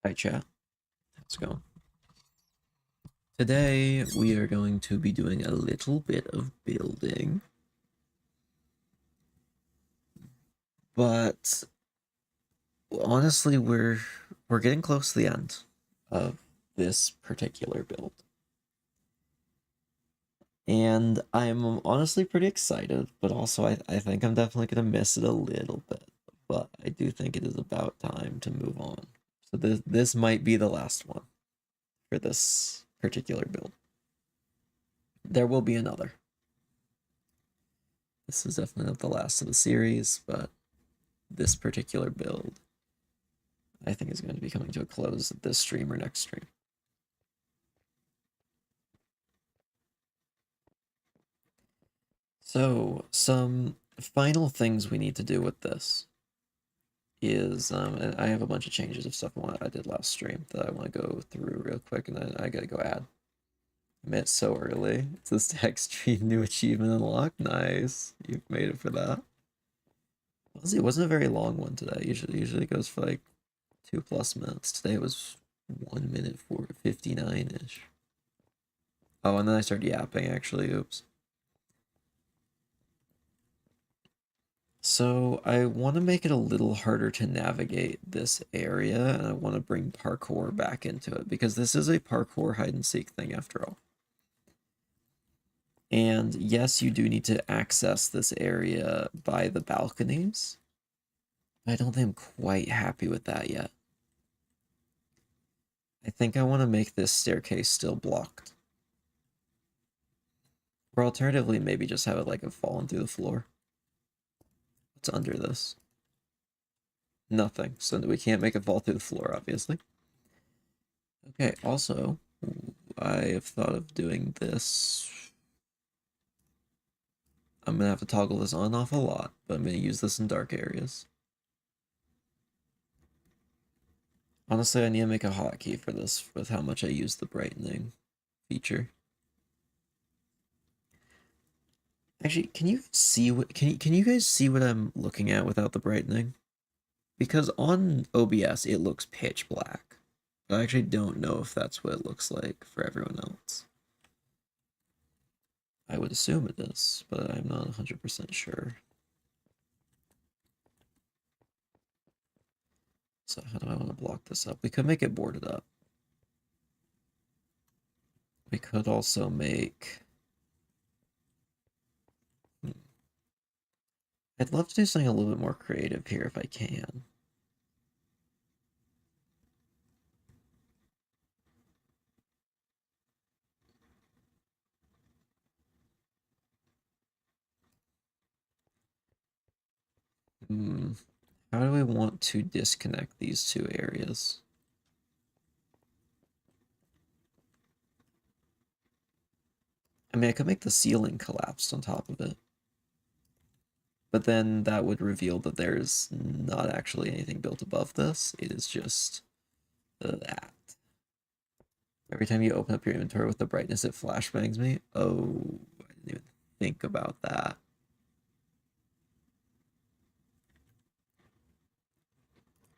Hi, chat. How's it going? Today, we are going to be doing a little bit of building, but honestly, we're getting close to the end of this particular build. And I'm honestly pretty excited, but also I think I'm definitely going to miss it a little bit. But I do think it is about time to move on. So this might be the last one for this particular build. There will be another. This is definitely not the last of the series, but this particular build, I think, is going to be coming to a close this stream or next stream. So, some final things we need to do with this is, and I have a bunch of changes of stuff I did last stream that I want to go through real quick, and then I gotta go add. I made it so early. It's this extreme new achievement unlock. Nice. You've made it for that. It wasn't a very long one today. Usually it goes for like 2+ minutes. Today it was 1 minute 59-ish. Oh, and then I started yapping, actually. Oops. So I want to make it a little harder to navigate this area, and I want to bring parkour back into it, because this is a parkour hide-and-seek thing after all. And yes, you do need to access this area by the balconies. I don't think I'm quite happy with that yet. I think I want to make this staircase still blocked. Or alternatively, maybe just have it like have fallen through the floor. What's under this? Nothing. So we can't make it fall through the floor, obviously. Okay, also, I have thought of doing this. I'm gonna have to toggle this on and off a lot, but I'm gonna use this in dark areas. Honestly, I need to make a hotkey for this with how much I use the brightening feature. Actually, can you see what can you guys see what I'm looking at without the brightening? Because on OBS it looks pitch black. I actually don't know if that's what it looks like for everyone else. I would assume it is, but I'm not 100% sure. So how do I want to block this up? We could make it boarded up. We could also make... I'd love to do something a little bit more creative here if I can. How do we want to disconnect these two areas? I mean, I could make the ceiling collapsed on top of it. But then that would reveal that there's not actually anything built above this. It is just that. Every time you open up your inventory with the brightness, it flashbangs me. Oh, I didn't even think about that.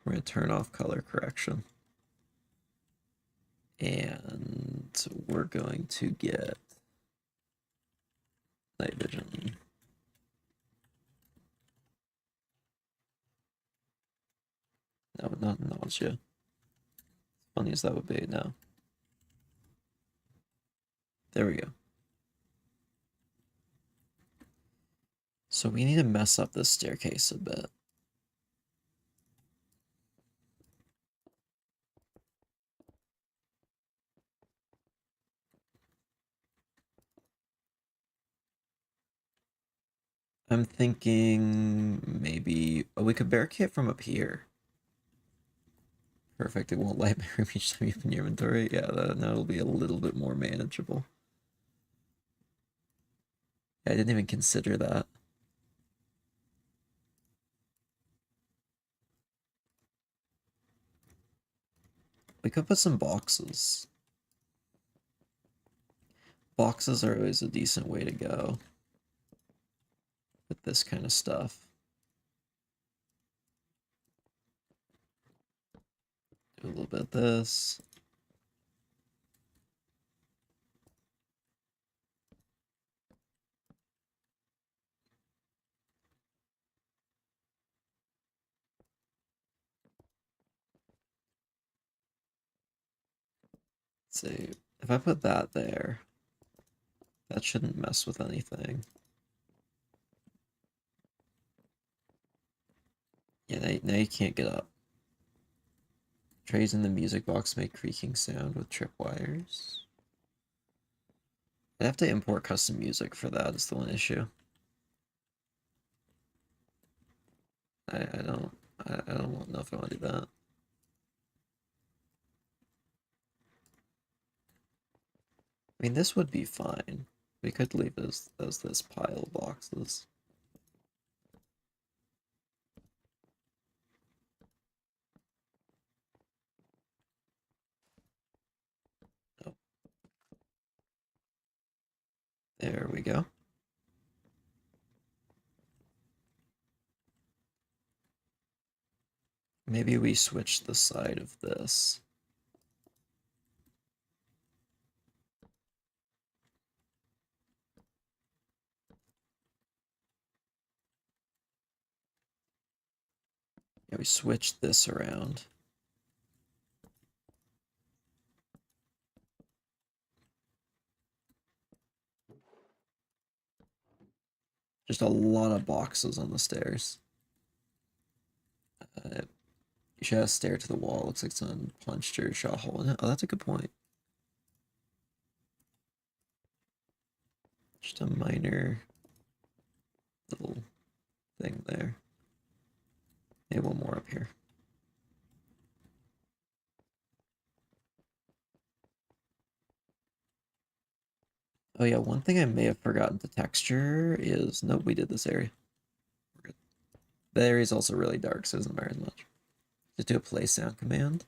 We're going to turn off color correction. And we're going to get night vision. No, not nausea. Funny as that would be, no. There we go. So we need to mess up this staircase a bit. I'm thinking maybe... Oh, we could barricade from up here. Perfect, it won't light my room each time you open your inventory. Yeah, that'll be a little bit more manageable. I didn't even consider that. We could put some boxes. Boxes are always a decent way to go with this kind of stuff. Do a little bit of this. Let's see, if I put that there, that shouldn't mess with anything. Yeah, now you can't get up. Trays in the music box make creaking sound with tripwires. I have to import custom music for that is the one issue. I don't know if I want to do that. I mean, this would be fine. We could leave it as this pile of boxes. Oh, there we go. Maybe we switch the side of this. Yeah, we switch this around. Just a lot of boxes on the stairs. You should have a stair to the wall. Looks like someone punched or shot a hole in it. Oh, that's a good point. Just a minor little thing there. Maybe one more up here. Oh yeah, one thing I may have forgotten to texture is... Nope, we did this area. We're good. The area is also really dark, so it doesn't matter as much. Just do a play sound command.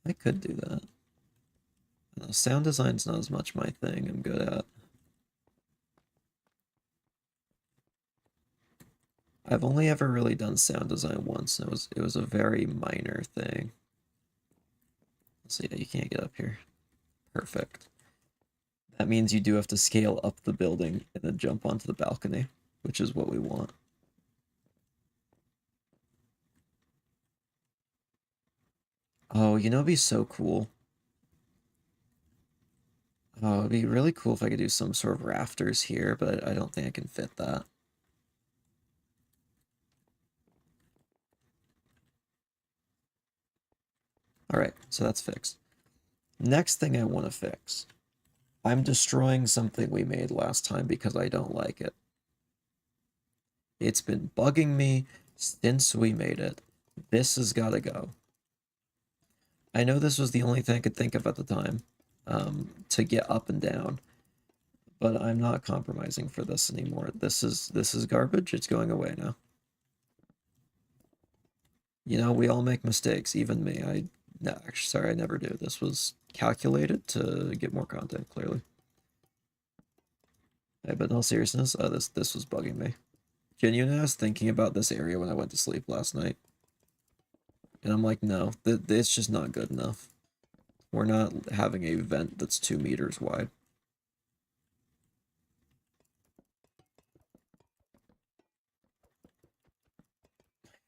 I could do that. Sound design's not as much my thing I'm good at. I've only ever really done sound design once, and it was a very minor thing. So yeah, you can't get up here. Perfect. That means you do have to scale up the building and then jump onto the balcony, which is what we want. Oh, you know, it'd be so cool. Oh, it'd be really cool if I could do some sort of rafters here, but I don't think I can fit that. All right, so that's fixed. Next thing I want to fix. I'm destroying something we made last time because I don't like it. It's been bugging me since we made it. This has got to go. I know this was the only thing I could think of at the time to get up and down, but I'm not compromising for this anymore. This is garbage. It's going away now. You know, we all make mistakes, even me. No, actually, sorry, I never do. This was calculated to get more content, clearly. Yeah, but in all seriousness, this was bugging me. Genuinely, I was thinking about this area when I went to sleep last night. And I'm like, no, it's just not good enough. We're not having a vent that's 2 meters wide.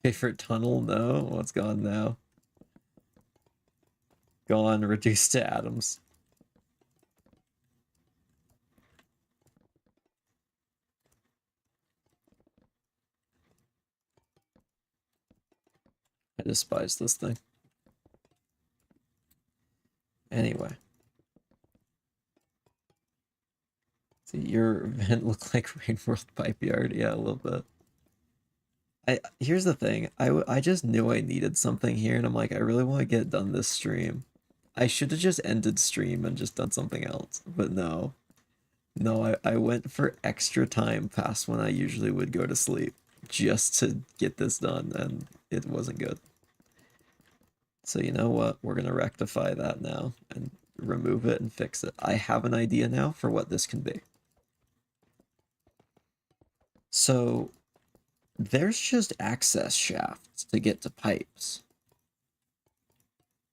Favorite tunnel? No. What's gone now? Gone, reduced to atoms. I despise this thing. Anyway. See, your vent looked like Rain World Pipe Yard. Yeah, a little bit. Here's the thing. I just knew I needed something here, and I'm like, I really want to get done this stream. I should have just ended stream and just done something else, but no. No, I went for extra time past when I usually would go to sleep just to get this done, and it wasn't good. So you know what? We're gonna rectify that now and remove it and fix it. I have an idea now for what this can be. So there's just access shafts to get to pipes.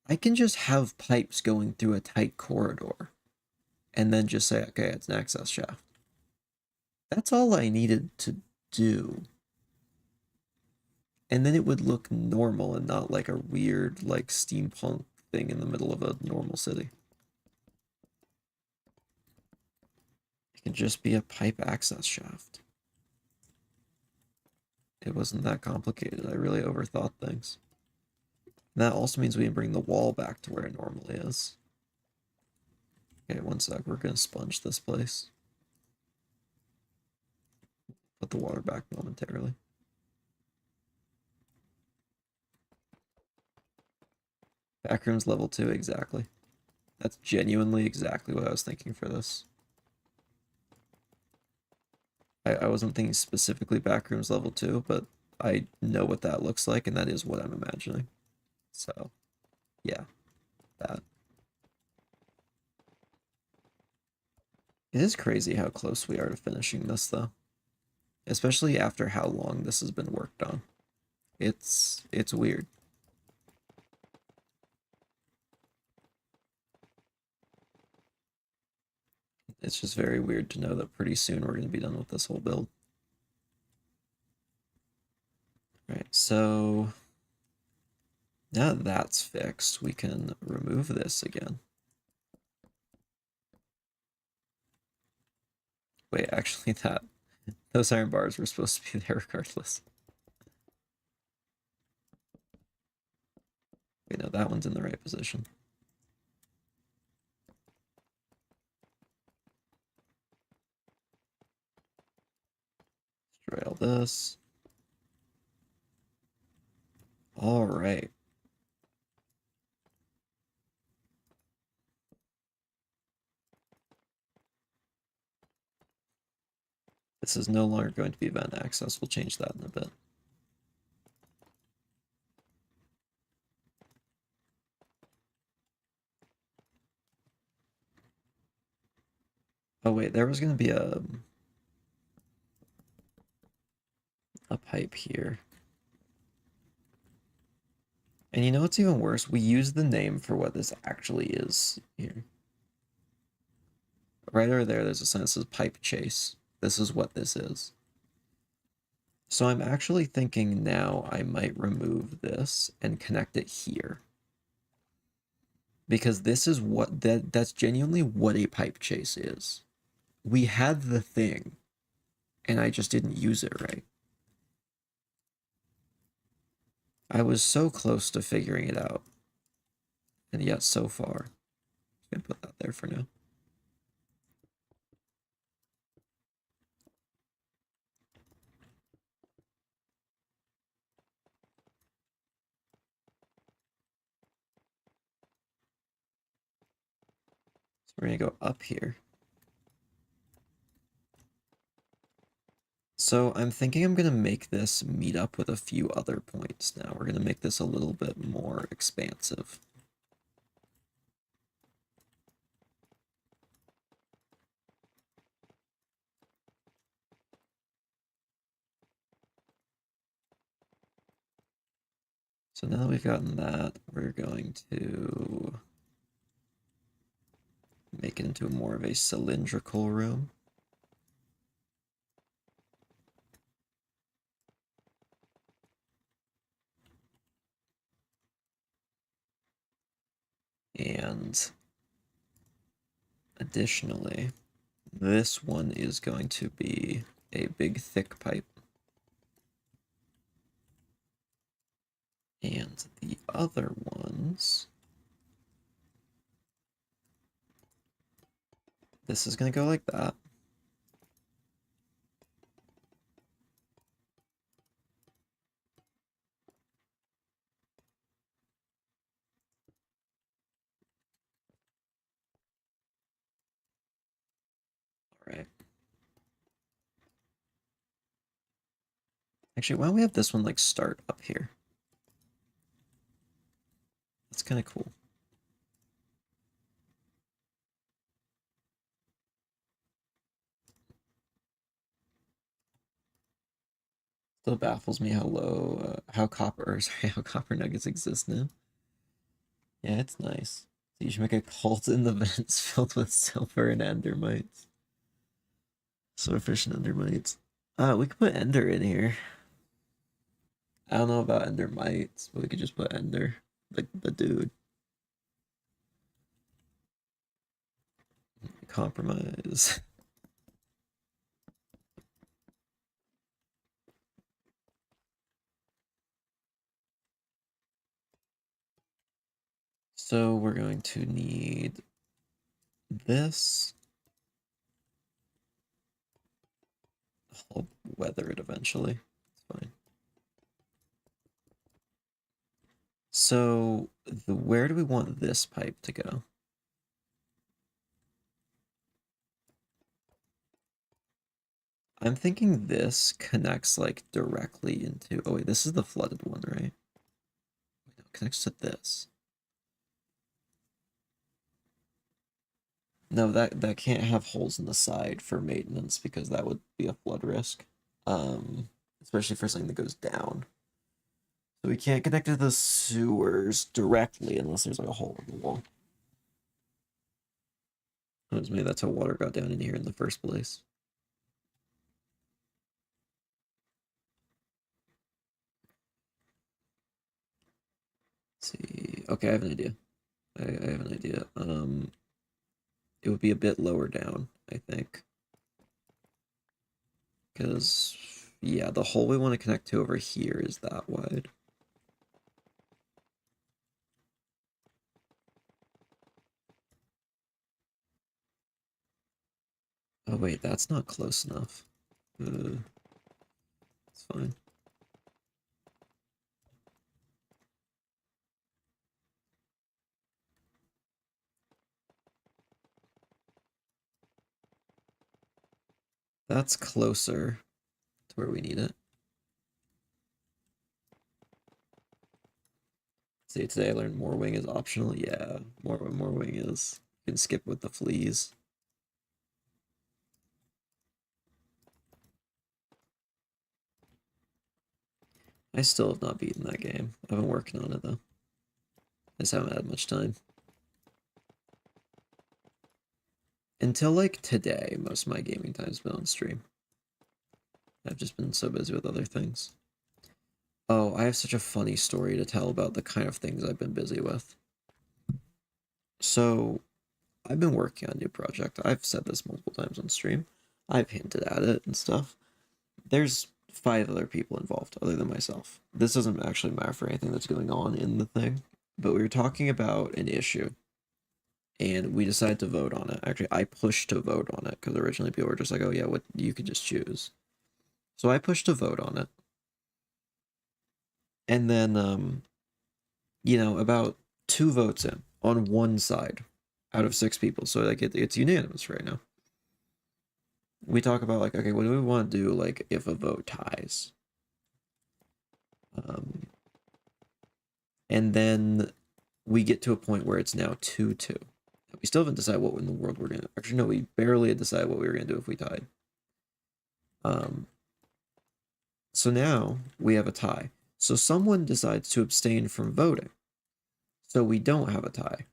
I can just have pipes going through a tight corridor and then just say, okay, it's an access shaft. That's all I needed to do. And then it would look normal and not like a weird, like, steampunk thing in the middle of a normal city. It can just be a pipe access shaft. It wasn't that complicated. I really overthought things. And that also means we can bring the wall back to where it normally is. Okay, one sec. We're gonna sponge this place. Put the water back momentarily. Backrooms level 2, exactly. That's genuinely exactly what I was thinking for this. I wasn't thinking specifically backrooms level 2, but I know what that looks like, and that is what I'm imagining. So, yeah, that. It is crazy how close we are to finishing this, though. Especially after how long this has been worked on. It's weird. It's just very weird to know that pretty soon we're going to be done with this whole build. Right, so now that that's fixed, we can remove this again. Wait, actually those iron bars were supposed to be there regardless. Wait, no, that one's in the right position. Destroy all this. All right. This is no longer going to be vent access. We'll change that in a bit. Oh wait, there was going to be a pipe here. And you know what's even worse? We use the name for what this actually is here. Right over there, there's a sign that says pipe chase. This is what this is. So I'm actually thinking now I might remove this and connect it here. Because this is what that's genuinely what a pipe chase is. We had the thing, and I just didn't use it right. I was so close to figuring it out. And yet so far. I'm gonna put that there for now. So we're gonna go up here. So I'm thinking I'm gonna make this meet up with a few other points now. We're gonna make this a little bit more expansive. So now that we've gotten that, we're going to make it into more of a cylindrical room. And additionally, this one is going to be a big thick pipe. And the other ones, this is going to go like that. All right. Actually, why don't we have this one like start up here? That's kind of cool. Still baffles me how low, how copper nuggets exist now. Yeah, it's nice. So you should make a cult in the vents filled with silver and endermites. Swordfish and endermites. We could put ender in here. I don't know about endermites, but we could just put ender. The dude. Compromise. So we're going to need this. I'll weather it eventually. It's fine. So where do we want this pipe to go? I'm thinking this connects like directly into. Oh wait, this is the flooded one, right? No, it connects to this. No, that can't have holes in the side for maintenance because that would be a flood risk. Especially for something that goes down. So we can't connect to the sewers directly unless there's like a hole in the wall. Maybe that's how water got down in here in the first place. Let's see. Okay, I have an idea. I have an idea. It would be a bit lower down, I think. Because, yeah, the hole we want to connect to over here is that wide. Oh, wait, that's not close enough. It's fine. That's closer to where we need it. See, today I learned more wing is optional. Yeah, more wing is. You can skip with the fleas. I still have not beaten that game. I've been working on it though. I just haven't had much time. Until like today, most of my gaming time's been on stream. I've just been so busy with other things. Oh, I have such a funny story to tell about the kind of things I've been busy with. So, I've been working on a new project. I've said this multiple times on stream. I've hinted at it and stuff. There's 5 other people involved other than myself. This doesn't actually matter for anything that's going on in the thing, but we were talking about an issue and we decided to vote on it. Actually, I pushed to vote on it because originally people were just like, "Oh yeah, what you could just choose." So I pushed to vote on it, and then about 2 votes in on one side out of 6 people. So like it's unanimous right now. We talk about like, okay, what do we want to do like if a vote ties? Um, and then we get to a point where it's now 2-2. We still haven't decided what in the world we're gonna. Actually, no, we barely had decided what we were gonna do if we tied. Um, so now we have a tie. So someone decides to abstain from voting. So we don't have a tie.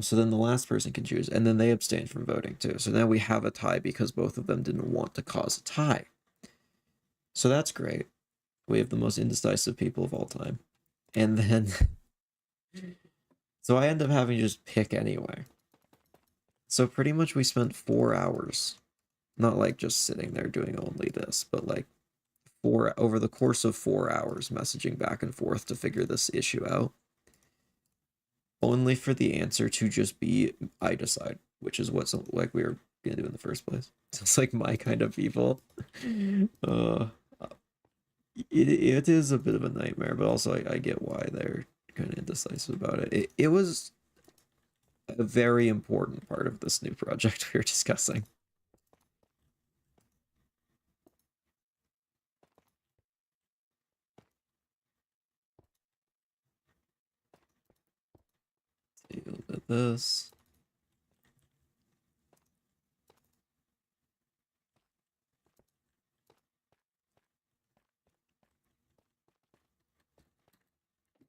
So then the last person can choose, and then they abstain from voting too. So now we have a tie because both of them didn't want to cause a tie. So that's great. We have the most indecisive people of all time. And then, so I end up having to just pick anyway. So pretty much we spent 4 hours, not like just sitting there doing only this, but like over the course of 4 hours messaging back and forth to figure this issue out. Only for the answer to just be I decide, which is what like we were gonna do in the first place. So it's like my kind of evil. Uh, it is a bit of a nightmare, but also I get why they're kind of indecisive about it. It was a very important part of this new project we were discussing. Take a look at this.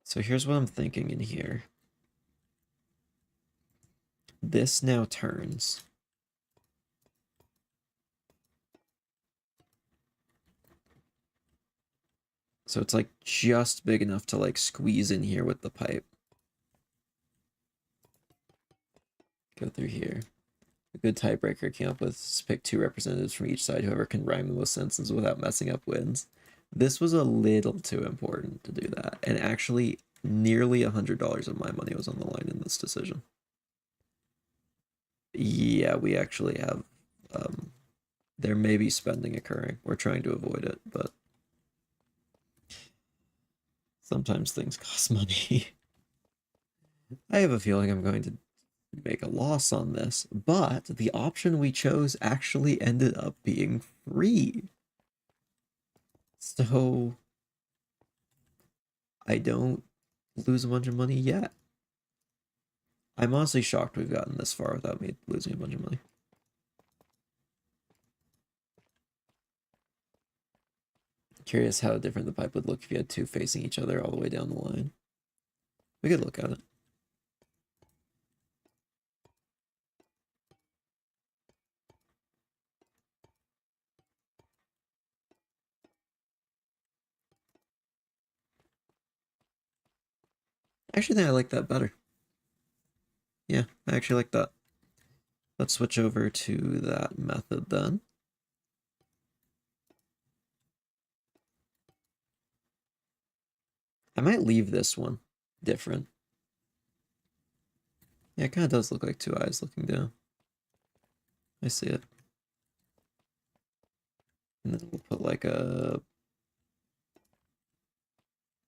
So here's what I'm thinking in here. this now turns. So it's like just big enough to like squeeze in here with the pipe. Go through here. A good tiebreaker came up with is pick 2 representatives from each side. Whoever can rhyme the most sentences without messing up wins. This was a little too important to do that. And actually, nearly $100 of my money was on the line in this decision. Yeah, we actually have... there may be spending occurring. We're trying to avoid it, but... sometimes things cost money. I have a feeling I'm going to make a loss on this, but the option we chose actually ended up being free. So I don't lose a bunch of money yet. I'm honestly shocked we've gotten this far without me losing a bunch of money. Curious how different the pipe would look if you had 2 facing each other all the way down the line. We could look at it. I actually think I like that better. Yeah, I actually like that. Let's switch over to that method then. I might leave this one different. Yeah, it kind of does look like 2 eyes looking down. I see it. And then we'll put like a...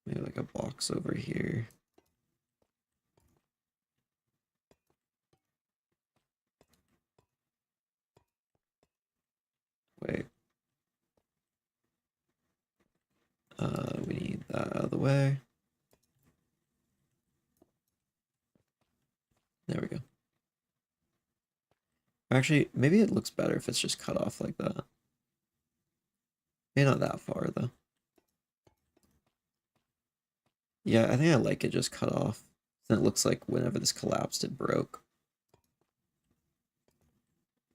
maybe like a box over here. Wait. We need that out of the way. There we go. Actually, maybe it looks better if it's just cut off like that. Maybe not that far, though. Yeah, I think I like it just cut off. Then it looks like whenever this collapsed, it broke.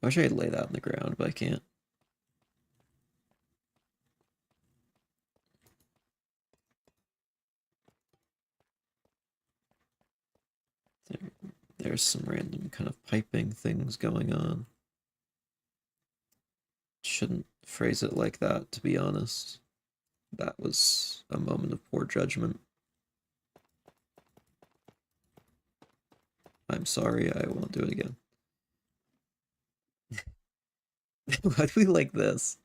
I wish I could lay that on the ground, but I can't. There's some random kind of piping things going on. Shouldn't phrase it like that, to be honest. That was a moment of poor judgment. I'm sorry, I won't do it again. Why do we like this?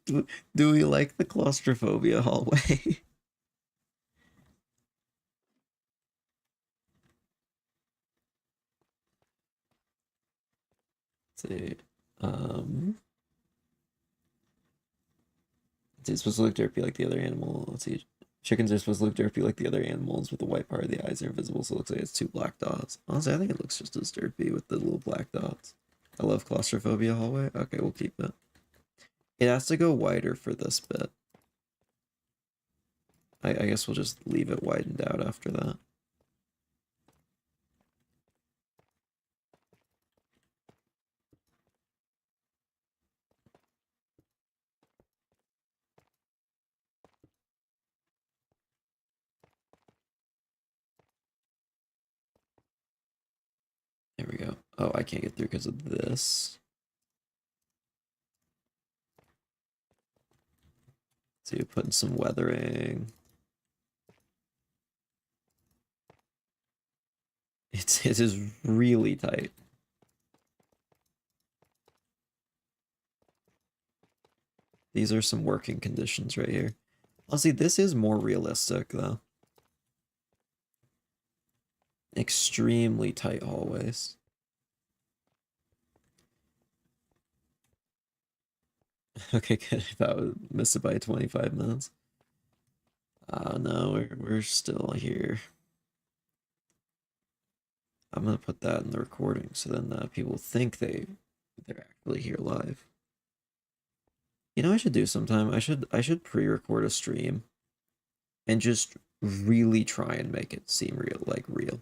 Do we like the claustrophobia hallway? Let's see. It's supposed to look derpy like the other animal. Let's see. Chickens are supposed to look derpy like the other animals, with the white part of the eyes are invisible, so it looks like it's 2 black dots. Honestly, I think it looks just as derpy with the little black dots. I love claustrophobia hallway. Okay, we'll keep it. It has to go wider for this bit. I guess we'll just leave it widened out after that. There we go. Oh, I can't get through because of this. So you're putting some weathering. It is really tight. These are some working conditions right here. Honestly, this is more realistic though. Extremely tight hallways. Okay, good. I thought I would miss it by 25 minutes. No, we're still here. I'm gonna put that in the recording so then people think they're actually here live. You know, I should do sometime. I should pre-record a stream and just really try and make it seem real, like real.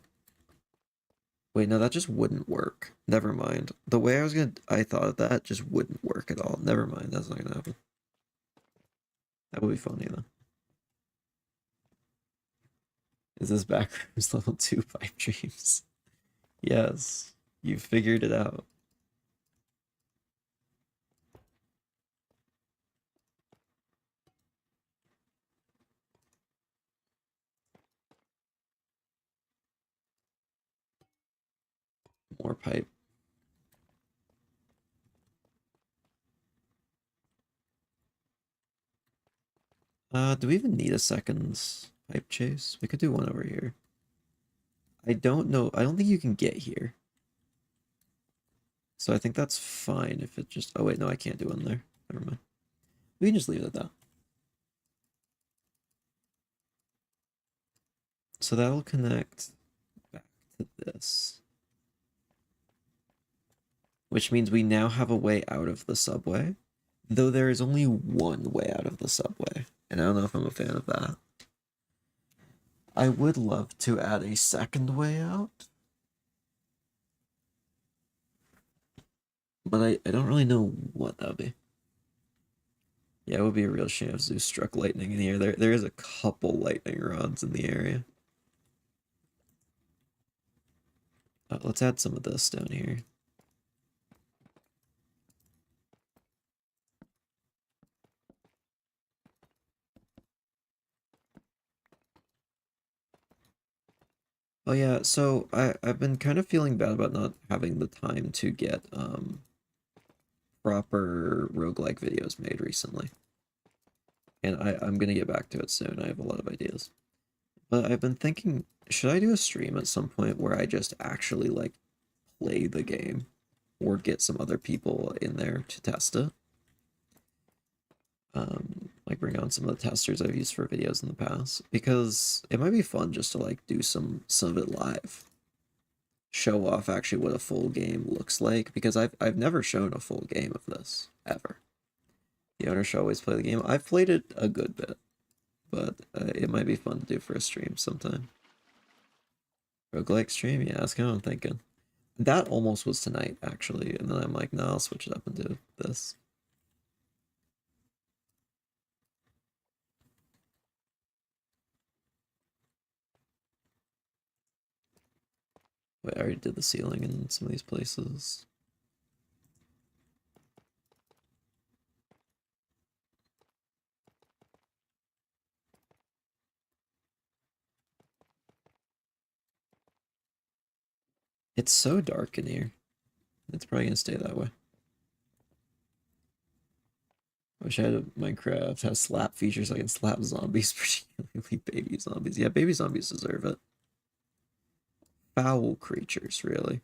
Wait, no, that just wouldn't work. Never mind. The way I thought of that just wouldn't work at all. Never mind, that's not gonna happen. That would be funny though. Is this backrooms level 2 pipe dreams? Yes, you figured it out. More pipe. Do we even need a second pipe chase? We could do one over here. I don't know. I don't think you can get here. So I think that's fine if it just... Oh, wait, no, I can't do one there. Never mind. We can just leave it at that. So that'll connect back to this. Which means we now have a way out of the subway. Though there is only one way out of the subway. And I don't know if I'm a fan of that. I would love to add a second way out. But I don't really know what that would be. Yeah, it would be a real shame if Zeus struck lightning in here. There is a couple lightning rods in the area. Let's add some of this down here. Oh yeah, so I've been kind of feeling bad about not having the time to get proper roguelike videos made recently. And I'm gonna get back to it soon. I have a lot of ideas. But I've been thinking, should I do a stream at some point where I just actually like play the game or get some other people in there to test it? Like bring on some of the testers I've used for videos in the past, because it might be fun just to like do some of it live. Show off actually what a full game looks like, because I've never shown a full game of this ever. The owner should always play the game. I've played it a good bit, but it might be fun to do for a stream sometime. Roguelike stream, yeah, that's kind of what I'm thinking. That almost was tonight actually, and then I'm like, no, I'll switch it up and do this. Wait, I already did the ceiling in some of these places. It's so dark in here. It's probably gonna stay that way. I wish I had a Minecraft has slap features so I can slap zombies, particularly baby zombies. Yeah, baby zombies deserve it. Foul creatures, really.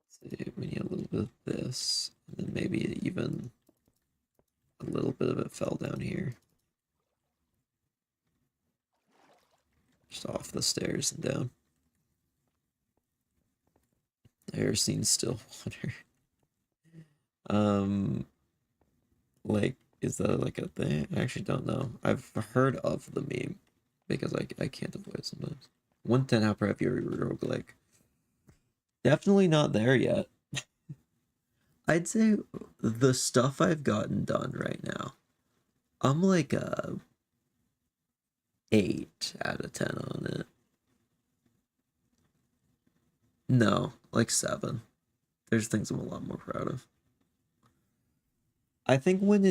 Let's see, we need a little bit of this, and then maybe even a little bit of it fell down here. Just off the stairs and down. Air seen still water. Like, is that like a thing? I actually don't know. I've heard of the meme because I can't avoid it sometimes. 110 how have your roguelike? Definitely not there yet. I'd say the stuff I've gotten done right now, I'm like a 8 out of 10 on it. No, like 7. There's things I'm a lot more proud of. I think when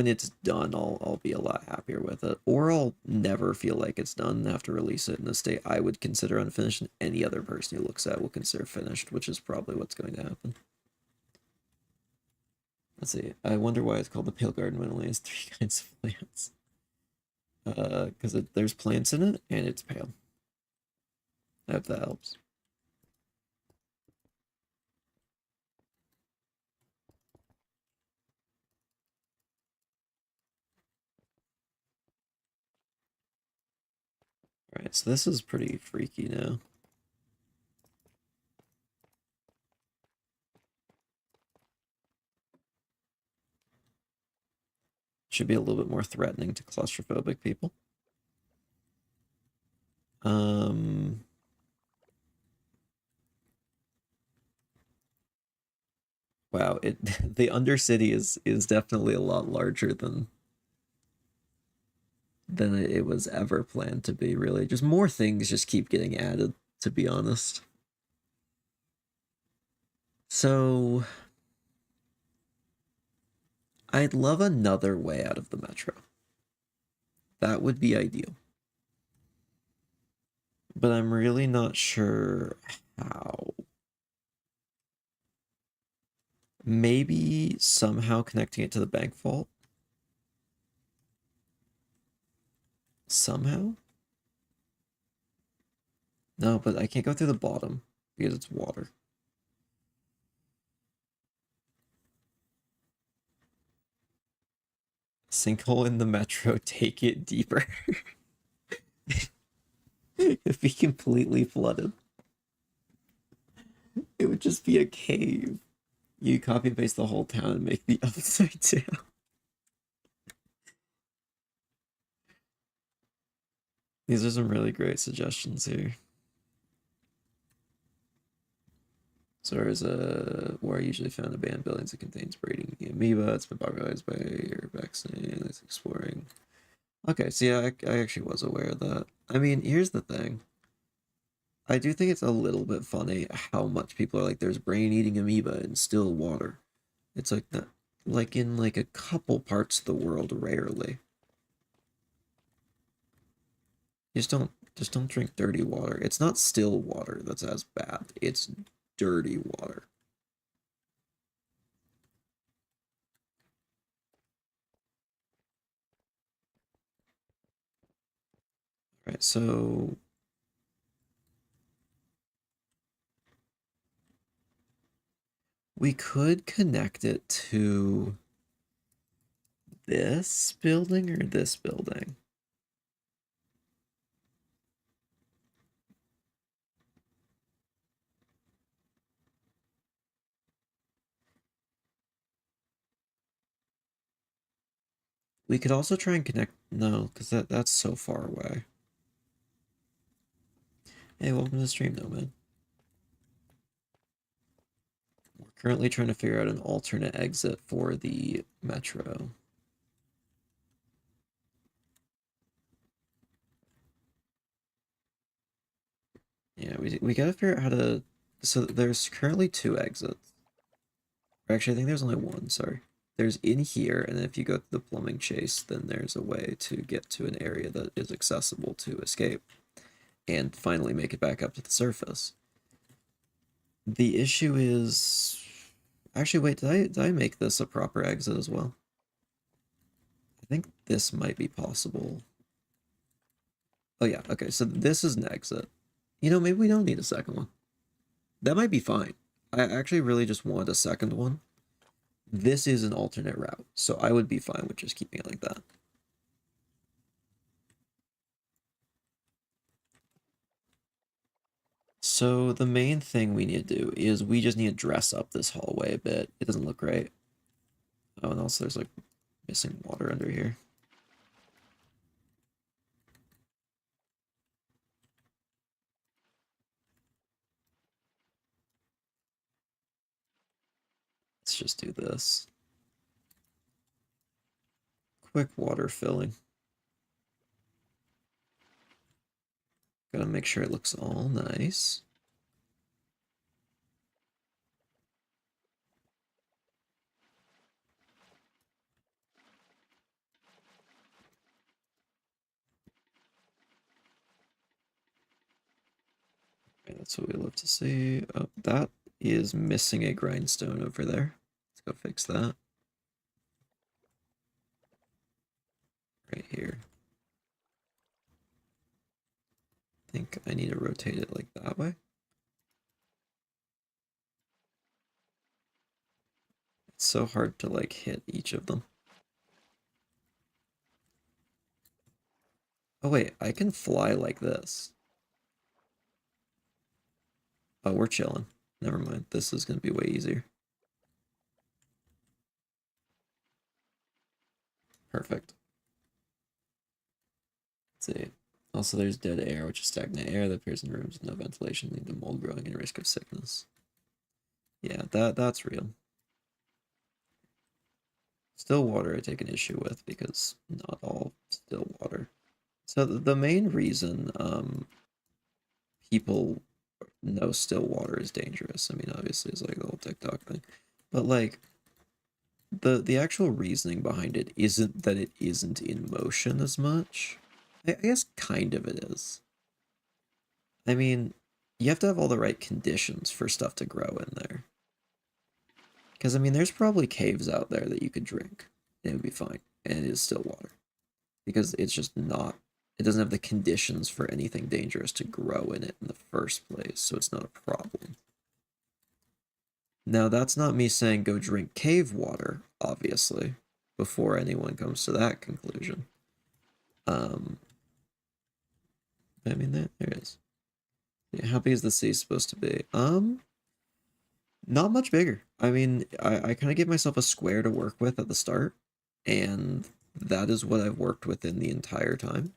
it's done, I'll be a lot happier with it, or I'll never feel like it's done and have to release it in a state I would consider unfinished, and any other person who looks at it will consider finished, which is probably what's going to happen. Let's see. I wonder why it's called the Pale Garden when it only has 3 kinds of plants. Because there's plants in it and it's pale. I hope that helps. Alright, so this is pretty freaky now. Should be a little bit more threatening to claustrophobic people. Wow, it the Undercity is definitely a lot larger than it was ever planned to be, really. Just more things just keep getting added, to be honest. So I'd love another way out of the metro. That would be ideal. But I'm really not sure how. Maybe somehow connecting it to the bank vault? Somehow? No, but I can't go through the bottom because it's water. Sinkhole in the metro, take it deeper. It'd be completely flooded. It would just be a cave. You copy paste the whole town and make the upside down. These are some really great suggestions here. So there's where I usually found abandoned buildings that contains breeding amoeba. It's been popularized by vaccine. It's exploring. Okay, so yeah, I actually was aware of that. I mean, here's the thing. I do think it's a little bit funny how much people are like, there's brain-eating amoeba in still water. It's like that, like in like a couple parts of the world, rarely. Just don't drink dirty water. It's not still water that's as bad. It's dirty water. All right, so we could connect it to this building or this building. We could also try and connect. No, because that's so far away. Hey, welcome to the stream, though, man. We're currently trying to figure out an alternate exit for the metro. Yeah, we gotta figure out how to. So there's currently two exits. Or actually, I think there's only one. Sorry. There's in here, and if you go to the plumbing chase, then there's a way to get to an area that is accessible to escape and finally make it back up to the surface. The issue is, actually, wait, did I make this a proper exit as well? I think this might be possible. Oh yeah, okay, so this is an exit. You know, maybe we don't need a second one. That might be fine. I actually really just want a second one. This is an alternate route, so I would be fine with just keeping it like that. So the main thing we need to do is we just need to dress up this hallway a bit. It doesn't look great. Oh, and also there's like missing water under here. Let's just do this. Quick water filling. Gotta make sure it looks all nice. Okay, that's what we love to see. Oh, that is missing a grindstone over there. Let's go fix that. Right here. I think I need to rotate it like that way. It's so hard to like hit each of them. Oh wait, I can fly like this. Oh, we're chilling. Never mind. This is gonna be way easier. Perfect. Let's see. Also, there's dead air, which is stagnant air that appears in rooms with no ventilation, leading to mold growing and risk of sickness. Yeah, that's real. Still water I take an issue with because not all still water. So the main reason people know still water is dangerous. I mean, obviously it's like the whole TikTok thing. But like the actual reasoning behind it isn't that it isn't in motion as much. I guess kind of it is. I mean, you have to have all the right conditions for stuff to grow in there. Because, I mean, there's probably caves out there that you could drink, and it would be fine, and it is still water. Because it's just not, it doesn't have the conditions for anything dangerous to grow in it in the first place, so it's not a problem. Now, that's not me saying go drink cave water, obviously, before anyone comes to that conclusion. I mean, there it is. Yeah, how big is the sea supposed to be? Not much bigger. I mean, I kind of gave myself a square to work with at the start, and that is what I've worked within the entire time.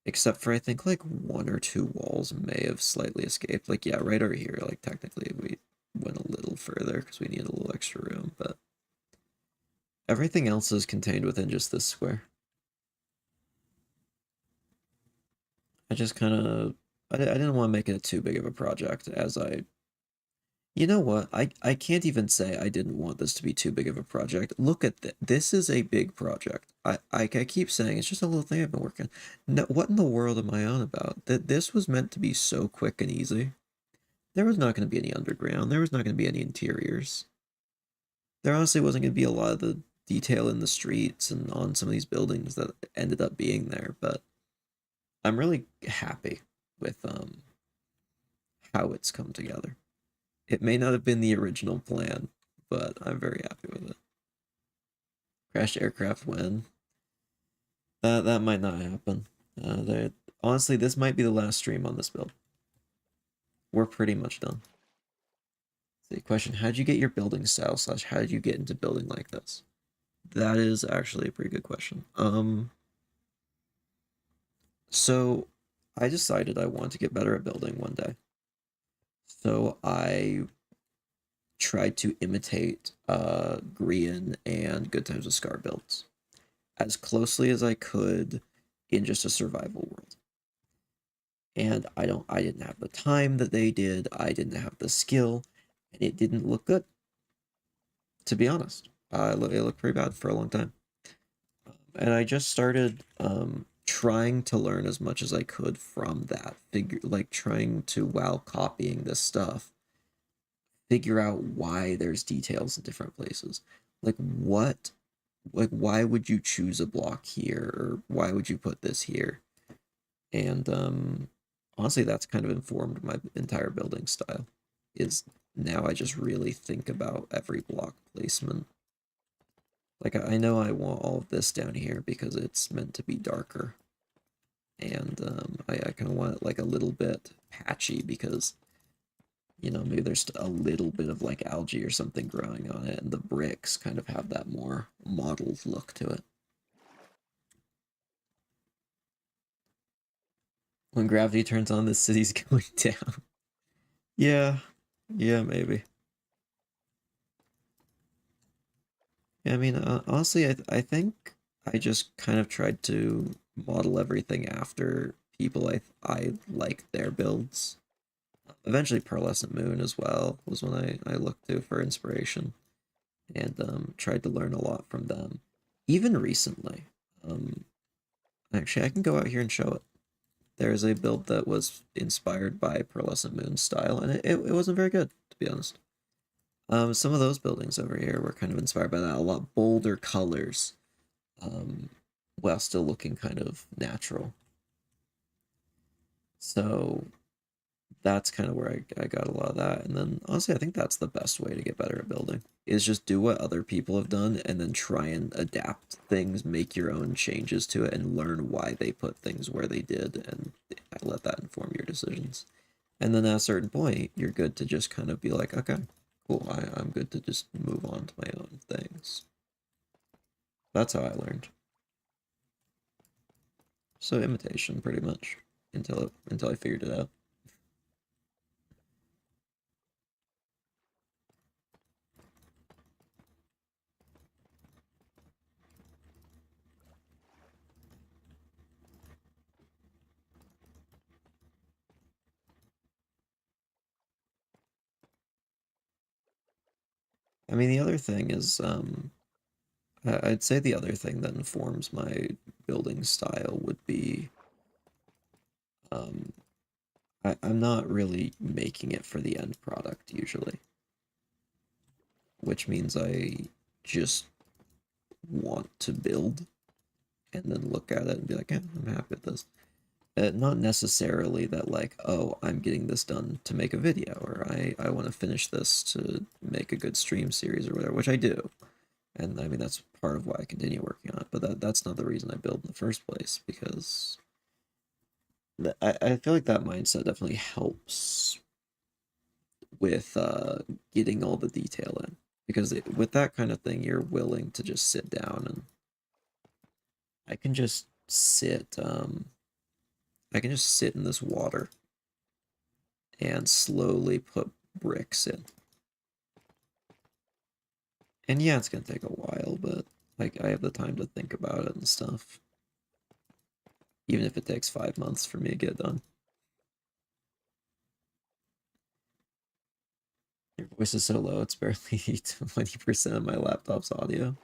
Except for I think like one or two walls may have slightly escaped. Like, yeah, right over here, like technically we went a little further because we needed a little extra room, but everything else is contained within just this square. I just kind of, I didn't want to make it too big of a project as I You know what? I can't even say I didn't want this to be too big of a project. Look at this. This is a big project. I keep saying it's just a little thing I've been working on. No, what in the world am I on about? That this was meant to be so quick and easy. There was not going to be any underground. There was not going to be any interiors. There honestly wasn't going to be a lot of the detail in the streets and on some of these buildings that ended up being there, but I'm really happy with how it's come together. It may not have been the original plan, but I'm very happy with it. Crashed aircraft when? That might not happen. Honestly, this might be the last stream on this build. We're pretty much done. The question: how'd you get your building style / how did you get into building like this? That is actually a pretty good question. So I decided I wanted to get better at building one day. So I tried to imitate Grian and Good Times with Scar builds as closely as I could in just a survival world. And I didn't have the time that they did. I didn't have the skill, and it didn't look good. To be honest, it looked pretty bad for a long time. And I just started trying to learn as much as I could from that figure, like trying to, while copying this stuff, figure out why there's details in different places. Like why would you choose a block here, or why would you put this here? And honestly, that's kind of informed my entire building style. Is now I just really think about every block placement. Like I know I want all of this down here because it's meant to be darker. And I kind of want it like a little bit patchy because, you know, maybe there's a little bit of like algae or something growing on it, and the bricks kind of have that more mottled look to it. When gravity turns on, the city's going down. Yeah, yeah, maybe. Yeah, I mean, honestly, I think I just kind of tried to model everything after people I like their builds. Eventually, Pearlescent Moon as well was when I looked to for inspiration, and tried to learn a lot from them. Even recently, um, actually, I can go out here and show it. There's a build that was inspired by Pearlescent Moon's style, and it wasn't very good, to be honest. Some of those buildings over here were kind of inspired by that. A lot bolder colors, um, while still looking kind of natural. So that's kind of where I got a lot of that. And then honestly, I think that's the best way to get better at building is just do what other people have done and then try and adapt things, make your own changes to it, and learn why they put things where they did, and let that inform your decisions. And then at a certain point, you're good to just kind of be like, okay, cool, I'm good to just move on to my own things. That's how I learned. So imitation, pretty much, until I figured it out. I mean, the other thing is, I'd say the other thing that informs my building style would be, um, I'm not really making it for the end product usually, which means I just want to build and then look at it and be like, yeah, I'm happy with this. Not necessarily that like, oh, I'm getting this done to make a video, or I want to finish this to make a good stream series or whatever, which I do. And I mean, that's part of why I continue working on it, but that's not the reason I build in the first place, because I feel like that mindset definitely helps with getting all the detail in. Because with that kind of thing, you're willing to just sit down and I can just sit, I can just sit in this water and slowly put bricks in. And yeah, it's gonna take a while, but like I have the time to think about it and stuff. Even if it takes 5 months for me to get done. Your voice is so low, it's barely 20% of my laptop's audio.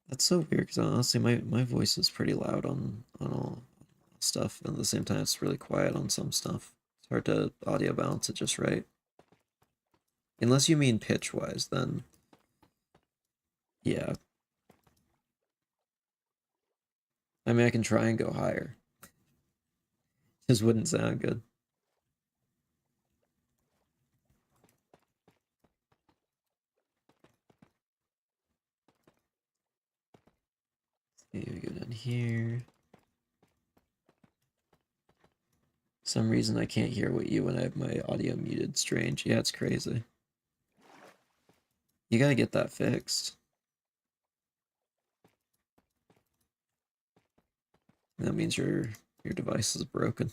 That's so weird, because honestly, my voice is pretty loud on all stuff, and at the same time, it's really quiet on some stuff. It's hard to audio balance it just right. Unless you mean pitch-wise, then yeah. I mean, I can try and go higher. Just wouldn't sound good. Okay, we go down here. Some reason I can't hear what you when I have my audio muted. Strange. Yeah, it's crazy. You gotta get that fixed. That means your device is broken.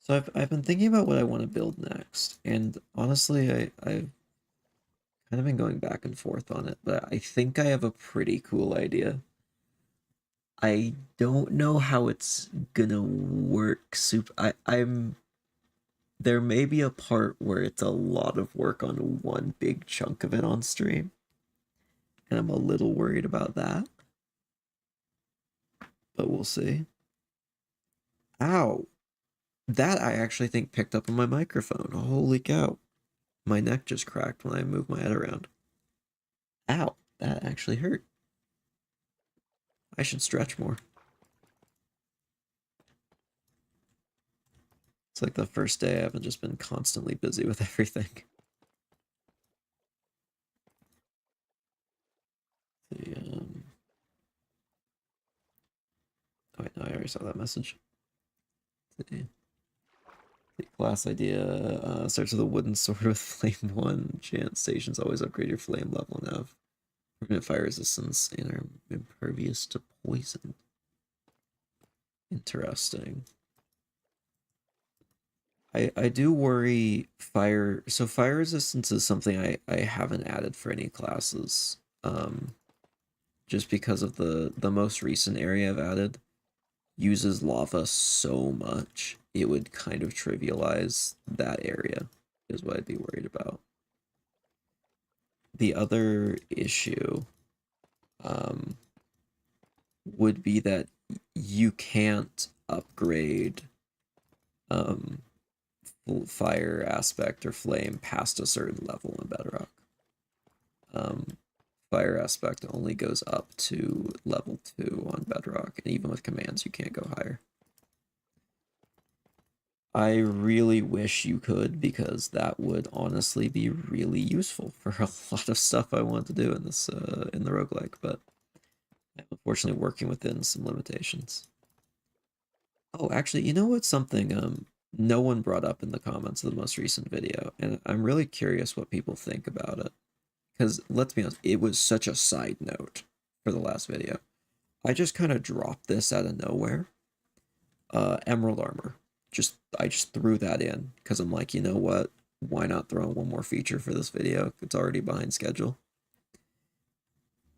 So I've been thinking about what I want to build next, and honestly, I've kind of been going back and forth on it, but I think I have a pretty cool idea. I don't know how it's gonna work. I'm there may be a part where it's a lot of work on one big chunk of it on stream, and I'm a little worried about that, but we'll see. Ow! That I actually think picked up on my microphone. Holy cow. My neck just cracked when I moved my head around. Ow! That actually hurt. I should stretch more. It's like the first day I haven't just been constantly busy with everything. The, oh wait, no, I already saw that message. The class idea starts with a wooden sword with flame 1. Chance stations always upgrade your flame level and have permanent fire resistance and are impervious to poison. Interesting. I do worry fire. So fire resistance is something I haven't added for any classes. Just because of the most recent area I've added uses lava so much, it would kind of trivialize that area, is what I'd be worried about. The other issue would be that you can't upgrade fire aspect or flame past a certain level in Bedrock. Fire aspect only goes up to level 2 on Bedrock, and even with commands, you can't go higher. I really wish you could, because that would honestly be really useful for a lot of stuff I want to do in this in the roguelike, but I'm unfortunately working within some limitations. Oh, actually, you know what's something no one brought up in the comments of the most recent video, and I'm really curious what people think about it. Because let's be honest, it was such a side note for the last video. I just kind of dropped this out of nowhere. Emerald armor. I just threw that in because I'm like, you know what? Why not throw in one more feature for this video? It's already behind schedule.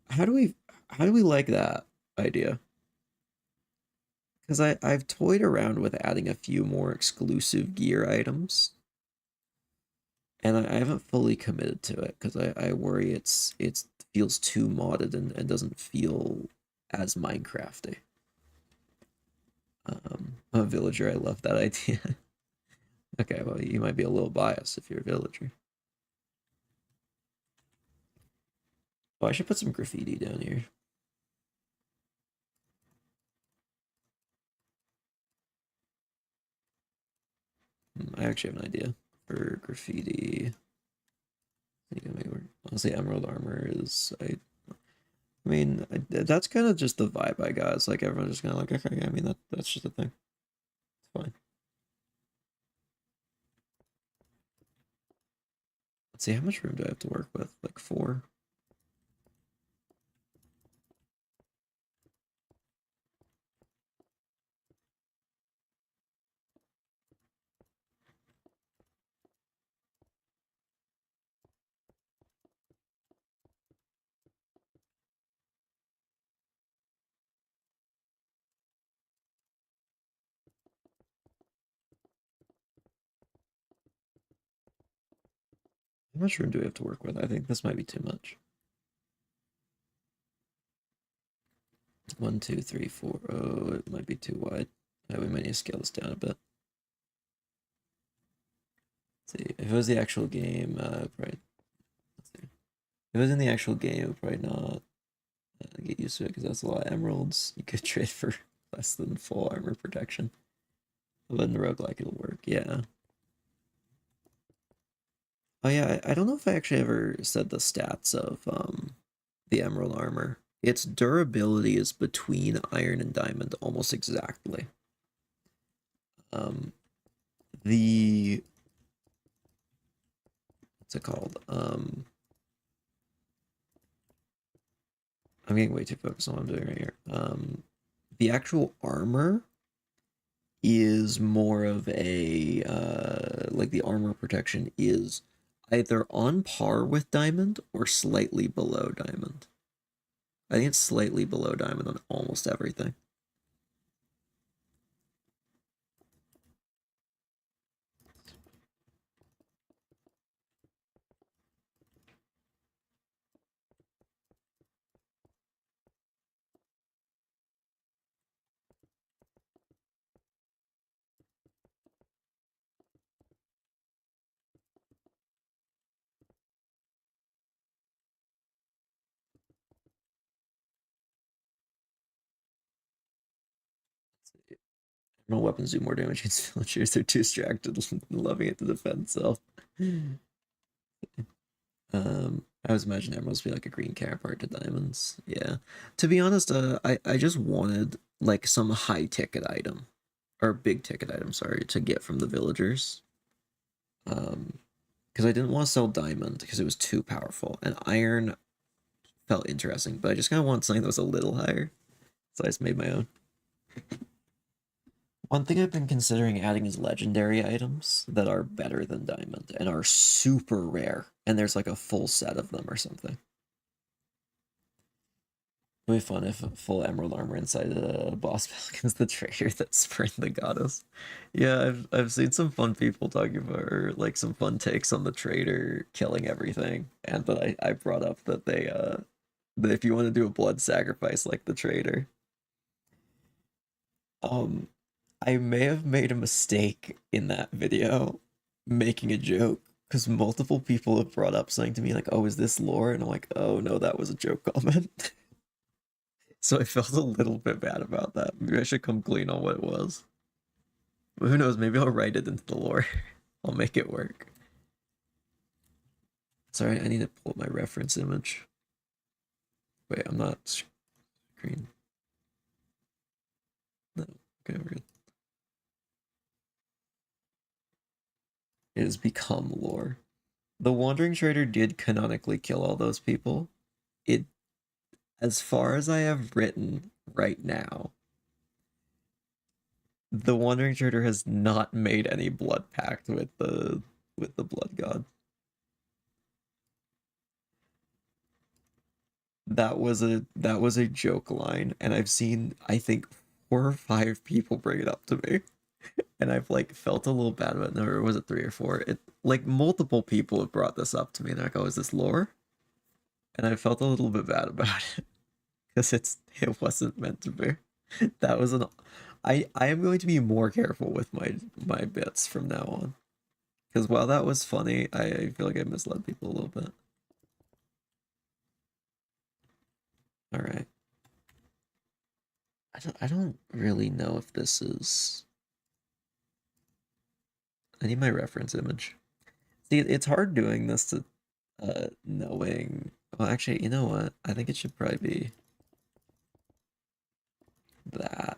How do we how do we like that idea? Because I've toyed around with adding a few more exclusive gear items, and I haven't fully committed to it because I worry it feels too modded and doesn't feel as Minecrafty. I'm a villager. I love that idea. Okay, well, you might be a little biased if you're a villager. Oh, I should put some graffiti down here. I actually have an idea for graffiti. I think I may work. Honestly, emerald armor is. That's kind of just the vibe I got. It's like everyone's just kind of like, okay, I mean that's just a thing. It's fine. Let's see, how much room do I have to work with? Like 4. How much room do we have to work with? I think this might be too much. 1, 2, 3, 4. Oh, it might be too wide. We might need to scale this down a bit. Let's see, if it was the actual game, probably. Let's see. If it was in the actual game, it would probably not get used to it because that's a lot of emeralds. You could trade for less than full armor protection. But in the roguelike, it'll work. Yeah. Oh yeah, I don't know if I actually ever said the stats of the emerald armor. Its durability is between iron and diamond almost exactly. Um, the what's it called? I'm getting way too focused on what I'm doing right here. The actual armor is more of a like the armor protection is either on par with diamond or slightly below diamond. I think it's slightly below diamond on almost everything. No weapons do more damage against villagers. They're too distracted, loving it to defend itself. I was imagining emeralds be like a green counterpart to diamonds. Yeah. To be honest, I just wanted like some high ticket item or big ticket item, sorry, to get from the villagers. Because I didn't want to sell diamond because it was too powerful, and iron felt interesting, but I just kind of wanted something that was a little higher, so I just made my own. One thing I've been considering adding is legendary items that are better than diamond and are super rare, and there's like a full set of them or something. It'd be fun if full emerald armor inside the boss battle against the trader that spurned the goddess. Yeah, I've seen some fun people talking about or like some fun takes on the trader killing everything, and but I brought up that that if you want to do a blood sacrifice like the trader, um I may have made a mistake in that video making a joke because multiple people have brought up something to me like, "Oh, is this lore?" And I'm like, "Oh no, that was a joke comment." So I felt a little bit bad about that. Maybe I should come clean on what it was. But who knows? Maybe I'll write it into the lore. I'll make it work. Sorry, I need to pull up my reference image. Wait, I'm not screen. No, okay, we're good. It has become lore. The Wandering Trader did canonically kill all those people. It, as far as I have written right now, the Wandering Trader has not made any blood pact with the Blood God. That was a joke line, and I've seen I think 4 or 5 people bring it up to me, and I've like felt a little bad about it. No, or was it 3 or 4? It like multiple people have brought this up to me. They're like, "Oh, is this lore?" And I felt a little bit bad about it because it wasn't meant to be. That was an I am going to be more careful with my bits from now on. Because while that was funny, I feel like I misled people a little bit. All right. I don't really know if this is. I need my reference image. See, it's hard doing this to knowing. Well, actually, you know what? I think it should probably be that.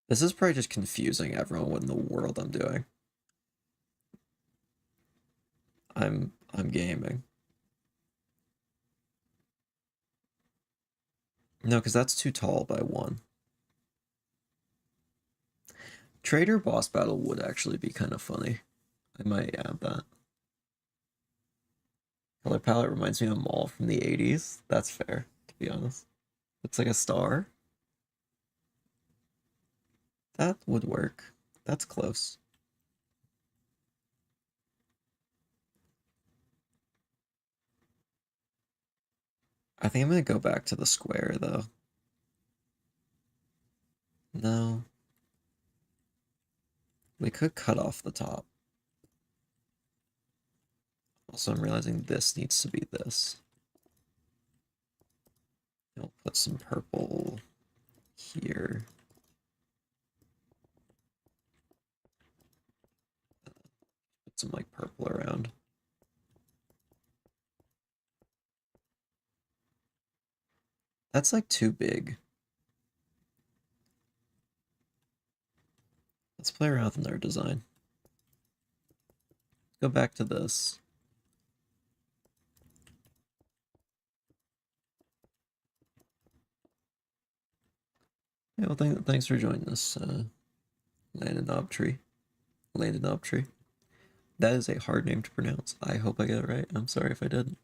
This is probably just confusing everyone what in the world I'm doing. I'm gaming. No, because that's too tall by 1. Trader boss battle would actually be kind of funny. I might add that. Color palette reminds me of Maul from the 80s. That's fair, to be honest. Looks like a star. That would work. That's close. I think I'm gonna go back to the square though. No. We could cut off the top. Also, I'm realizing this needs to be this. I'll put some purple here. Put some like purple around. That's like too big. Let's play around with another design. Go back to this. Yeah, well, thanks for joining us, Landon Obtree. Landon Obtree. That is a hard name to pronounce. I hope I get it right. I'm sorry if I didn't.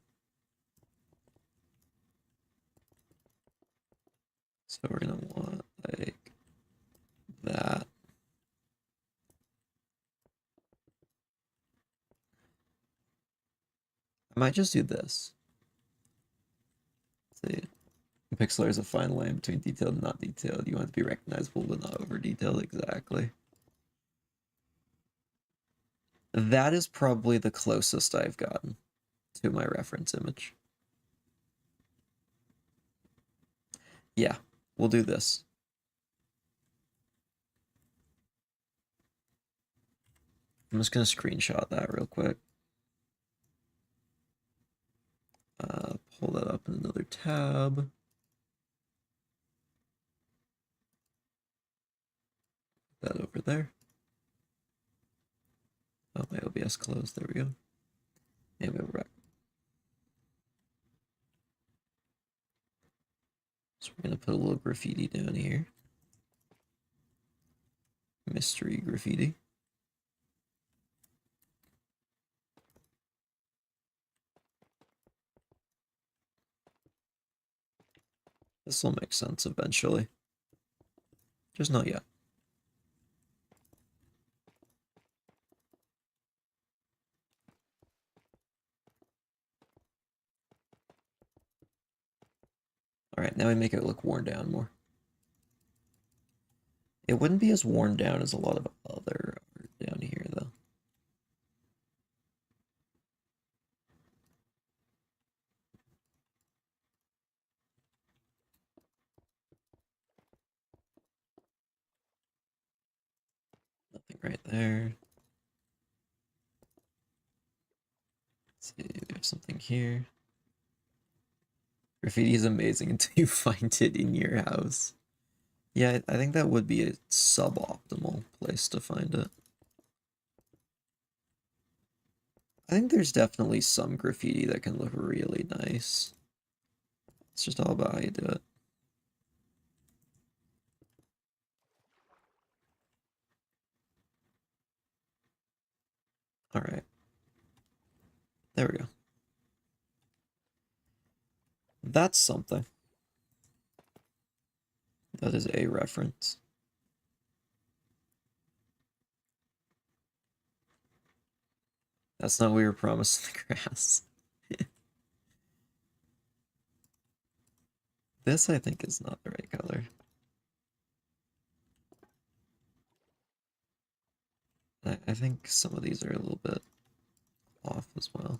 So we're gonna want like that. I might just do this. Let's see. Pixel is a fine line between detailed and not detailed. You want it to be recognizable but not over detailed. Exactly. That is probably the closest I've gotten to my reference image. Yeah, we'll do this. I'm just gonna screenshot that real quick. Pull that up in another tab. That over there. Oh, my OBS closed. There we go. And we're back. So we're gonna put a little graffiti down here. Mystery graffiti. This will make sense eventually. Just not yet. Alright, now we make it look worn down more. It wouldn't be as worn down as a lot of other art down here, though. right there. Let's see, we have something here. Graffiti is amazing until you find it in your house. Yeah, I think that would be a suboptimal place to find it. I think there's definitely some graffiti that can look really nice. It's just all about how you do it. All right. There we go. That's something. That is a reference. That's not what we were promised in the grass. This, I think, is not the right color. I think some of these are a little bit off as well.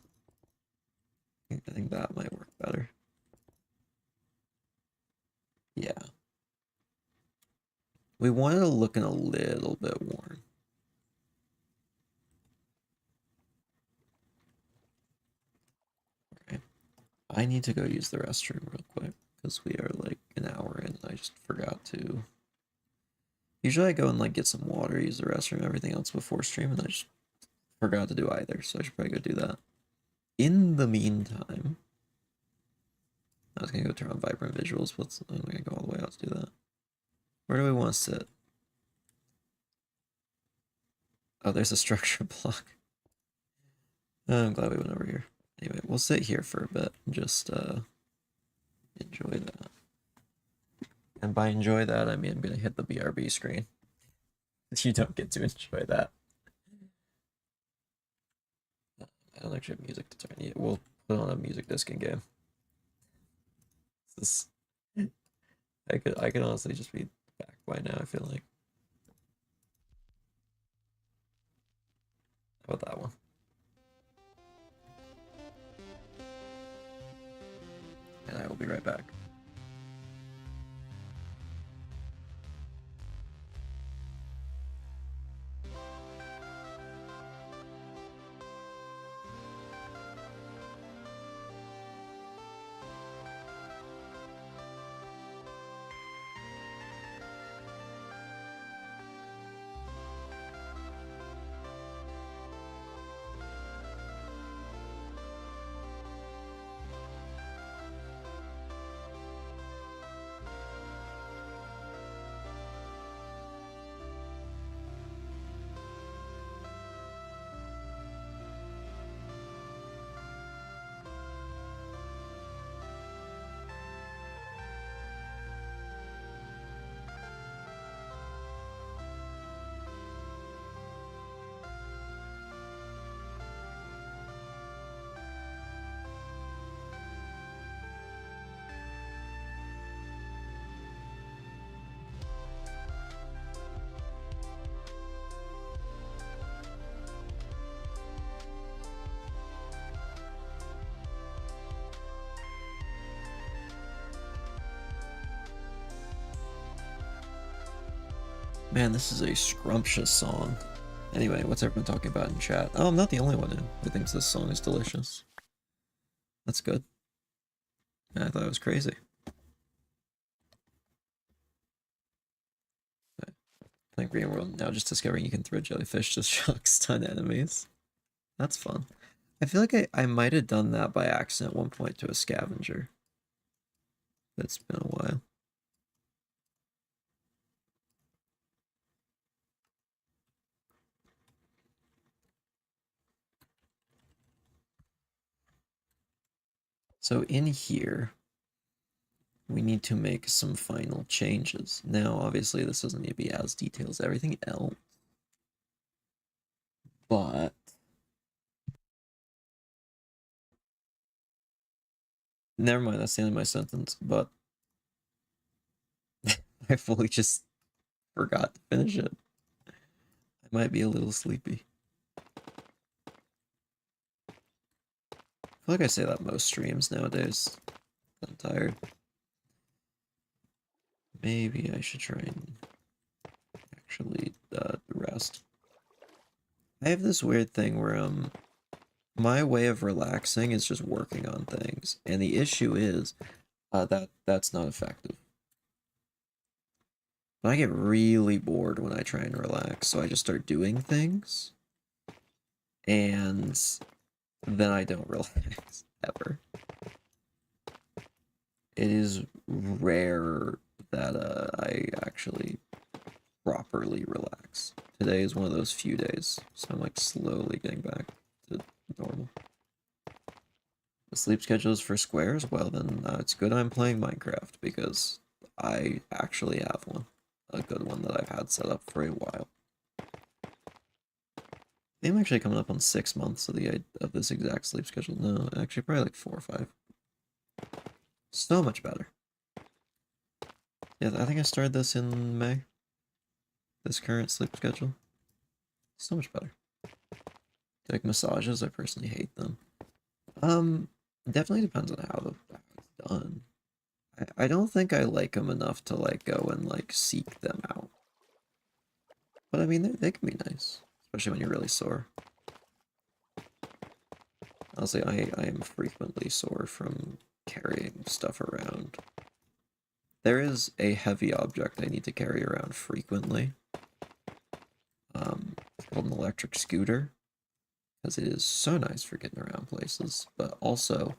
I think that might work better. Yeah. We wanted it looking a little bit worn. Okay. I need to go use the restroom real quick because we are like an hour in. I just forgot to. Usually I go and like get some water, use the restroom, everything else before stream, and I just forgot to do either. So I should probably go do that. In the meantime, I was gonna go turn on vibrant visuals. I'm gonna go all the way out to do that. Where do we want to sit? Oh, there's a structure block. I'm glad we went over here. Anyway, we'll sit here for a bit and just enjoy that. And by enjoy that, I mean I'm gonna hit the BRB screen. You don't get to enjoy that. I don't actually have music to turn yet. We'll put on a music disc in game. This, I could honestly just be back by now. I feel like. How about that one? And I will be right back. Man, this is a scrumptious song. Anyway, what's everyone talking about in chat? Oh, I'm not the only one who thinks this song is delicious. That's good. Man, I thought it was crazy. Playing Green World now, just discovering you can throw jellyfish to shock stun enemies. That's fun. I feel like I might have done that by accident at one point to a scavenger. It's been a while. So in here, we need to make some final changes. Now, obviously, this doesn't need to be as detailed as everything else, but never mind, that's the end of my sentence, but I fully just forgot to finish it. I might be a little sleepy. I feel like I say that most streams nowadays. I'm tired. Maybe I should try and actually rest. I have this weird thing where my way of relaxing is just working on things, and the issue is that's not effective. But I get really bored when I try and relax, so I just start doing things, and then I don't relax ever. It is rare that I actually properly relax. Today is one of those few days, so I'm like slowly getting back to normal. The sleep schedules for squares? Well, then it's good I'm playing Minecraft because I actually have one. A good one that I've had set up for a while. I'm actually coming up on 6 months of this exact sleep schedule. No, actually probably like 4 or 5. So much better. Yeah, I think I started this in May. This current sleep schedule. So much better. Like massages, I personally hate them. Definitely depends on how it's done. I don't think I like them enough to like go and like seek them out. But I mean, they can be nice, especially when you're really sore. Honestly, I am frequently sore from carrying stuff around. There is a heavy object I need to carry around frequently. It's called an electric scooter, because it is so nice for getting around places, but also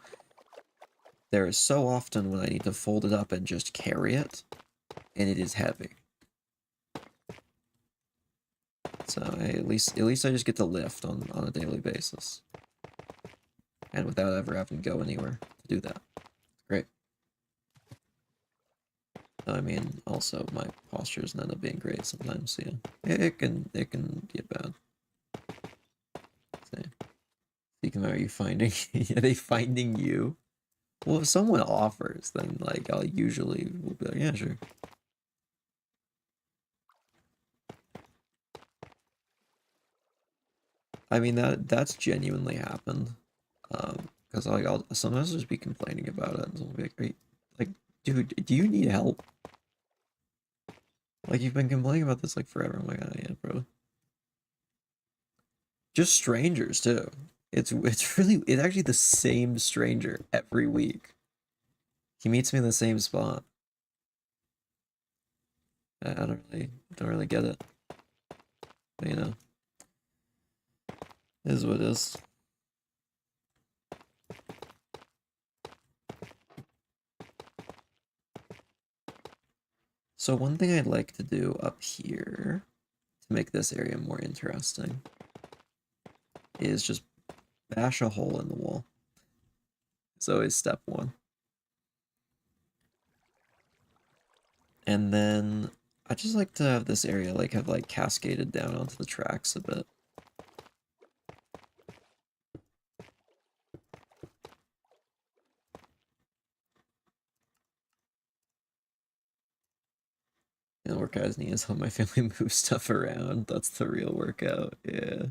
there is so often when I need to fold it up and just carry it, and it is heavy. So at least I just get to lift on a daily basis, and without ever having to go anywhere to do that. It's great. I mean, also my posture doesn't end up being great sometimes. So yeah, it can get bad. So, speaking of, are you finding? Are they finding you? Well, if someone offers, then like I'll usually will be like, yeah, sure. I mean that's genuinely happened. Because like I'll sometimes just be complaining about it, and someone will be like, are you, like, dude, do you need help? Like you've been complaining about this like forever. I'm like, oh yeah, bro. Just strangers too. It's actually the same stranger every week. He meets me in the same spot. I don't really get it. But, you know, it is what it is. So one thing I'd like to do up here to make this area more interesting is just bash a hole in the wall. It's always step one. And then I just like to have this area like have like cascaded down onto the tracks a bit. You know, workout as neat as how my family moves stuff around. That's the real workout. Yeah.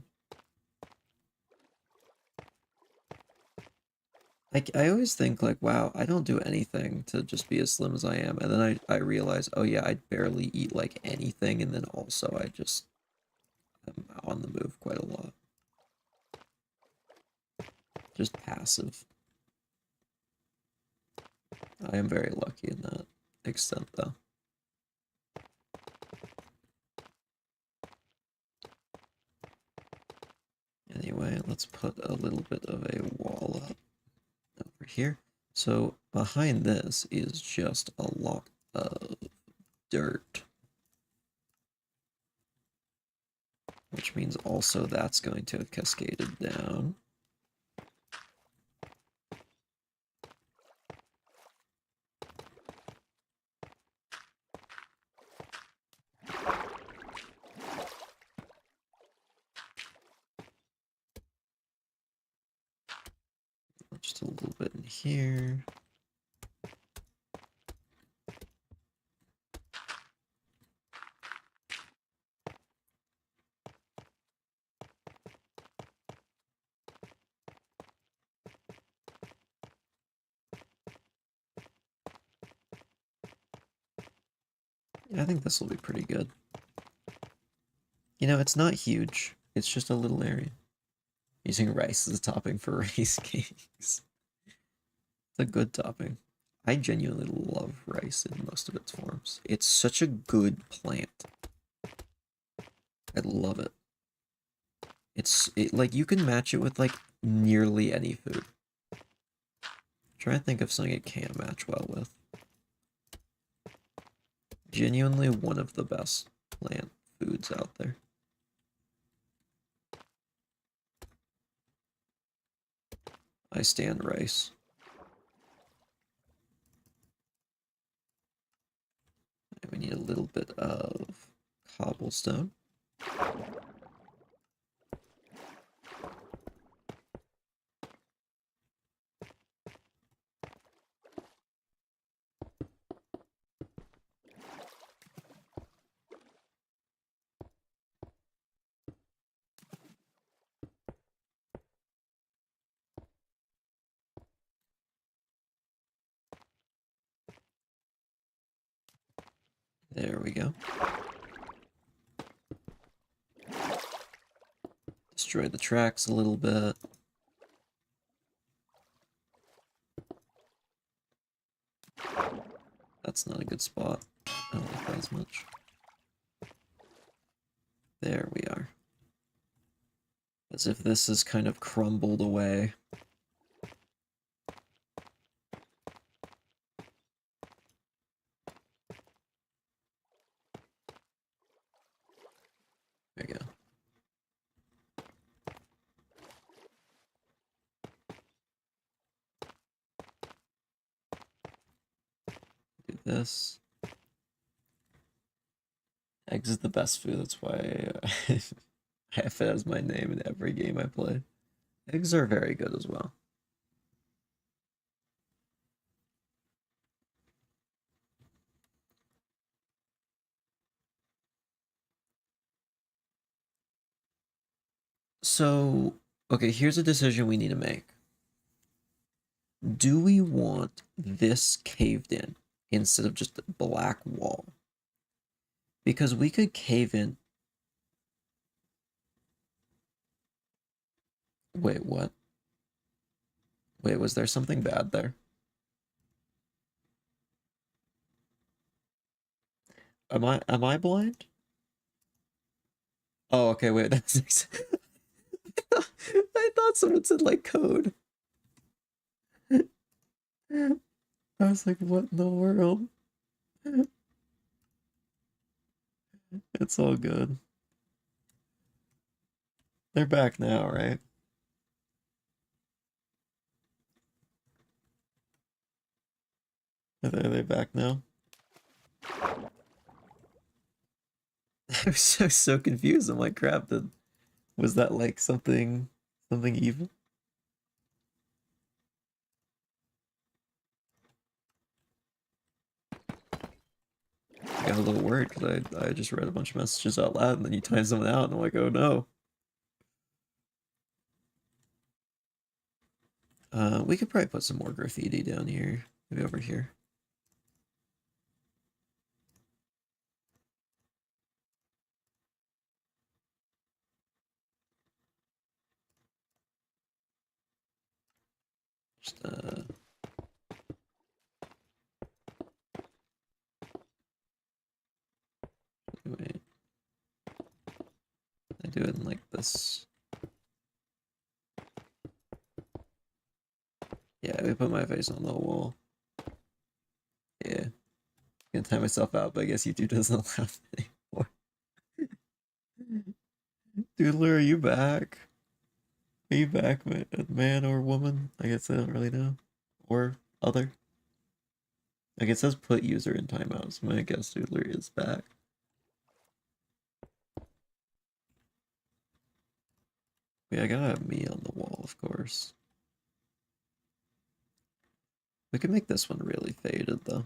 Like I always think like, wow, I don't do anything to just be as slim as I am. And then I realize, oh yeah, I barely eat like anything, and then also I just am on the move quite a lot. Just passive. I am very lucky in that extent though. Anyway, let's put a little bit of a wall up over here. So behind this is just a lot of dirt. Which means also that's going to have cascaded down. Just a little bit in here. Yeah, I think this will be pretty good. You know, it's not huge. It's just a little area. Using rice as a topping for rice cakes. It's a good topping. I genuinely love rice in most of its forms. It's such a good plant. I love it. Like you can match it with like nearly any food. Try to think of something it can match well with. Genuinely one of the best plant foods out there. I stand rice. And we need a little bit of cobblestone. There we go. Destroy the tracks a little bit. That's not a good spot. I don't like that as much. There we are. As if this is kind of crumbled away. There we go. Do this. Eggs is the best food, that's why I have it as my name in every game I play. Eggs are very good as well. So, okay, here's a decision we need to make. Do we want this caved in instead of just a black wall? Because we could cave in. Wait, what? Wait, was there something bad there? Am I blind? Oh, okay, wait, that's I thought someone said like code. I was like, what in the world? It's all good. They're back now, right? Are they back now? I was so confused. I'm like, crap, was that like something evil? I got a little worried because I just read a bunch of messages out loud and then you type something out and I'm like, oh no. We could probably put some more graffiti down here. Maybe over here. Just wait. I do it in like this. Yeah, we put my face on the wall. Yeah. Gonna time myself out, but I guess YouTube doesn't allow it anymore. Doodler, are you back? Are you back, man or woman? I guess I don't really know. Or other. Like it says put user in timeout, so my guess Doodler is back. Yeah, I gotta have me on the wall, of course. We can make this one really faded, though.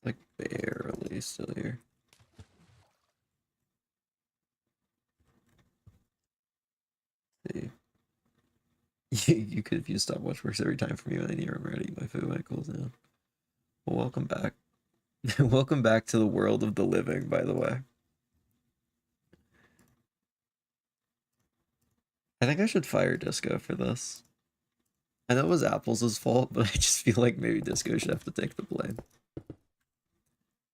Like, barely still here. See. You could, if you stop watch works every time for me when I need to remember how to eat my food when it cools down. Well, welcome back. Welcome back to the world of the living, by the way. I think I should fire Disco for this. I know it was Apples' fault, but I just feel like maybe Disco should have to take the blame.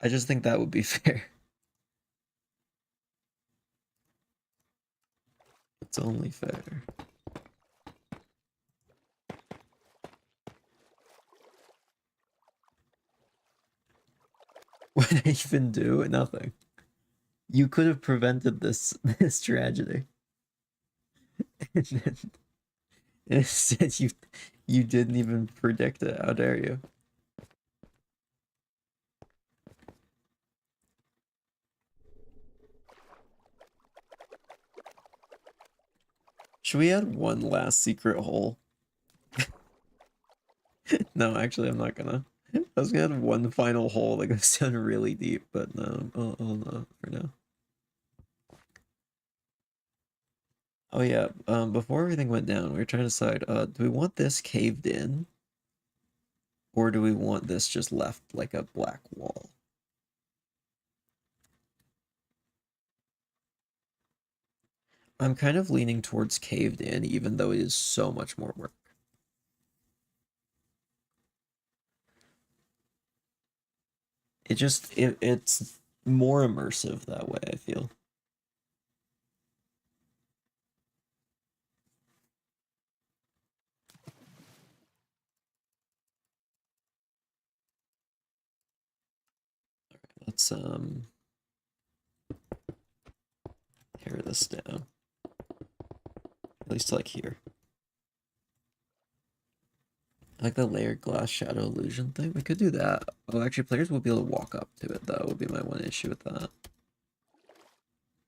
I just think that would be fair. It's only fair. What did I even do? Nothing. You could have prevented this tragedy. And then instead you didn't even predict it. How dare you? Should we add one last secret hole? No, actually, I'm not gonna. I was gonna add one final hole that goes down really deep, but no, I'll not for now. Oh yeah, before everything went down, we were trying to decide, do we want this caved in? Or do we want this just left like a black wall? I'm kind of leaning towards caved in, even though it is so much more work. It's more immersive that way, I feel. Let's tear this down. At least like here. I like the layered glass shadow illusion thing. We could do that. Oh, actually, players will be able to walk up to it, though, would be my one issue with that.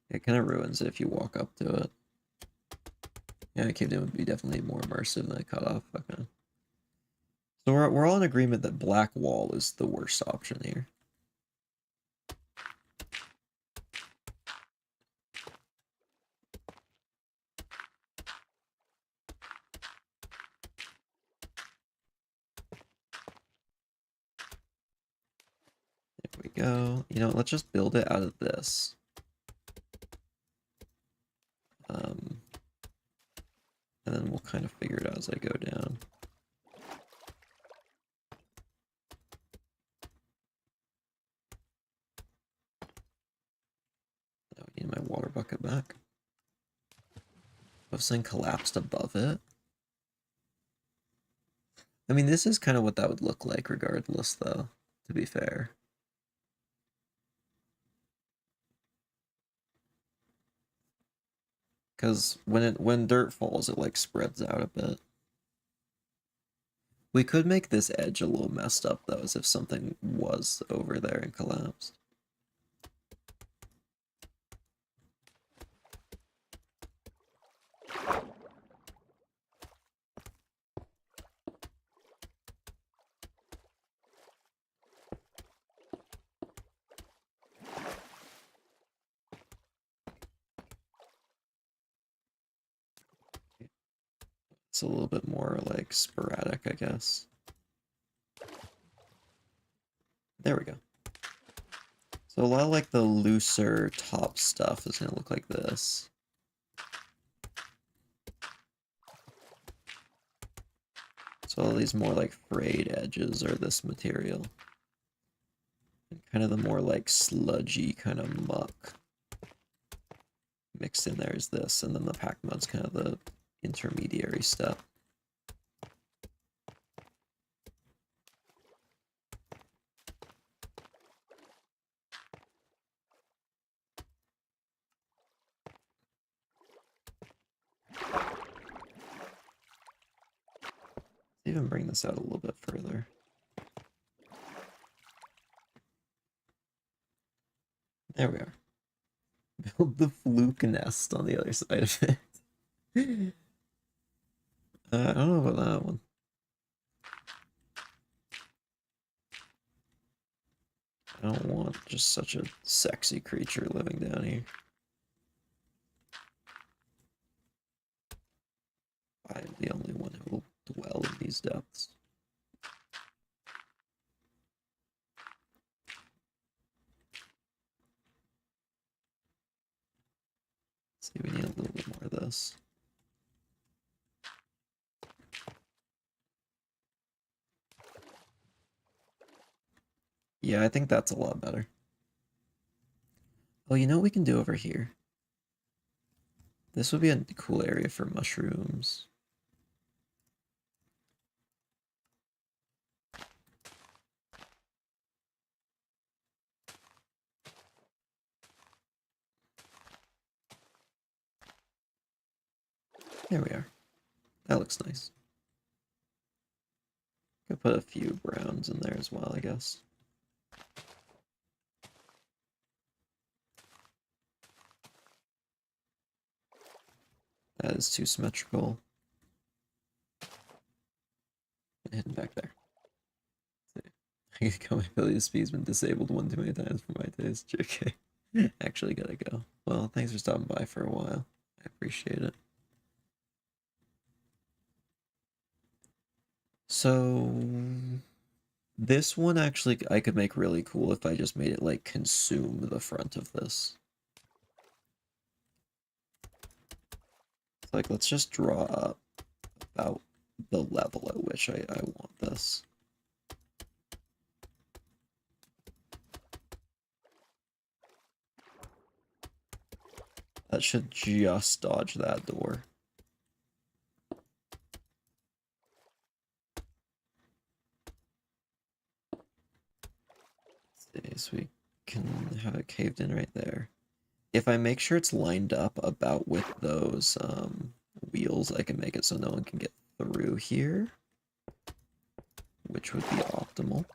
It kind of ruins it if you walk up to it. Yeah, caved in would be definitely more immersive than a cutoff. Okay. So we're all in agreement that black wall is the worst option here. There we go. You know, let's just build it out of this. And then we'll kind of figure it out as I go down. I need my water bucket back. Was something collapsed above it? I mean, this is kind of what that would look like regardless, though, to be fair. Because when dirt falls, it like spreads out a bit. We could make this edge a little messed up, though, as if something was over there and collapsed. It's a little bit more like sporadic, I guess. There we go. So a lot of like the looser top stuff is gonna look like this. So all these more like frayed edges are this material. And kind of the more like sludgy kind of muck mixed in there is this, and then the pack mud's kind of the intermediary step. Let's even bring this out a little bit further. There we are. Build the fluke nest on the other side of it. I don't know about that one. I don't want just such a sexy creature living down here. I am the only one who will dwell in these depths. See, we need a little bit more of this. Yeah, I think that's a lot better. Oh, you know what we can do over here? This would be a cool area for mushrooms. There we are. That looks nice. Could put a few browns in there as well, I guess. That is too symmetrical. Hidden back there. Accountability speed's been disabled one too many times for my taste. JK. Actually gotta go. Well, thanks for stopping by for a while. I appreciate it. So this one actually I could make really cool if I just made it like consume the front of this. Like let's just draw up about the level at which I want this. That should just dodge that door. See, so we can have it caved in right there. If I make sure it's lined up about with those wheels, I can make it so no one can get through here, which would be optimal.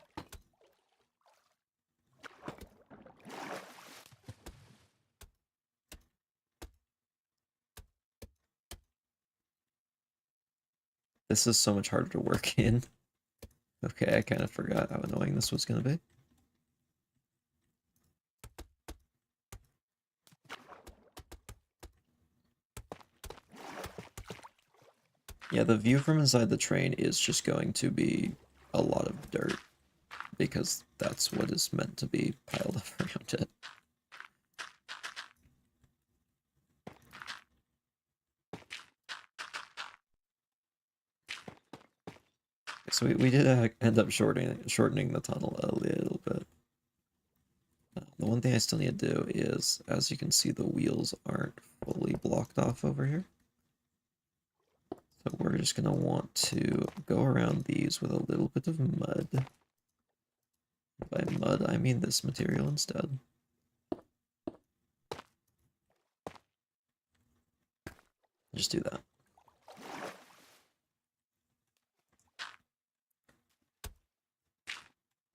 This is so much harder to work in. Okay, I kind of forgot how annoying this was going to be. Yeah, the view from inside the train is just going to be a lot of dirt, because that's what is meant to be piled up around it. So we did end up shortening the tunnel a little bit. The one thing I still need to do is, as you can see, the wheels aren't fully blocked off over here. So we're just going to want to go around these with a little bit of mud. By mud, I mean this material instead. Just do that.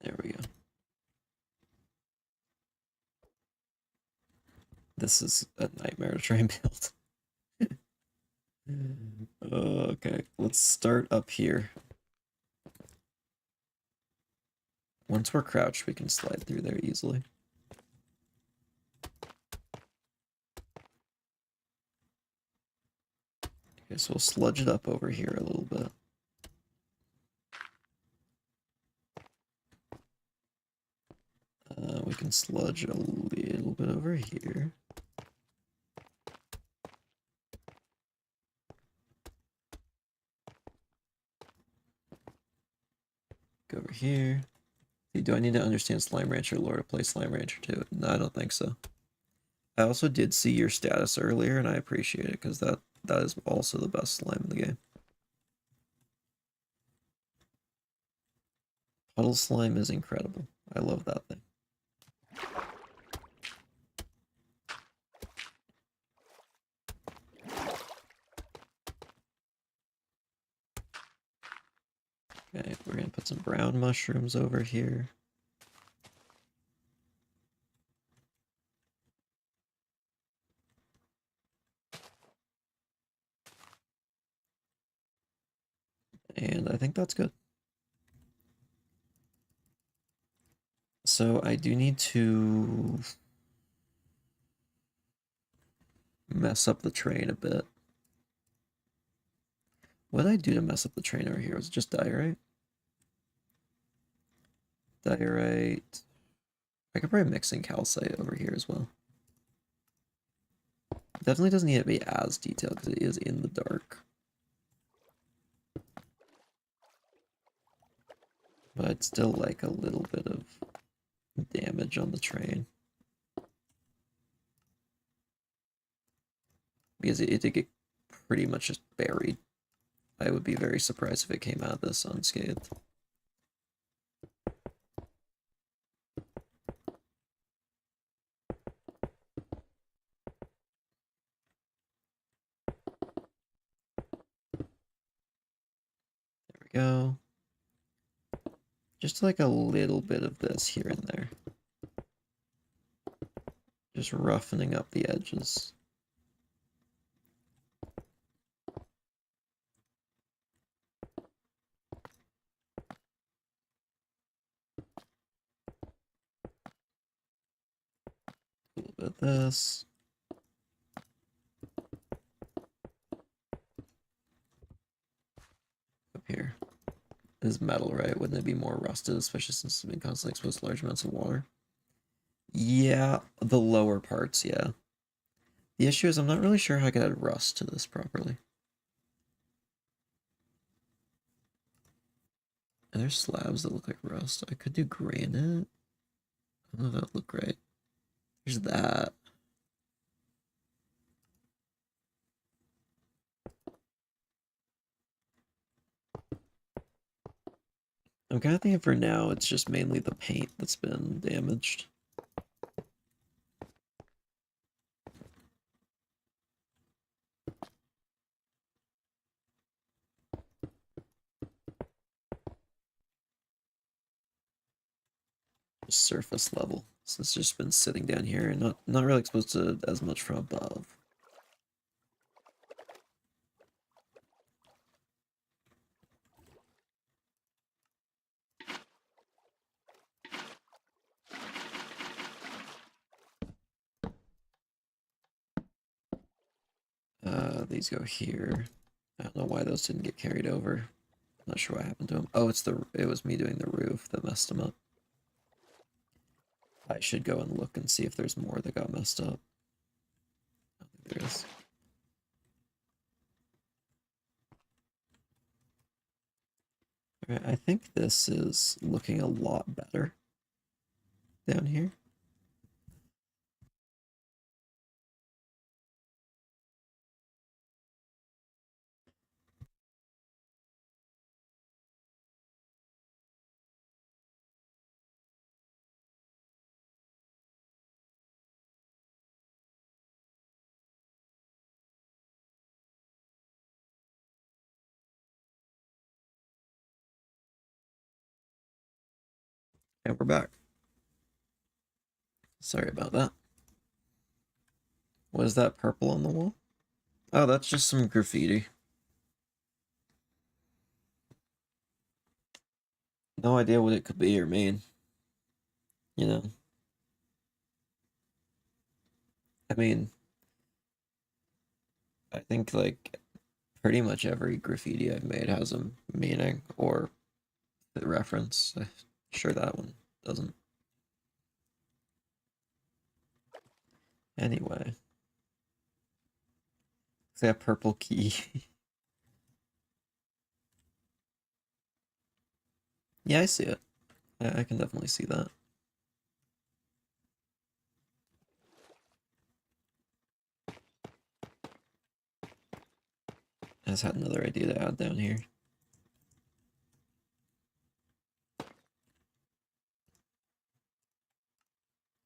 There we go. This is a nightmare to try and build. Okay, let's start up here. Once we're crouched, we can slide through there easily. Okay, so we'll sludge it up over here a little bit. We can sludge a little bit over here. Go over here. Do I need to understand Slime Rancher lore to play Slime Rancher 2? No, I don't think so. I also did see your status earlier, and I appreciate it, because that is also the best slime in the game. Puddle slime is incredible. I love that thing. Okay, we're gonna put some brown mushrooms over here. And I think that's good. So I do need to mess up the train a bit. What did I do to mess up the train over here? Was it just diorite? Diorite. I could probably mix in calcite over here as well. Definitely doesn't need to be as detailed because it is in the dark. But it's still like a little bit of damage on the train. Because it did get pretty much just buried. I would be very surprised if it came out of this unscathed. There we go. Just like a little bit of this here and there. Just roughening up the edges. A little bit of this. Up here. This is metal, right? Wouldn't it be more rusted, especially since it's been constantly exposed to large amounts of water? Yeah, the lower parts, yeah. The issue is I'm not really sure how I could add rust to this properly. And there's slabs that look like rust. I could do granite. I don't know if that would look right. There's that. I'm kind of thinking for now it's just mainly the paint that's been damaged. Surface level. So it's just been sitting down here and not really exposed to as much from above. These go here. I don't know why those didn't get carried over. I'm not sure what happened to them. Oh, it was me doing the roof that messed them up. I should go and look and see if there's more that got messed up. I don't think there is. Alright, I think this is looking a lot better down here. And we're back. Sorry about that. What is that purple on the wall? Oh, that's just some graffiti. No idea what it could be or mean. You know? I mean, I think like pretty much every graffiti I've made has a meaning or a reference. I'm sure that one doesn't. Anyway. It's a purple key. Yeah, I see it. I can definitely see that. I just had another idea to add down here.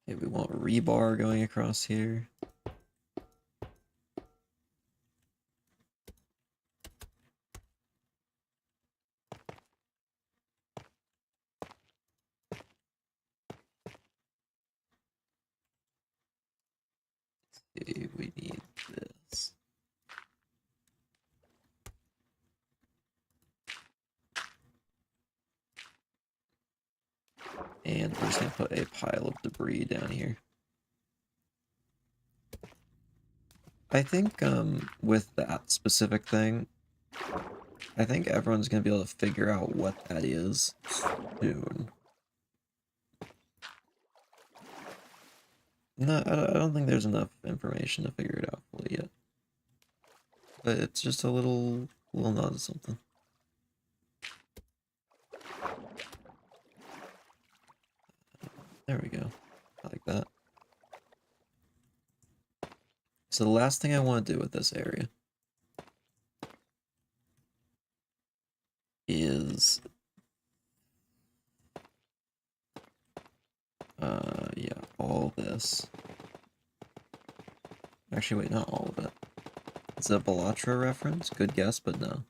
Okay, we want rebar going across here. Okay, we need this. And we're just gonna put a pile of debris down here. I think with that specific thing, I think everyone's gonna be able to figure out what that is soon. No, I don't think there's enough information to figure it out fully but it's just a little nod of something. There we go. I like that. So the last thing I want to do with this area is yeah, all this. Actually, wait, not all of it. Is that a Balatro reference? Good guess, but no.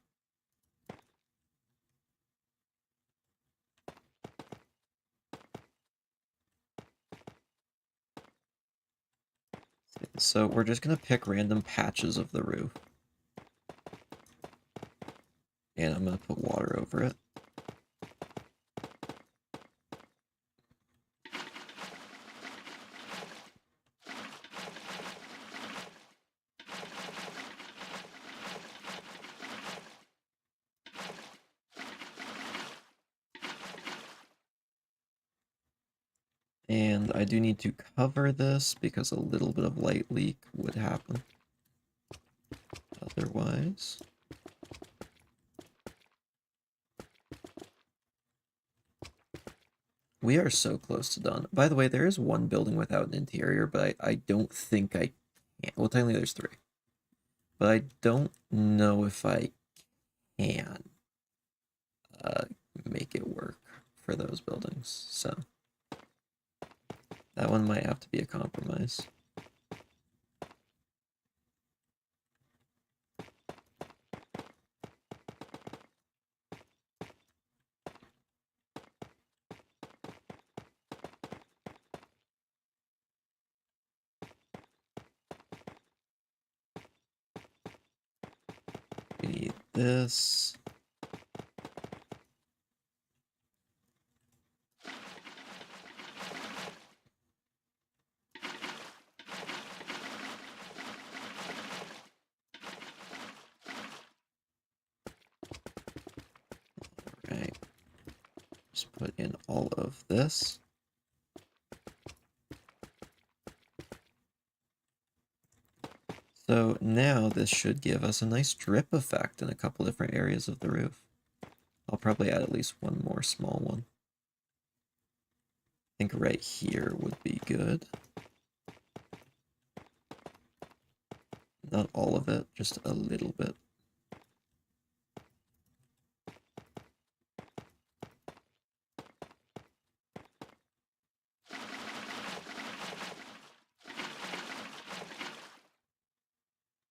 So we're just gonna pick random patches of the roof. And I'm gonna put water over it. And I do need to cover this because a little bit of light leak would happen. Otherwise... We are so close to done. By the way, there is one building without an interior, but I don't think I can. Well, technically there's 3. But I don't know if I can make it work for those buildings. So that one might have to be a compromise. We need this. Alright. Just put in all of this. So now this should give us a nice drip effect in a couple different areas of the roof. I'll probably add at least one more small one. I think right here would be good. Not all of it, just a little bit.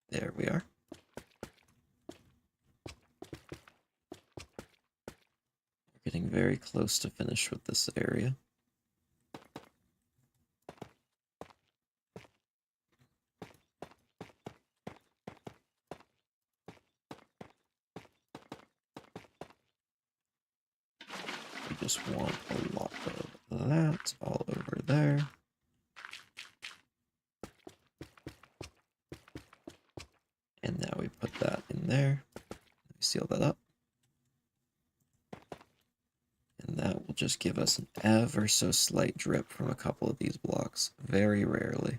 There we are. We're getting very close to finish with this area. We just want a lot of that all over there. And now we put that in there. We seal that up. And that will just give us an ever so slight drip from a couple of these blocks. Very rarely.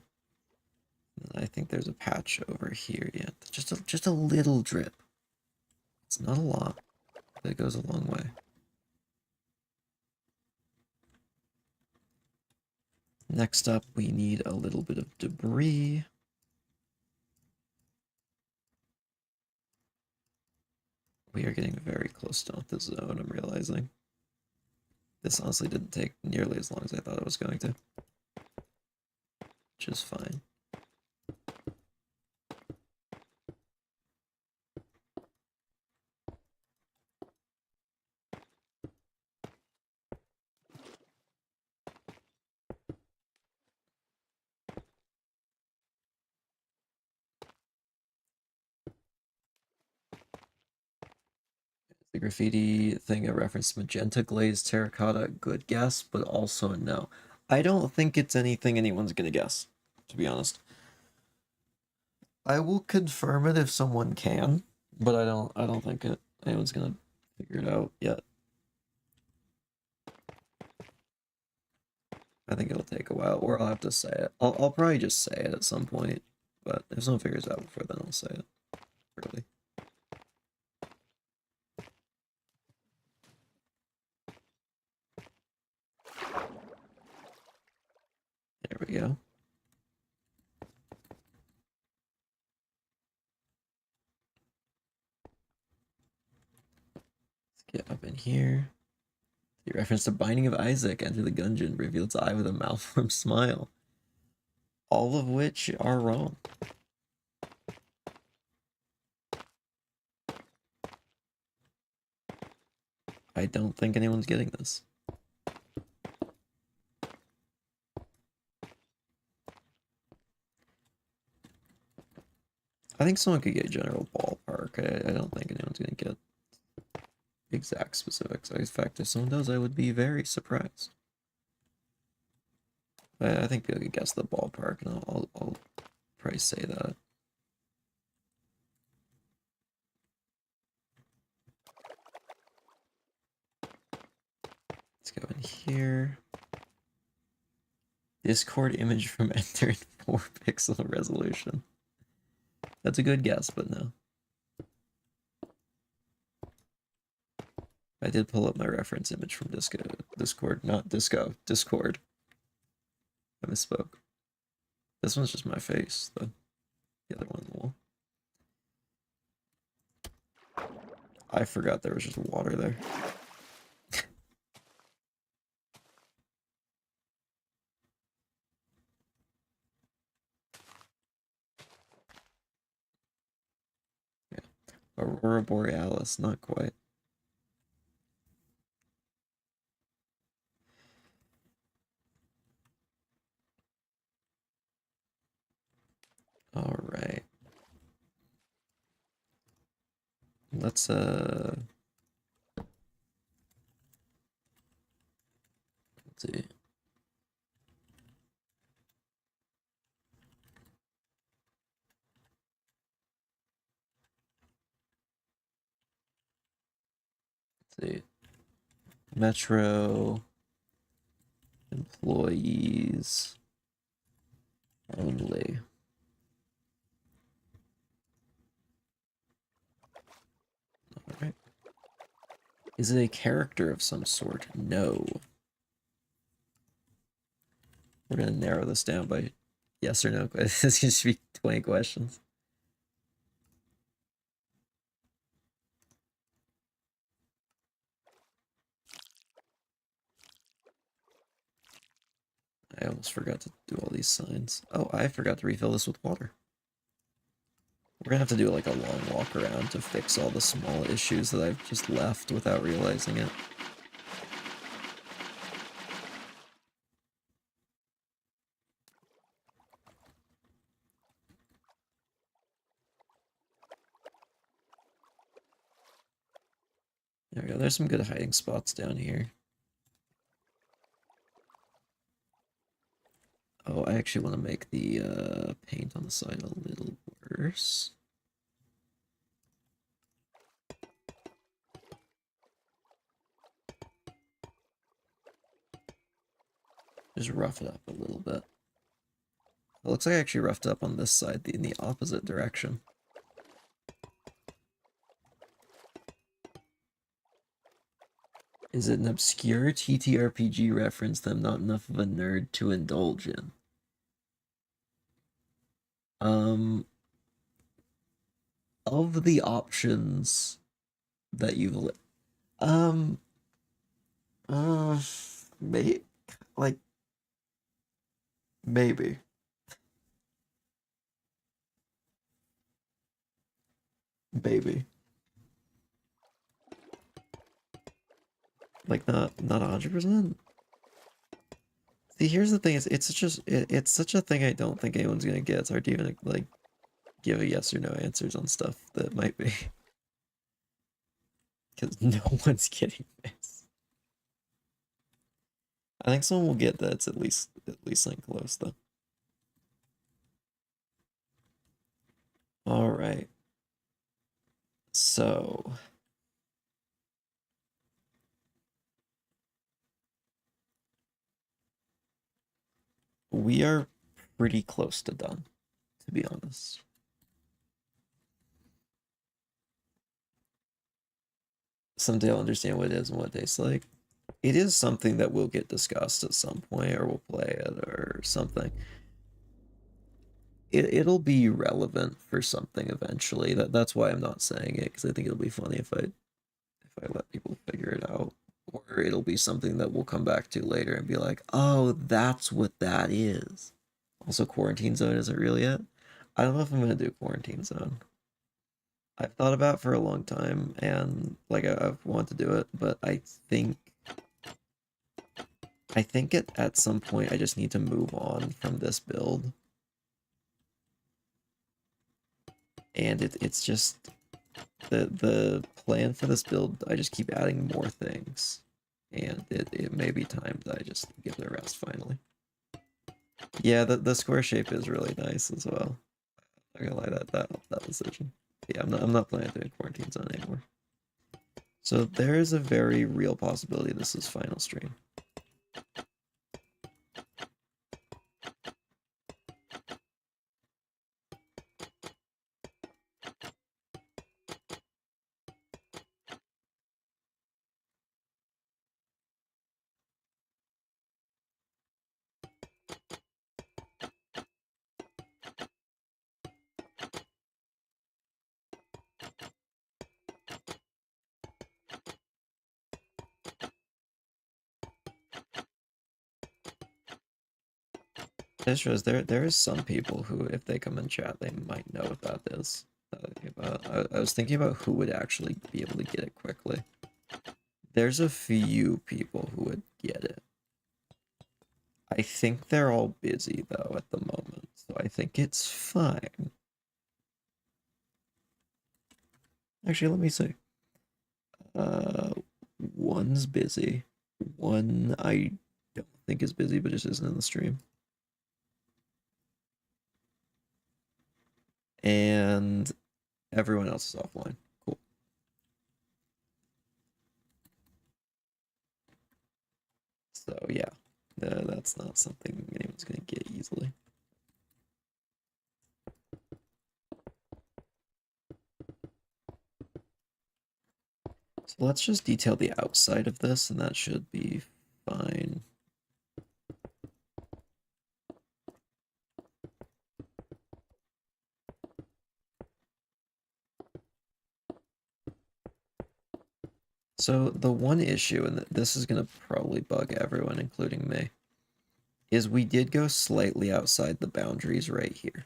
And I think there's a patch over here. Yeah, just a little drip. It's not a lot, but it goes a long way. Next up, we need a little bit of debris. We are getting very close to the zone, I'm realizing. This honestly didn't take nearly as long as I thought it was going to. Which is fine. The graffiti thing I referenced magenta glazed terracotta, good guess, but also no. I don't think it's anything anyone's gonna guess, to be honest. I will confirm it if someone can, but I don't think anyone's gonna figure it out yet. I think it'll take a while, or I'll have to say it. I'll probably just say it at some point, but if someone figures it out before then, I'll say it. Really. Get up in here. The reference to Binding of Isaac, enter the Gungeon, reveal its eye with a malformed smile. All of which are wrong. I don't think anyone's getting this. I think someone could get general ballpark. I don't think anyone's going to get exact specifics. In fact, if someone does, I would be very surprised. But I think people could guess the ballpark, and I'll probably say that. Let's go in here. Discord image from Enter in 4 pixel resolution. That's a good guess, but no. I did pull up my reference image from Discord, not Disco, Discord. I misspoke. This one's just my face, the other one on the wall. I forgot there was just water there. Yeah. Aurora Borealis, not quite. All right. Let's see. Let's see. Metro employees only. All right. Is it a character of some sort? No. We're gonna narrow this down by yes or no. This is gonna be 20 questions. I almost forgot to do all these signs. Oh, I forgot to refill this with water. We're gonna have to do like a long walk around to fix all the small issues that I've just left without realizing it. There we go. There's some good hiding spots down here. Oh, I actually want to make the paint on the side a little worse. Just rough it up a little bit. It looks like I actually roughed up on this side in the opposite direction. Is it an obscure TTRPG reference that I'm not enough of a nerd to indulge in? Of the options that you've may like maybe. Maybe. Like not 100%. See, here's the thing: it's such a thing I don't think anyone's gonna get. It's hard to even like give a yes or no answers on stuff that might be, because no one's getting this. I think someone will get that. It's at least like close though. All right. So we are pretty close to done, to be honest. Someday I'll understand what it is and what it tastes like. It is something that will get discussed at some point, or we'll play it or something. It'll be relevant for something eventually. That's why I'm not saying it, because I think it'll be funny if I let people figure it out. Or it'll be something that we'll come back to later and be like, oh, that's what that is. Also, Quarantine Zone isn't really it. I don't know if I'm gonna do Quarantine Zone. I've thought about it for a long time, and like I've wanted to do it, but I think at some point I just need to move on from this build, and it's just the plan for this build. I just keep adding more things, and it may be time that I just give it a rest finally. Yeah, the square shape is really nice as well. I'm not gonna lie, that decision. Yeah, I'm not planning to do Quarantine Zone anymore. So there is a very real possibility this is final stream. This shows there is some people who, if they come in chat, they might know what that is. I was thinking about who would actually be able to get it quickly. There's a few people who would get it. I think they're all busy though at the moment, so I think it's fine. Actually, let me see. One's busy. One I don't think is busy, but just isn't in the stream. And everyone else is offline. Cool. So yeah, that's not something anyone's gonna get easily. So let's just detail the outside of this, and that should be fine. So the one issue, and this is going to probably bug everyone, including me, is we did go slightly outside the boundaries right here.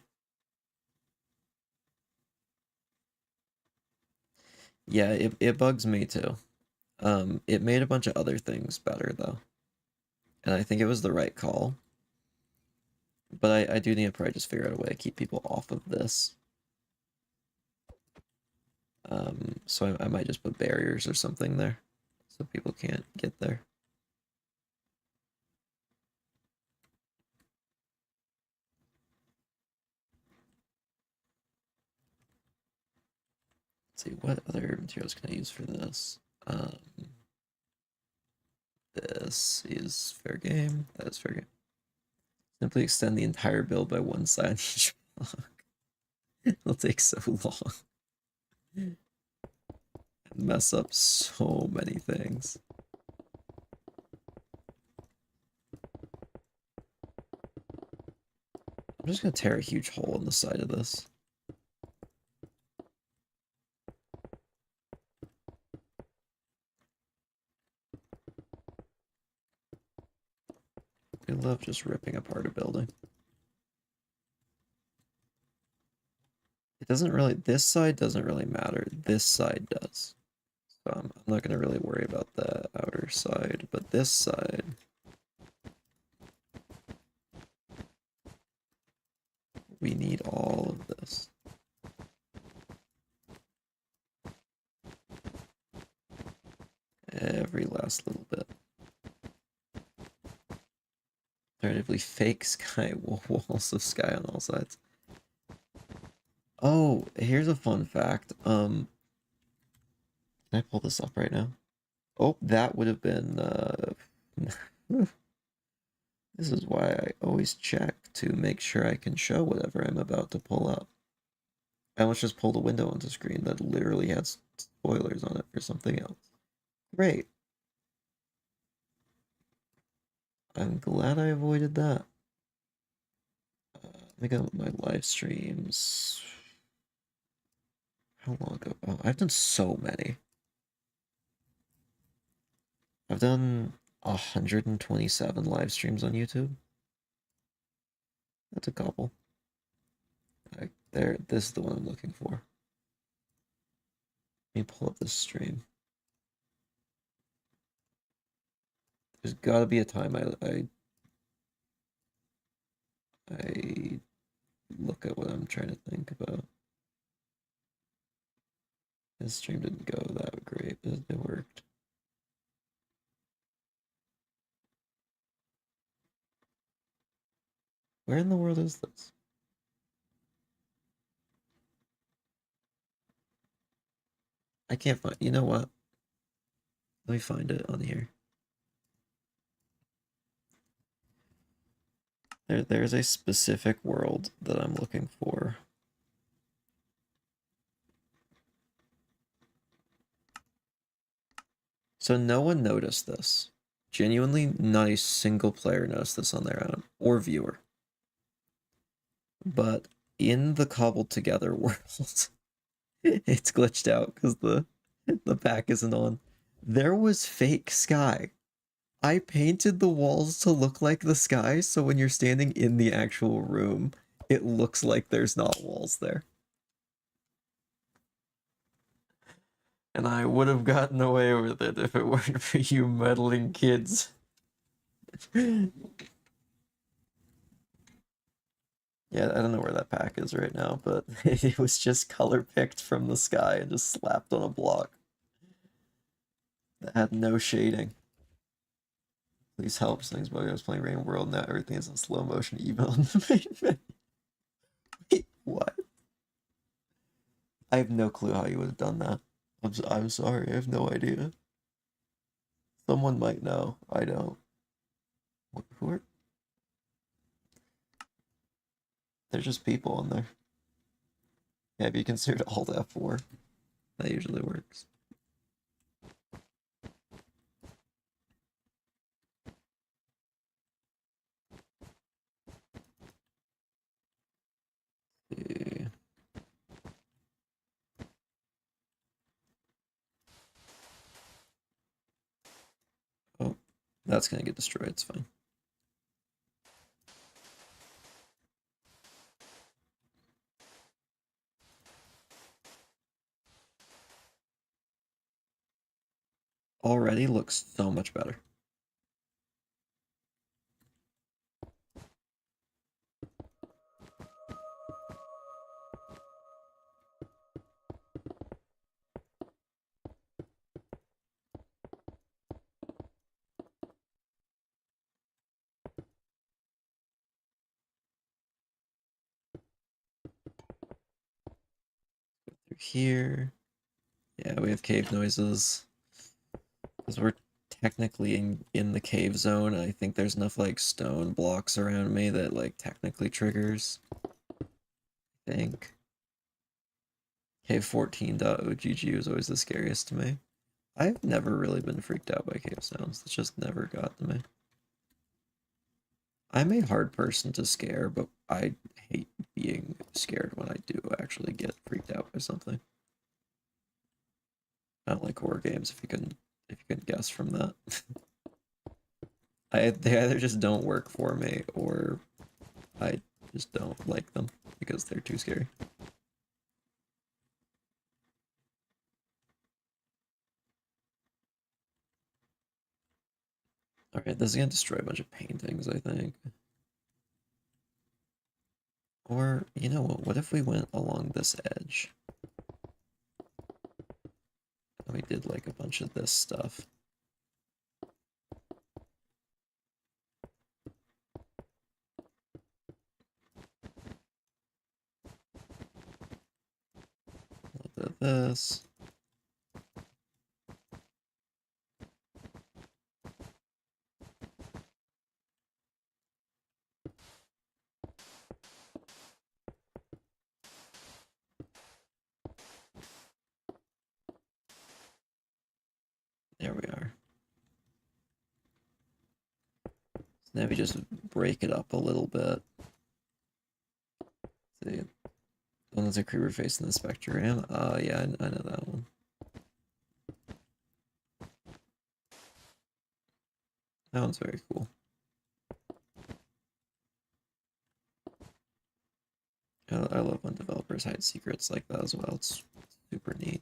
Yeah, it bugs me too. It made a bunch of other things better though. And I think it was the right call. But I do need to probably just figure out a way to keep people off of this. So I might just put barriers or something there so people can't get there. Let's see, what other materials can I use for this? This is fair game. That is fair game. Simply extend the entire build by one side each block. It'll take so long. And mess up so many things. I'm just gonna tear a huge hole in the side of this. I love just ripping apart a building. It doesn't really, this side doesn't really matter. This side does. So I'm not gonna really worry about the outer side, but this side, we need all of this. Every last little bit. Alternatively, fake sky walls of sky on all sides. Oh, here's a fun fact. Can I pull this up right now? Oh, that would have been this is why I always check to make sure I can show whatever I'm about to pull up. I almost just pulled a window onto screen that literally has spoilers on it for something else. Great. I'm glad I avoided that. Let me go with my live streams. How long ago? Oh, I've done so many. I've done 127 live streams on YouTube. That's a couple. There, this is the one I'm looking for. Let me pull up this stream. There's gotta be a time I look at what I'm trying to think about. This stream didn't go that great, but it worked. Where in the world is this? I can't find. You know what? Let me find it on here. There's a specific world that I'm looking for. So no one noticed this. Genuinely, not a single player noticed this on their own, or viewer. But in the cobbled together world, it's glitched out because the pack isn't on. There was fake sky. I painted the walls to look like the sky, so when you're standing in the actual room, it looks like there's not walls there. And I would have gotten away with it if it weren't for you meddling kids. Yeah, I don't know where that pack is right now, but it was just color picked from the sky and just slapped on a block. That had no shading. Please help. Things but I was playing Rain World, now everything is in slow motion, even on the main menu. Wait, what? I have no clue how you would have done that. I'm sorry, I have no idea. Someone might know. I don't. Who are? They're just people on there. Yeah, if you consider Alt F4, that usually works. See. Oh, that's gonna get destroyed. It's fine. Already looks so much better. Through here. Yeah, we have cave noises. Because we're technically in the cave zone. I think there's enough like stone blocks around me that like technically triggers. I think. Cave 14.ogg was always the scariest to me. I've never really been freaked out by cave sounds. It's just never got to me. I'm a hard person to scare, but I hate being scared when I do actually get freaked out by something. I don't like horror games if you can guess from that. They either just don't work for me or I just don't like them because they're too scary. Alright, this is gonna destroy a bunch of paintings, I think. Or, you know what if we went along this edge? And we did like a bunch of this stuff. A little bit of this. There we are. So now we just break it up a little bit. See, the one that's a creeper facing the spectrogram. Yeah, I know that one. That one's very cool. I love when developers hide secrets like that as well. It's super neat.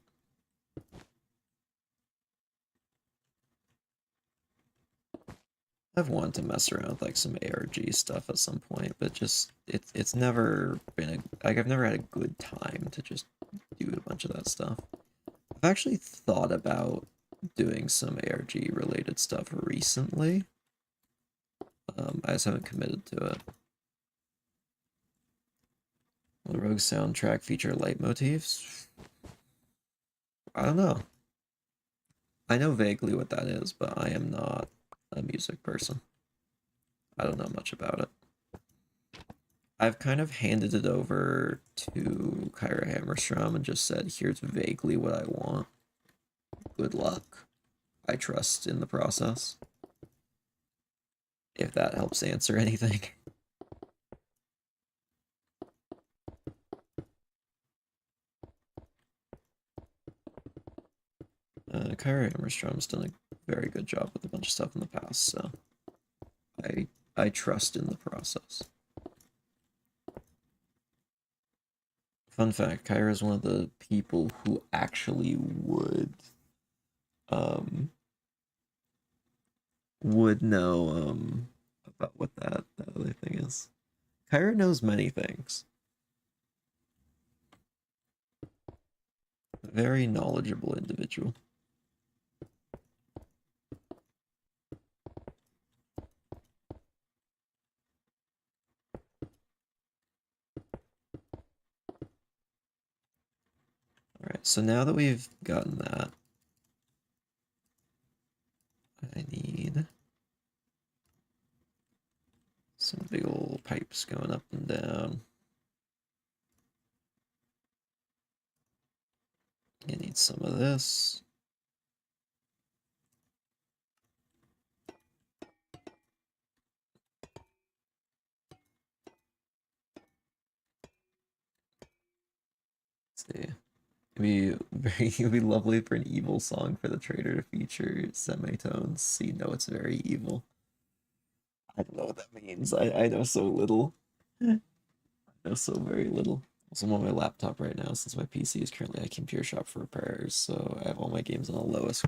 I've wanted to mess around with like some ARG stuff at some point, but just it's never been I've never had a good time to just do a bunch of that stuff. I've actually thought about doing some ARG related stuff recently. I just haven't committed to it. Will the Rogue soundtrack feature leitmotifs? I don't know. I know vaguely what that is, but I am not a music person. I don't know much about it. I've kind of handed it over to Kyra Hammerstrom and just said, here's vaguely what I want. Good luck. I trust in the process. If that helps answer anything. Kyra Hammerstrom's done a very good job with a bunch of stuff in the past, so I trust in the process. Fun fact, Kyra is one of the people who actually um would know about what that other thing is. Kyra knows many things. Very knowledgeable individual. Alright, so now that we've gotten that, I need some big old pipes going up and down. I need some of this. Let's see. It'd be lovely for an evil song for the trader to feature semitones. So you know it's very evil. I don't know what that means. I know so little. I know so very little. Also, I'm on my laptop right now since my PC is currently at Computer Shop for repairs, so I have all my games on the lowest.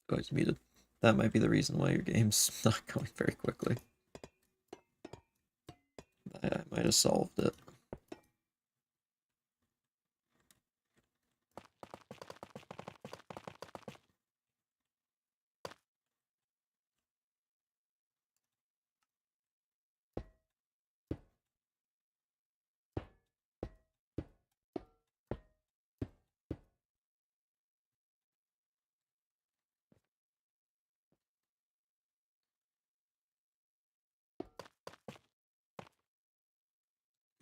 Oh, it's muted. That might be the reason why your game's not going very quickly. I might have solved it.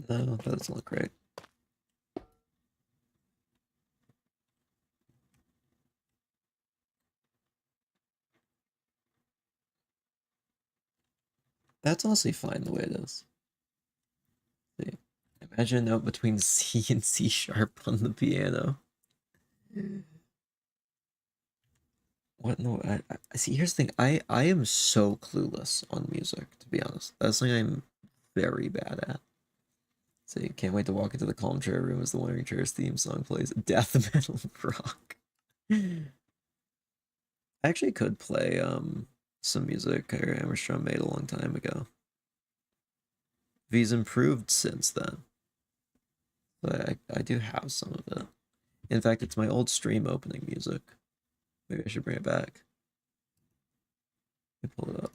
No, that doesn't look right. That's honestly fine the way it is. See, imagine a note between C and C sharp on the piano. What no? I see. Here's the thing. I am so clueless on music, to be honest. That's something I'm very bad at. See, can't wait to walk into the calm chair room as the Wandering Chair's theme song plays. Death metal rock. I actually could play some music Hammerstrom made a long time ago. He's improved since then, but I do have some of it. In fact, it's my old stream opening music. Maybe I should bring it back. Let me pull it up.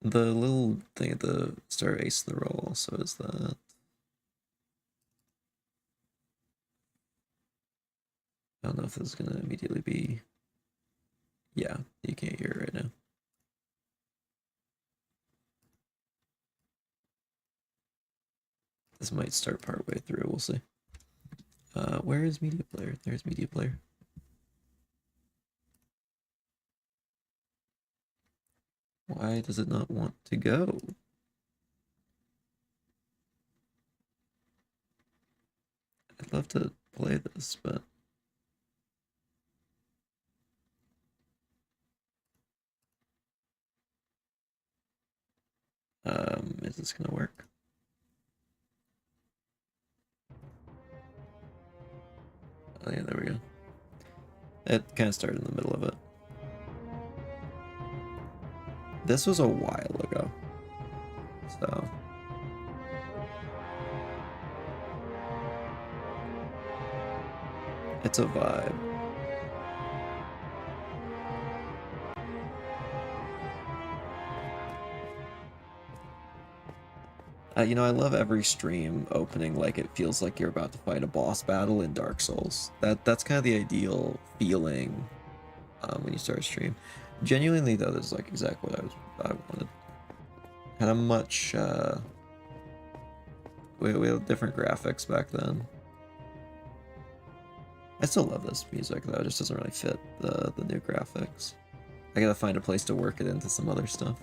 The little thing at the start of Ace in the Roll also is that. I don't know if this is gonna immediately be. Yeah, you can't hear it right now. This might start part way through, we'll see. Where is Media Player? There's Media Player. Why does it not want to go? I'd love to play this, but this gonna work? Oh yeah, there we go. It kind of started in the middle of it. This was a while ago, so it's a vibe. You know, I love every stream opening like it feels like you're about to fight a boss battle in Dark Souls. That's kind of the ideal feeling when you start a stream. Genuinely though, this is like exactly what I wanted. Had a much we had different graphics back then. I still love this music though, it just doesn't really fit the new graphics. I gotta find a place to work it into some other stuff.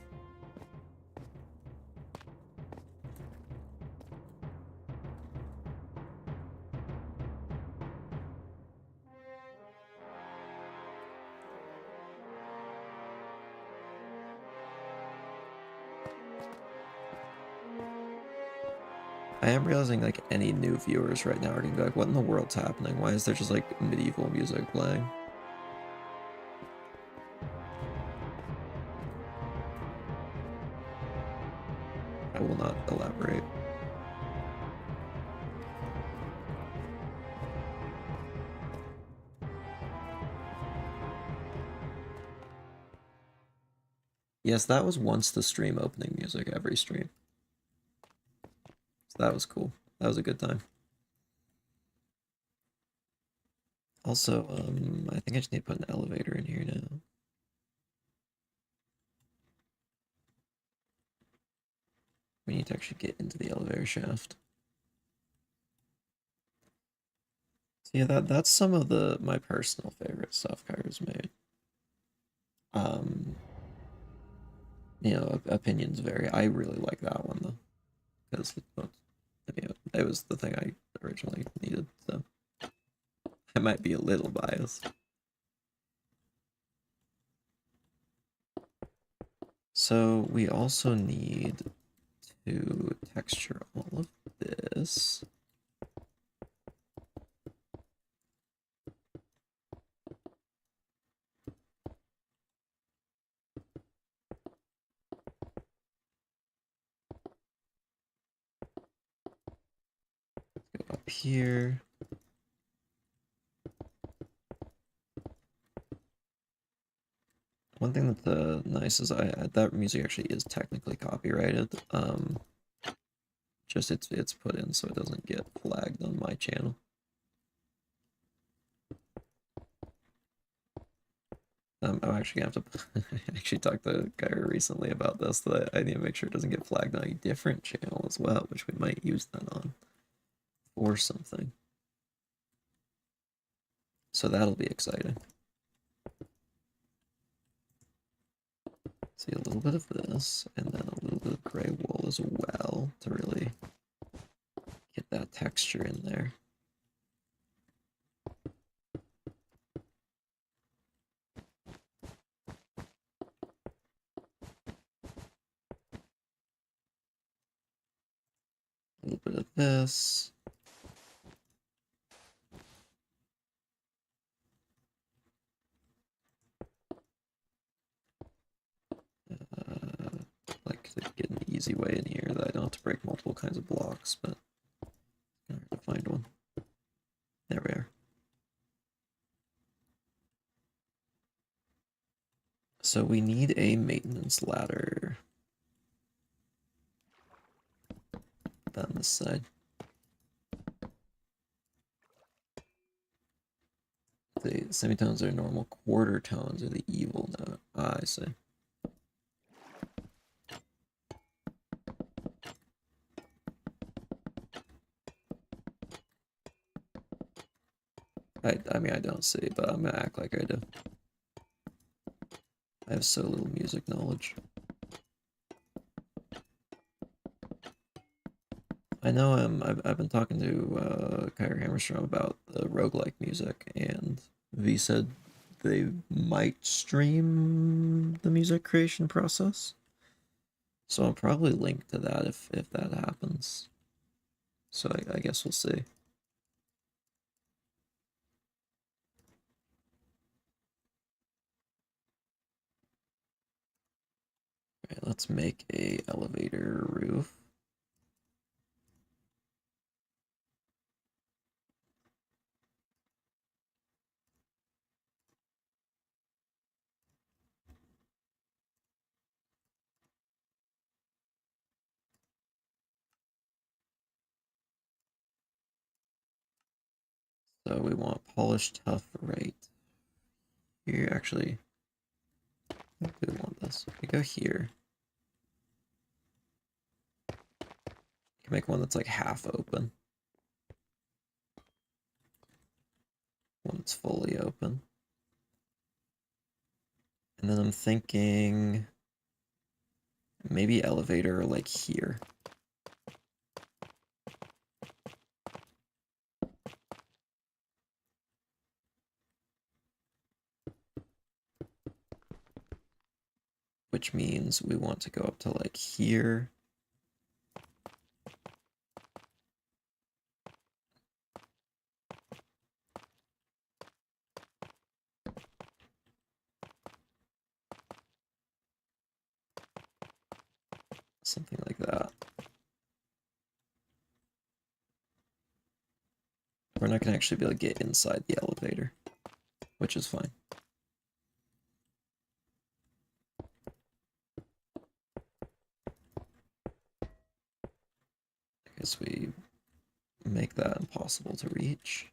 I am realizing like any new viewers right now are gonna be like, what in the world's happening? Why is there just like medieval music playing? I will not elaborate. Yes, that was once the stream opening music every stream. So that was cool. That was a good time. Also, I think I just need to put an elevator in here now. We need to actually get into the elevator shaft. So yeah, that's some of my personal favorite stuff Kyra's made. You know, opinions vary. I really like that one though, because it was the thing I originally needed. So I might be a little biased. So we also need to texture all of this. Go up here. One thing that's nice is that music actually is technically copyrighted. Just it's put in so it doesn't get flagged on my channel. I'm actually gonna have to I actually talked to Kyra recently about this, that I need to make sure it doesn't get flagged on a different channel as well, which we might use that on or something. So that'll be exciting. See a little bit of this, and then a little bit of gray wool as well to really get that texture in there. A little bit of this. Like to get an easy way in here that I don't have to break multiple kinds of blocks, but it's hard to find one. There we are. So we need a maintenance ladder on this side. The semitones are normal, quarter tones are the evil note. Ah, I see. I mean, I don't see, but I'm gonna act like I do. I have so little music knowledge. I know I've been talking to Kyra Hammerstrom about the roguelike music, and V said they might stream the music creation process. So I'll probably link to that if that happens. So I guess we'll see. Alright, let's make a elevator roof. So we want polished tough right here. Actually, I do want this. We go here. You can make one that's like half open. One that's fully open. And then I'm thinking maybe elevator like here. Which means we want to go up to like here. Something like that. We're not going to actually be able to get inside the elevator, which is fine. I guess we make that impossible to reach.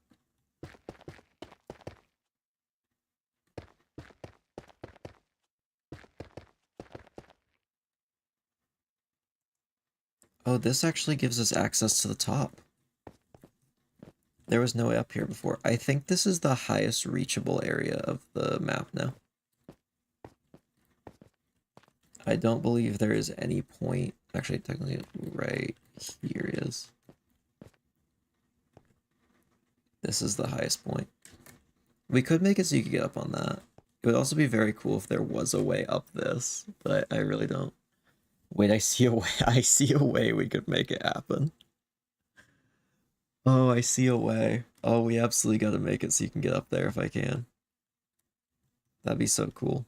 Oh, this actually gives us access to the top. There was no way up here before. I think this is the highest reachable area of the map now. I don't believe there is any point. Actually, technically, right here is. This is the highest point. We could make it so you could get up on that. It would also be very cool if there was a way up this, but I really don't. Wait, I see a way. I see a way we could make it happen. Oh, I see a way. Oh, we absolutely got to make it so you can get up there if I can. That'd be so cool.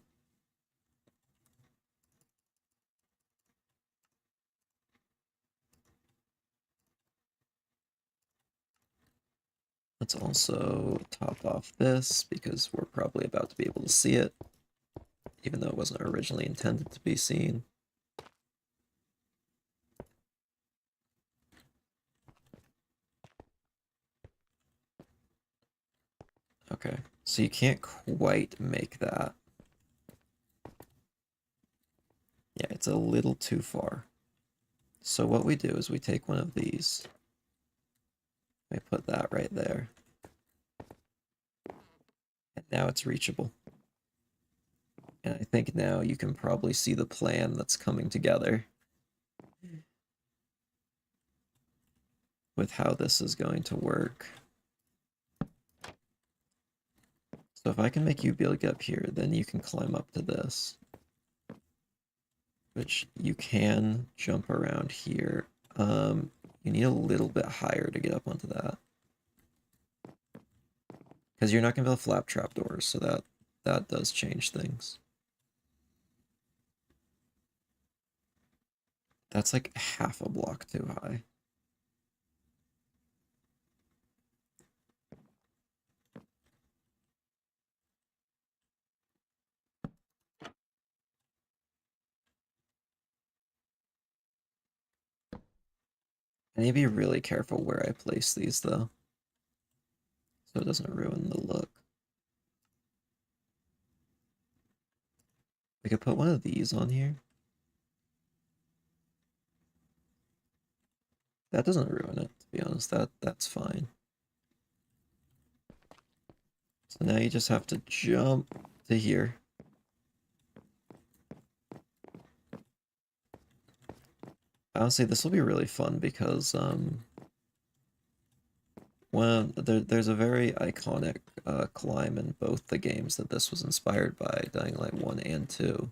Let's also top off this because we're probably about to be able to see it, even though it wasn't originally intended to be seen. Okay, so you can't quite make that. Yeah, it's a little too far. So what we do is we take one of these. I put that right there. And now it's reachable. And I think now you can probably see the plan that's coming together with how this is going to work. So if I can make you be able to get up here, then you can climb up to this. Which you can jump around here. You need a little bit higher to get up onto that. Because you're not going to be able to flap trapdoors, so that does change things. That's like half a block too high. I need to be really careful where I place these, though, so it doesn't ruin the look. We could put one of these on here. That doesn't ruin it, to be honest. That's fine. So now you just have to jump to here. Honestly, this will be really fun because there's a very iconic climb in both the games that this was inspired by, Dying Light 1 and 2.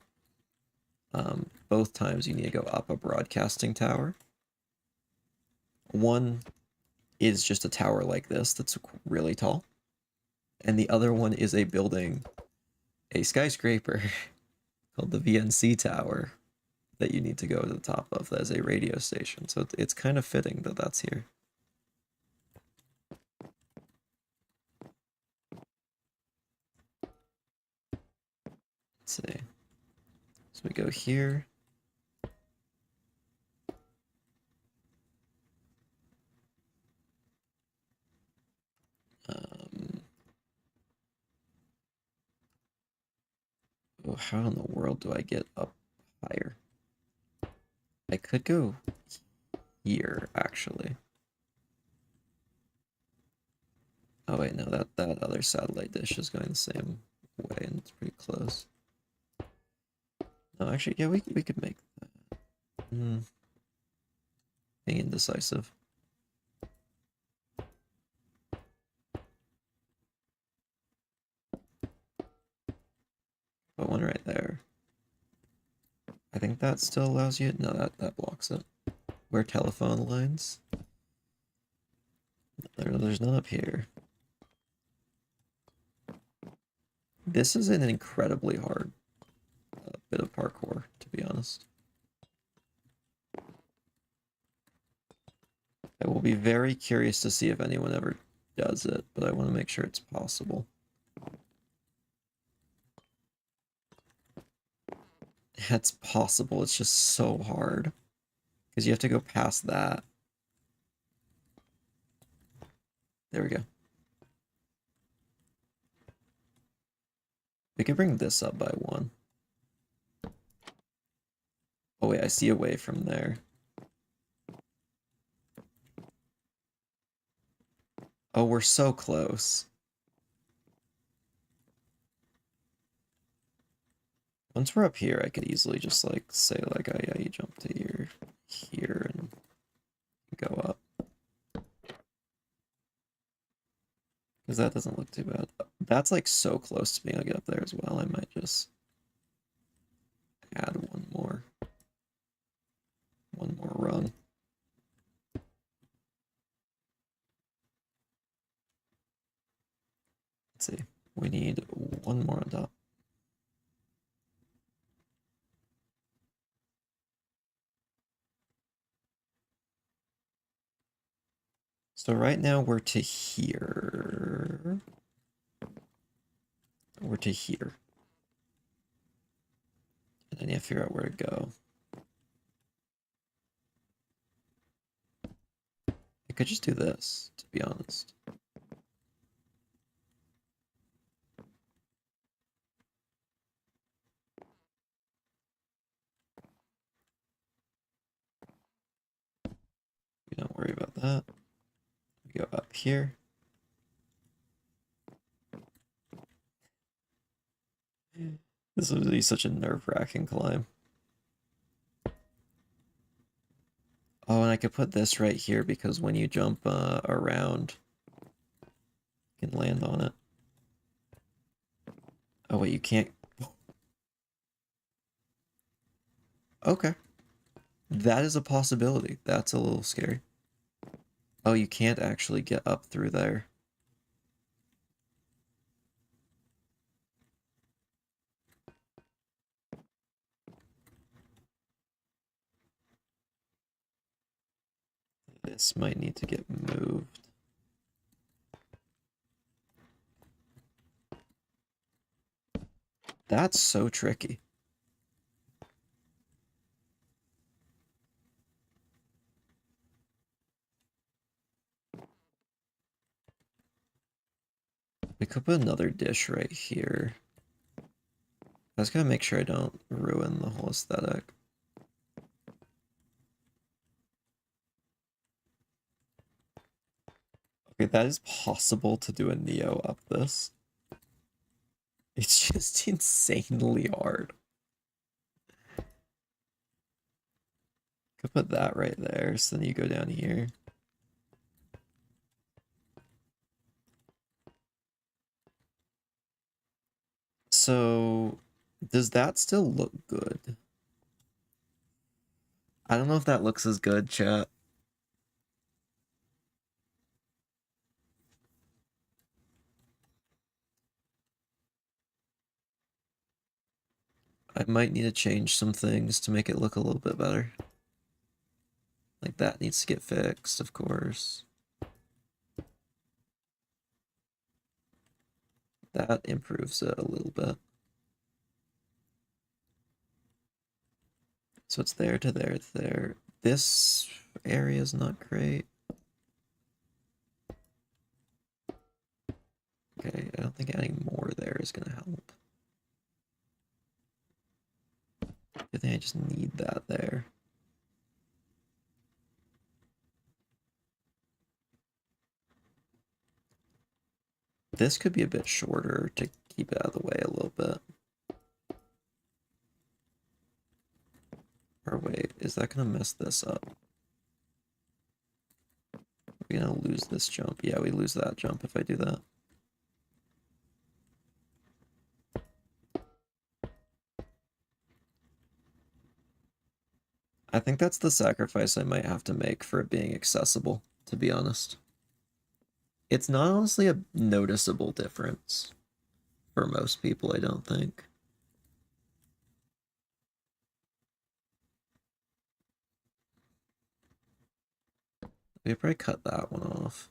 Both times you need to go up a broadcasting tower. One is just a tower like this that's really tall, and the other one is a building, a skyscraper called the VNC Tower that you need to go to the top of as a radio station. So it's kind of fitting that that's here. Let's see. So we go here. Oh, how in the world do I get up higher? I could go here, actually. Oh wait, no, that other satellite dish is going the same way, and it's pretty close. No, actually, yeah, we could make that. Being indecisive. Put one right there. I think that still allows you. No, that blocks it. Where telephone lines? There's none up here. This is an incredibly hard bit of parkour, to be honest. I will be very curious to see if anyone ever does it, but I want to make sure it's possible. It's possible, it's just so hard. Because you have to go past that. There we go. We could bring this up by one. Oh wait, I see a way from there. Oh, we're so close. Once we're up here, I could easily just like say like, oh yeah, you jump to here and go up. Because that doesn't look too bad. That's like so close to being able to get up there as well. I might just add one more rung. Let's see. We need one more on top. So right now we're to here. We're to here. And then you have to figure out where to go. I could just do this, to be honest. We don't worry about that. We go up here. This would be such a nerve-wracking climb. Oh, and I could put this right here because when you jump around, you can land on it. Oh, wait, you can't. Okay. That is a possibility. That's a little scary. Oh, you can't actually get up through there. This might need to get moved. That's so tricky. We could put another dish right here. I was gonna make sure I don't ruin the whole aesthetic. Okay, that is possible to do a Neo up this. It's just insanely hard. Could put that right there, so then you go down here. So, does that still look good? I don't know if that looks as good, chat. I might need to change some things to make it look a little bit better. Like that needs to get fixed, of course. That improves it a little bit. So it's there to there to there. This area is not great. Okay, I don't think adding more there is gonna help. I think I just need that there. This could be a bit shorter to keep it out of the way a little bit. Or wait, is that gonna mess this up? We're gonna lose this jump. Yeah, we lose that jump if I do that. I think that's the sacrifice I might have to make for it being accessible, to be honest. It's not honestly a noticeable difference for most people, I don't think. We probably cut that one off.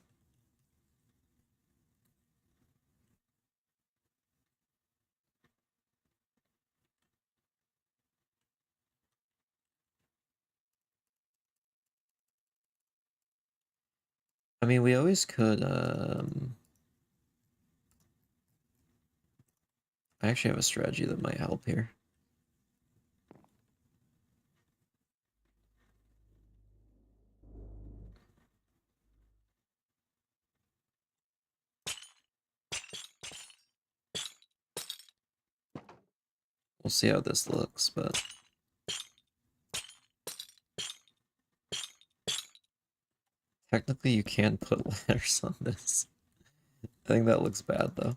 I mean, we always could, I actually have a strategy that might help here. We'll see how this looks, but... Technically, you can put letters on this. I think that looks bad, though.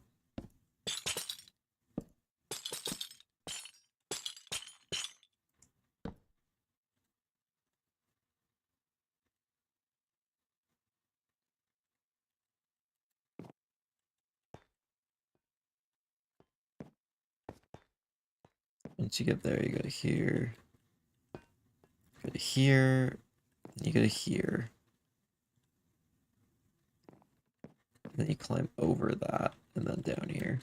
Once you get there, you go to here. Go to here. You go to here. And then you climb over that, and then down here.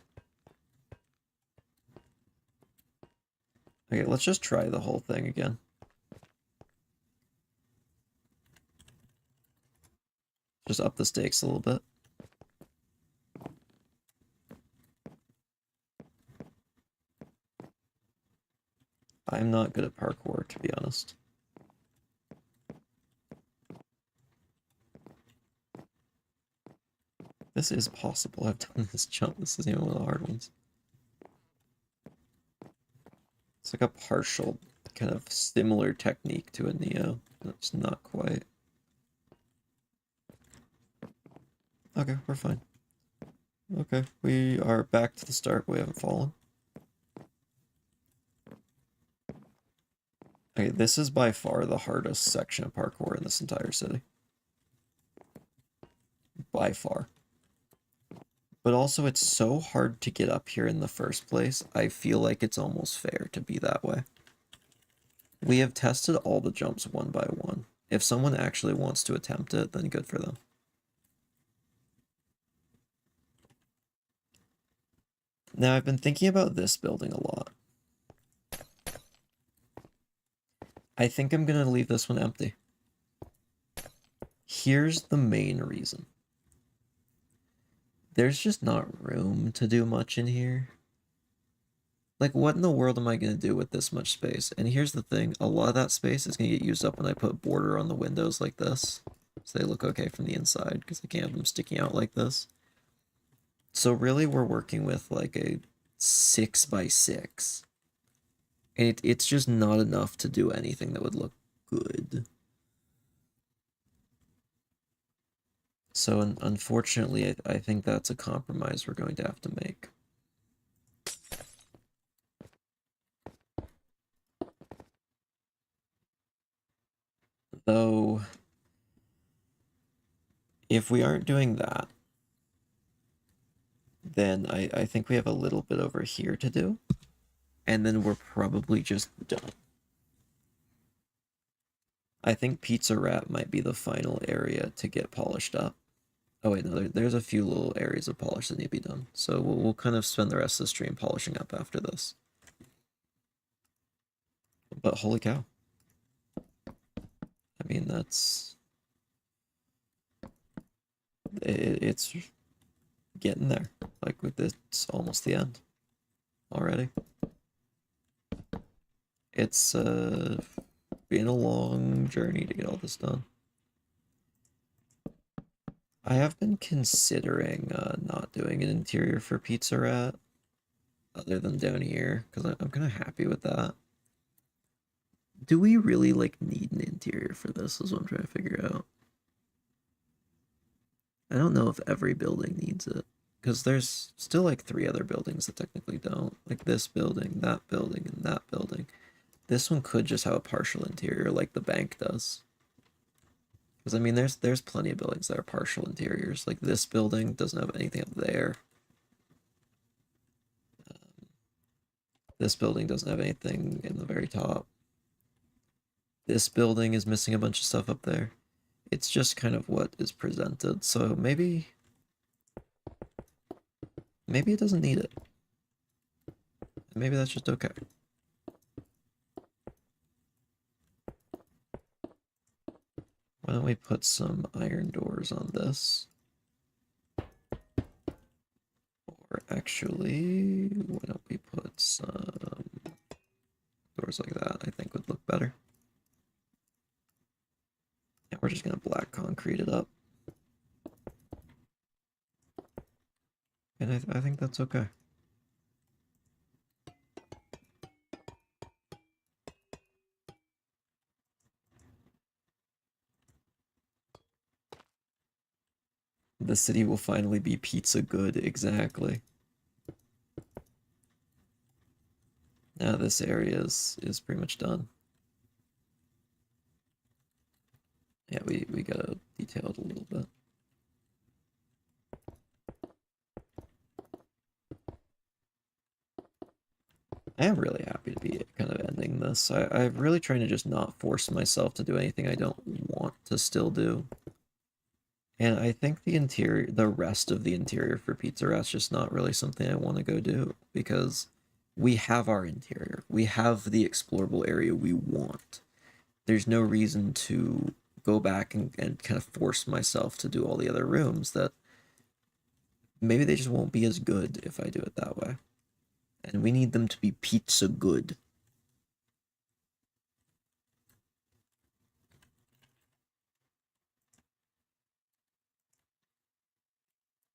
Okay, let's just try the whole thing again. Just up the stakes a little bit. I'm not good at parkour, to be honest. This is possible. I've done this jump. This isn't even one of the hard ones. It's like a partial kind of similar technique to a Neo. It's not quite. Okay, we're fine. Okay, we are back to the start. We haven't fallen. Okay, this is by far the hardest section of parkour in this entire city. By far. But also, it's so hard to get up here in the first place, I feel like it's almost fair to be that way. We have tested all the jumps one by one. If someone actually wants to attempt it, then good for them. Now, I've been thinking about this building a lot. I think I'm going to leave this one empty. Here's the main reason. There's just not room to do much in here. Like, what in the world am I going to do with this much space? And here's the thing. A lot of that space is going to get used up when I put border on the windows like this. So they look okay from the inside, because I can't have them sticking out like this. So really, we're working with, like, a 6x6. And it's just not enough to do anything that would look good. So unfortunately, I think that's a compromise we're going to have to make. If we aren't doing that, then I think we have a little bit over here to do, and then we're probably just done. I think Pizza Rat might be the final area to get polished up. Oh wait, no, there's a few little areas of polish that need to be done. So we'll kind of spend the rest of the stream polishing up after this. But holy cow. I mean, it's getting there. Like with this, it's almost the end already. It's been a long journey to get all this done. I have been considering not doing an interior for Pizza Rat other than down here because I'm kind of happy with that. Do we really like need an interior for this is what I'm trying to figure out. I don't know if every building needs it because there's still like 3 other buildings that technically don't. Like this building, that building, and that building. This one could just have a partial interior like the bank does. Because I mean there's plenty of buildings that are partial interiors. Like this building doesn't have anything up there. This building doesn't have anything in the very top. This building is missing a bunch of stuff up there. It's just kind of what is presented. So maybe it doesn't need it. Maybe that's just okay. Why don't we put some iron doors on this? Or actually, why don't we put some doors like that? I think would look better. And we're just gonna black concrete it up. And I think that's okay. The city will finally be pizza good, exactly. Now this area is pretty much done. Yeah, we gotta detail it a little bit. I am really happy to be kind of ending this. I'm really trying to just not force myself to do anything I don't want to still do. And I think the rest of the interior for Pizza Rat's just not really something I want to go do because we have our interior. We have the explorable area we want. There's no reason to go back and kind of force myself to do all the other rooms that maybe they just won't be as good if I do it that way. And we need them to be pizza good.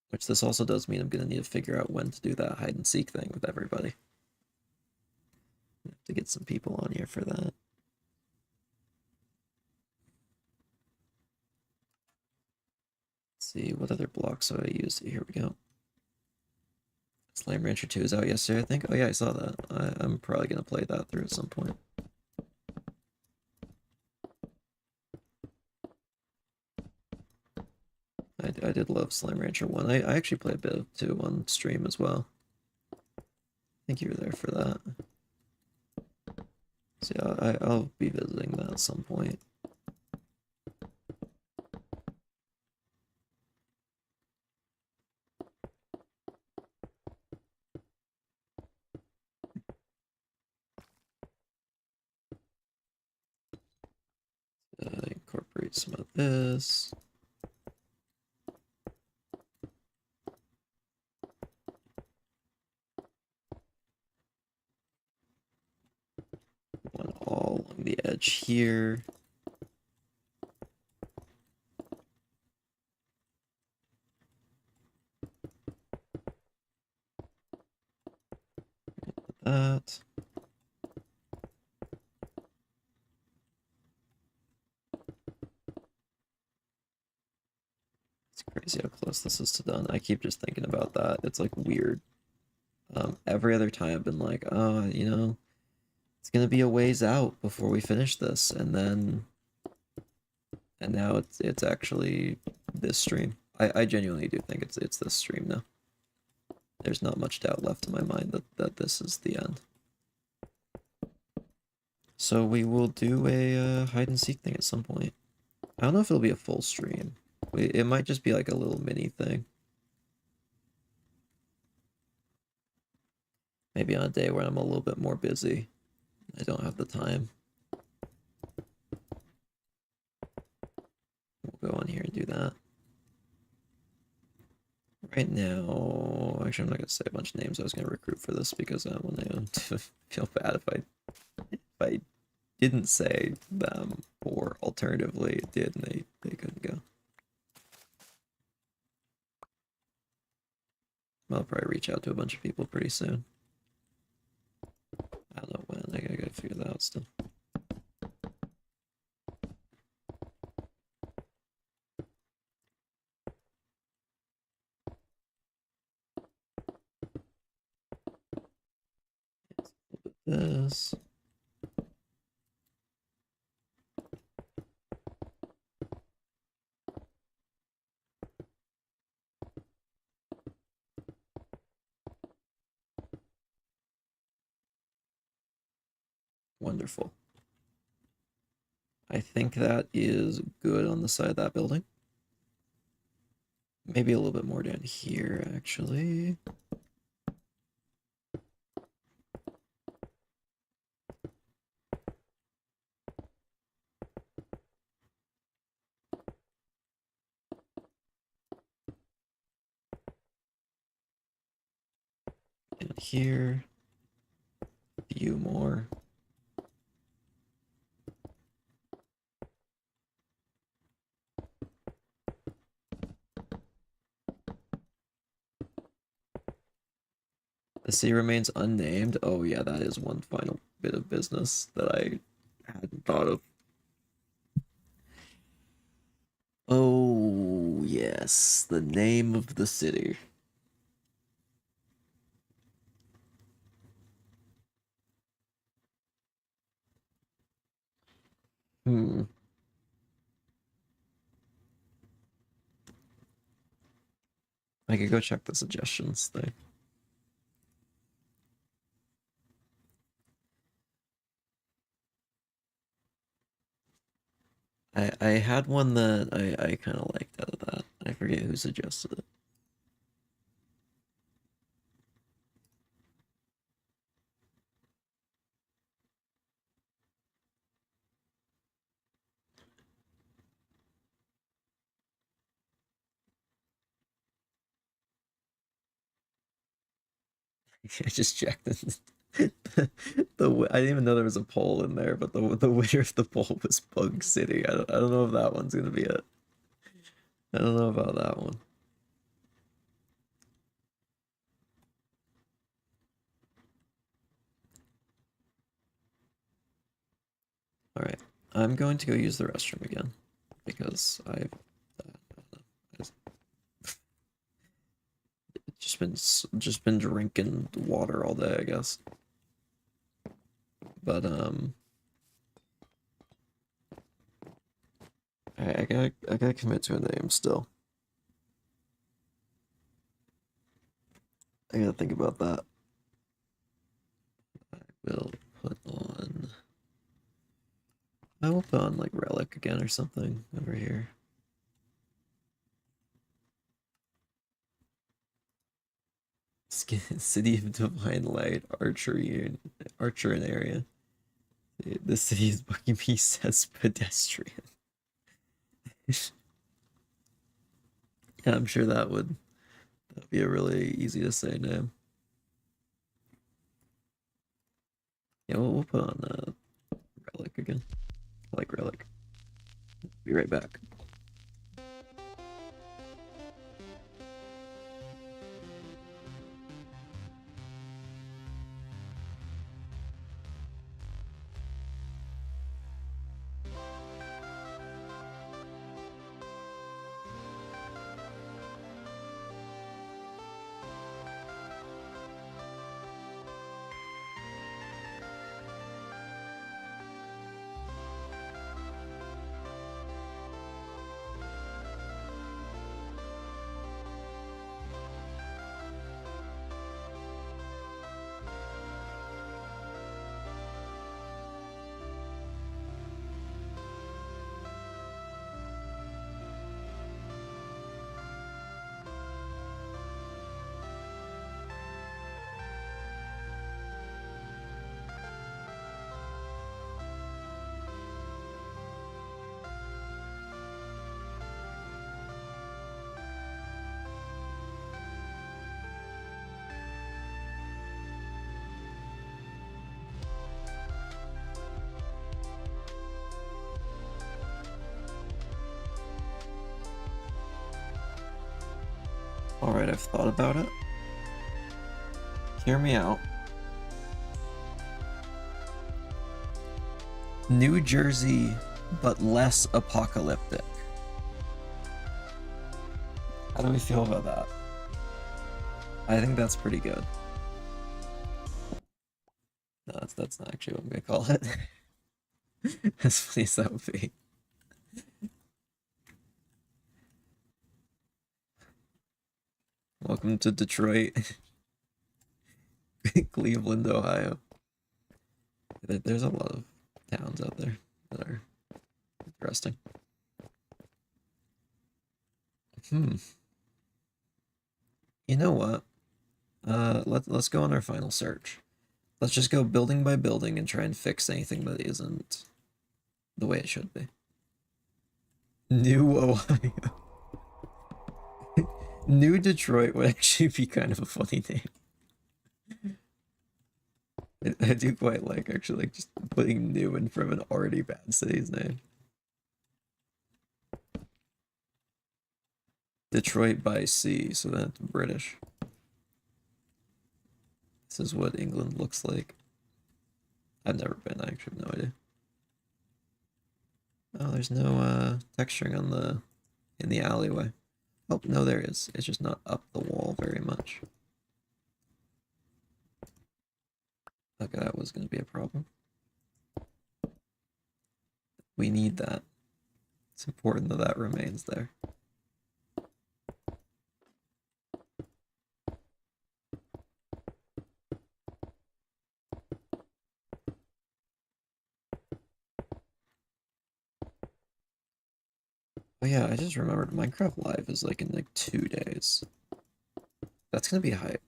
Which this also does mean I'm going to need to figure out when to do that hide and seek thing with everybody. I have to get some people on here for that. Let's see, what other blocks do I use? Here we go. Slime Rancher 2 is out yesterday, I think. Oh yeah, I saw that. I'm probably going to play that through at some point. I did love Slime Rancher 1. I actually played a bit of 2 on stream as well. I think you were there for that. So yeah, I'll be visiting that at some point. Incorporate some of this. One all along the edge here. That. It's crazy how close this is to done. I keep just thinking about that. It's like weird. Every other time I've been like, oh, you know, it's gonna be a ways out before we finish this, and then And now it's actually this stream. I genuinely do think it's this stream now. There's not much doubt left in my mind that this is the end. So we will do a hide and seek thing at some point. I don't know if it'll be a full stream. It might just be like a little mini thing. Maybe on a day where I'm a little bit more busy. I don't have the time. We'll go on here and do that. Right now, actually, I'm not gonna say a bunch of names I was gonna recruit for this because I want to feel bad if I didn't say them, or alternatively it did and they couldn't go. I'll probably reach out to a bunch of people pretty soon. I don't know when. I gotta figure that out still. This. Wonderful. I think that is good on the side of that building. Maybe a little bit more down here, actually. Down here. A few more. The city remains unnamed. Oh yeah, that is one final bit of business that I hadn't thought of. Oh yes, the name of the city. Hmm. I could go check the suggestions thing. I had one that I kind of liked out of that. I forget who suggested it. I just checked it. I didn't even know there was a poll in there, but the winner of the poll was Bug City. I don't know if that one's gonna be it. I don't know about that one. All right, I'm going to go use the restroom again because I've just been drinking water all day, I guess. But I gotta commit to a name still. I gotta think about that. I will put on like Relic again or something over here. City of Divine Light, Archer and area. The city is booking me says pedestrian. Yeah, I'm sure that'd be a really easy to say name. Yeah, we'll put on Relic again. I like Relic. Be right back. Alright, I've thought about it. Hear me out. New Jersey, but less apocalyptic. How do we feel about that? I think that's pretty good. No, that's not actually what I'm gonna call it. As funny as that would be. Welcome to Detroit. Cleveland, Ohio. There's a lot of towns out there that are interesting. You know what? Let's go on our final search. Let's just go building by building and try and fix anything that isn't the way it should be. New Ohio. New Detroit would actually be kind of a funny name. I do quite like actually like just putting new in front of an already bad city's name. Detroit by sea, so that's British. This is what England looks like. I've never been, I actually have no idea. Oh, there's no texturing on in the alleyway. Oh, no, there is. It's just not up the wall very much. Okay, that was going to be a problem. We need that. It's important that that remains there. Oh yeah, I just remembered Minecraft Live is like in like 2 days. That's gonna be hype.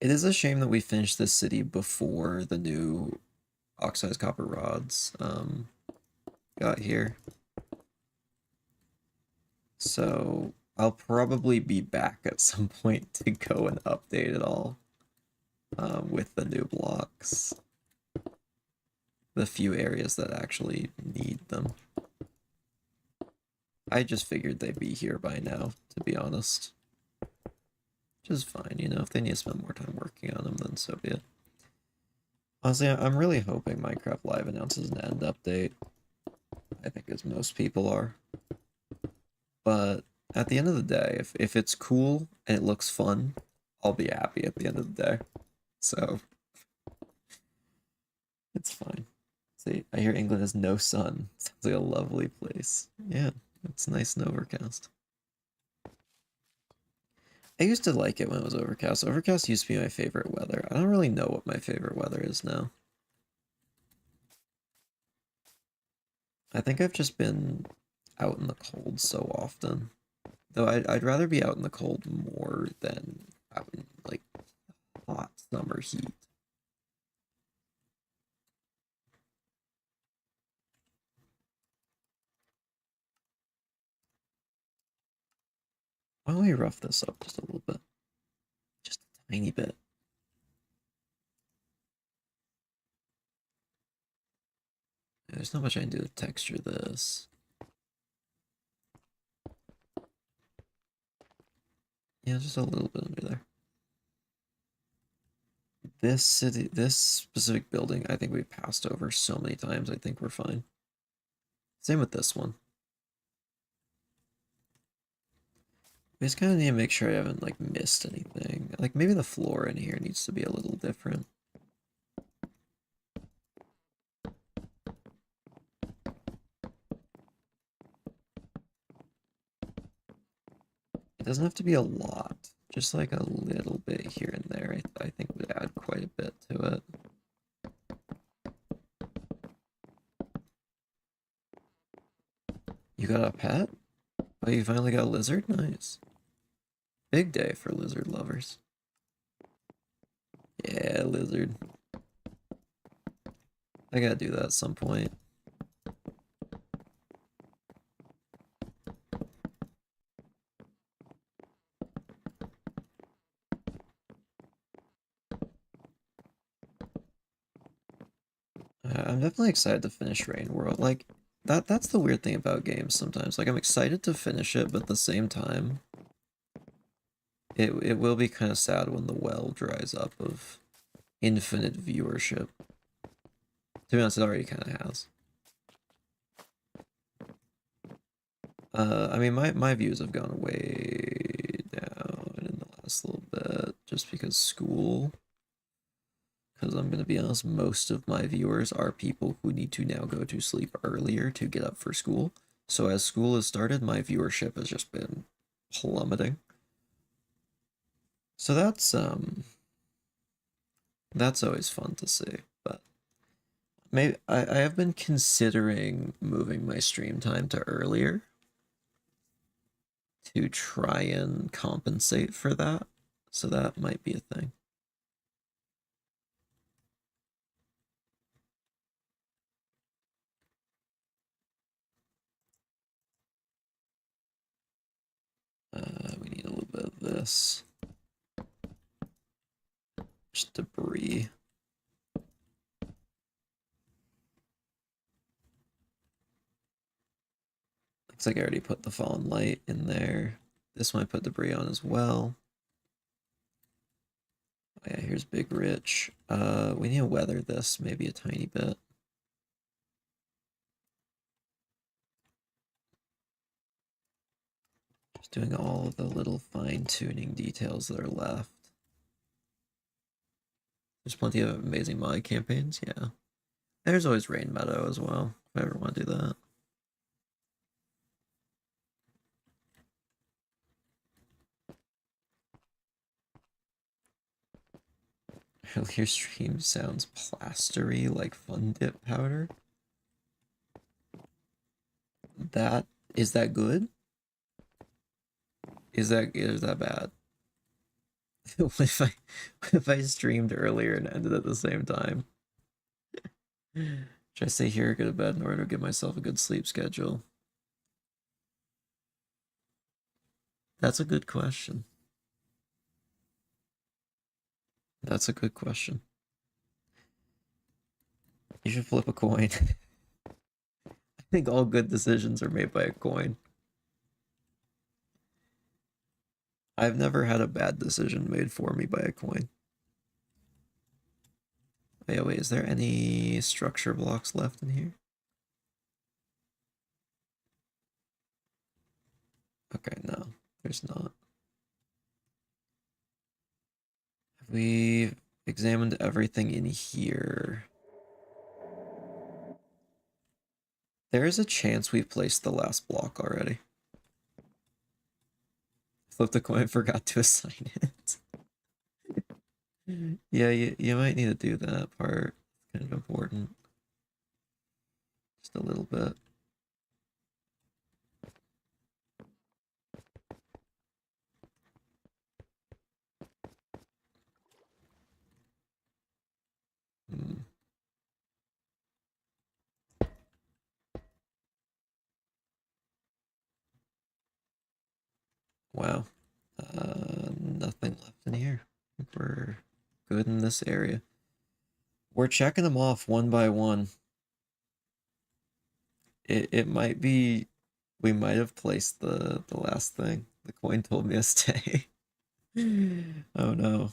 It is a shame that we finished this city before the new oxidized copper rods got here. So I'll probably be back at some point to go and update it all with the new blocks. The few areas that actually need them. I just figured they'd be here by now, to be honest. Which is fine, you know, if they need to spend more time working on them, then so be it. Honestly, I'm really hoping Minecraft Live announces an end update. I think as most people are. But at the end of the day, if it's cool and it looks fun, I'll be happy at the end of the day. So, it's fine. See, I hear England has no sun. Sounds like a lovely place. Yeah, it's nice and overcast. I used to like it when it was overcast. Overcast used to be my favorite weather. I don't really know what my favorite weather is now. I think I've just been out in the cold so often. Though I'd rather be out in the cold more than out in, like, hot summer heat. Why don't we rough this up just a little bit? Just a tiny bit. There's not much I can do to texture this. Yeah, just a little bit under there. This city, this specific building, I think we've passed over so many times. I think we're fine. Same with this one. We just kind of need to make sure I haven't, like, missed anything. Like, maybe the floor in here needs to be a little different. It doesn't have to be a lot. Just, like, a little bit here and there, I think would add quite a bit to it. You got a pet? Oh, you finally got a lizard? Nice. Big day for lizard lovers. Yeah, lizard. I gotta do that at some point. I'm definitely excited to finish Rain World. Like, that's the weird thing about games sometimes. Like, I'm excited to finish it, but at the same time, it will be kind of sad when the well dries up of infinite viewership. To be honest, it already kind of has. I mean, my views have gone way down in the last little bit, just because school. Because I'm gonna be honest, most of my viewers are people who need to now go to sleep earlier to get up for school. So as school has started, my viewership has just been plummeting. So that's always fun to see. But maybe I have been considering moving my stream time to earlier to try and compensate for that. So that might be a thing. We need a little bit of this. Just debris. Looks like I already put the fallen light in there. This one I put debris on as well. Oh yeah, here's Big Rich. We need to weather this maybe a tiny bit. Just doing all of the little fine-tuning details that are left. There's plenty of amazing mod campaigns, yeah. There's always Rain Meadow as well, if I ever want to do that. Earlier stream sounds plastery like Fun Dip powder. Is that good? Is that bad? if I streamed earlier and ended at the same time? Should I stay here, go to bed in order to give myself a good sleep schedule? That's a good question. That's a good question. You should flip a coin. I think all good decisions are made by a coin. I've never had a bad decision made for me by a coin. Wait, is there any structure blocks left in here? Okay, no, there's not. Have we examined everything in here? There is a chance we've placed the last block already. Flipped the coin, forgot to assign it. Yeah, you might need to do that part. It's kind of important. Just a little bit. Hmm. Wow. Nothing left in here. I think we're good in this area. We're checking them off one by one. It might be we might have placed the last thing. The coin told me to stay. Oh no.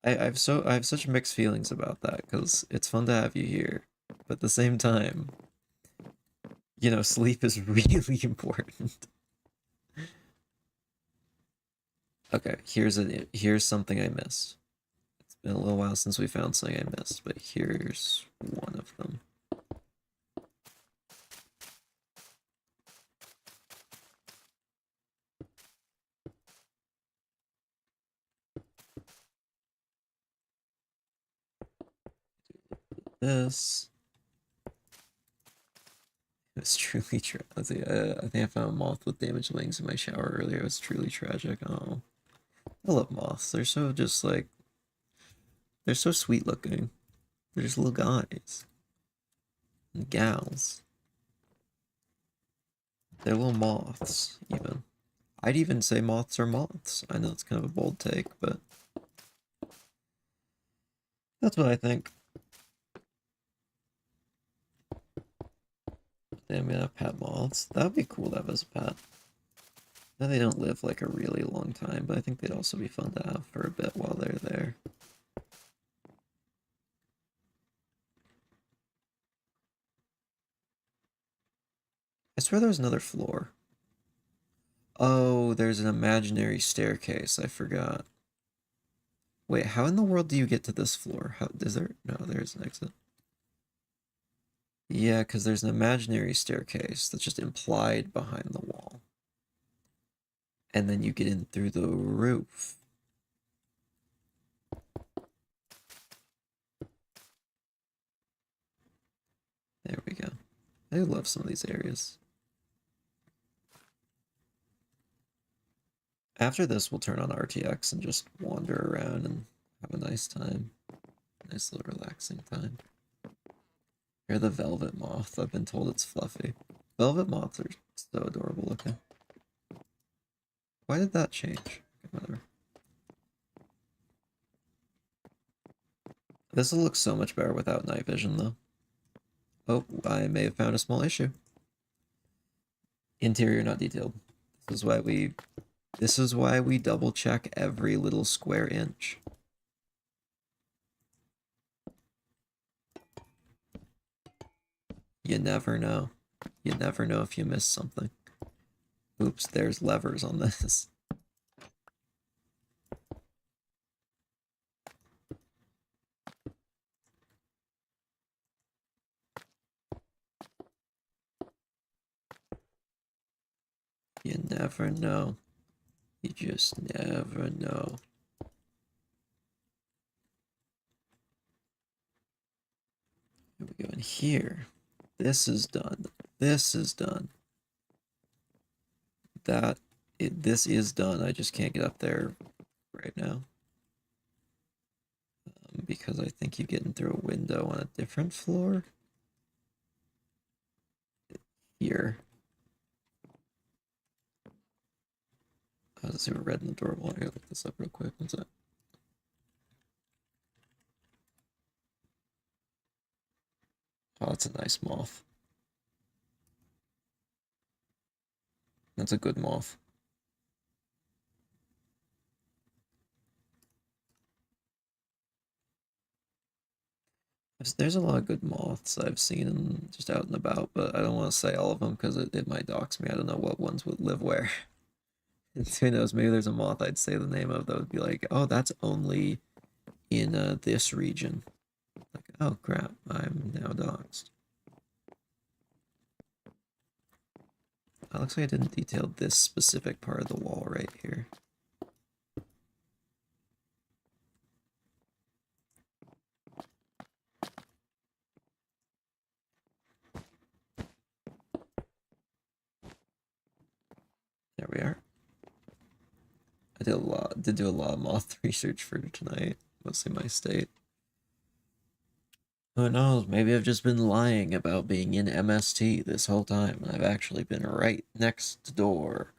I have such mixed feelings about that because it's fun to have you here, but at the same time, you know, sleep is really important. Okay, here's something I missed. It's been a little while since we found something I missed, but here's one of them. This. It was truly let's see, I think I found a moth with damaged wings in my shower earlier. It was truly tragic. Oh, I love moths. They're so just like they're so sweet looking. They're just little guys and gals. They're little moths, even. I'd even say moths are moths. I know it's kind of a bold take, but that's what I think. Damn, yeah, pet moths. That would be cool to have as a pet. No, they don't live like a really long time, but I think they'd also be fun to have for a bit while they're there. I swear there was another floor. Oh, there's an imaginary staircase. I forgot. Wait, how in the world do you get to this floor? How is there? No, there's an exit. Yeah, because there's an imaginary staircase that's just implied behind the wall. And then you get in through the roof. There we go. I love some of these areas. After this, we'll turn on RTX and just wander around and have a nice time. Nice little relaxing time. You're the velvet moth. I've been told it's fluffy. Velvet moths are so adorable looking. Why did that change? Okay, whatever. This will look so much better without night vision, though. Oh, I may have found a small issue. Interior not detailed. This is why we double check every little square inch. You never know. You never know if you miss something. Oops, there's levers on this. You never know. You just never know. Here we go in here. This is done. This is done. This is done. I just can't get up there right now. Because I think you get in through a window on a different floor. Here. Let's see what red in the door. I gotta look this up real quick. What's that? Oh, that's a nice moth. That's a good moth. There's a lot of good moths I've seen just out and about, but I don't want to say all of them because it might dox me. I don't know what ones would live where. Who knows? Maybe there's a moth I'd say the name of that would be like, oh, that's only in this region. Like, oh crap, I'm now doxed. It looks like I didn't detail this specific part of the wall right here. There we are. I did do a lot of moth research for tonight, mostly my state. Who knows? Maybe I've just been lying about being in MST this whole time, and I've actually been right next door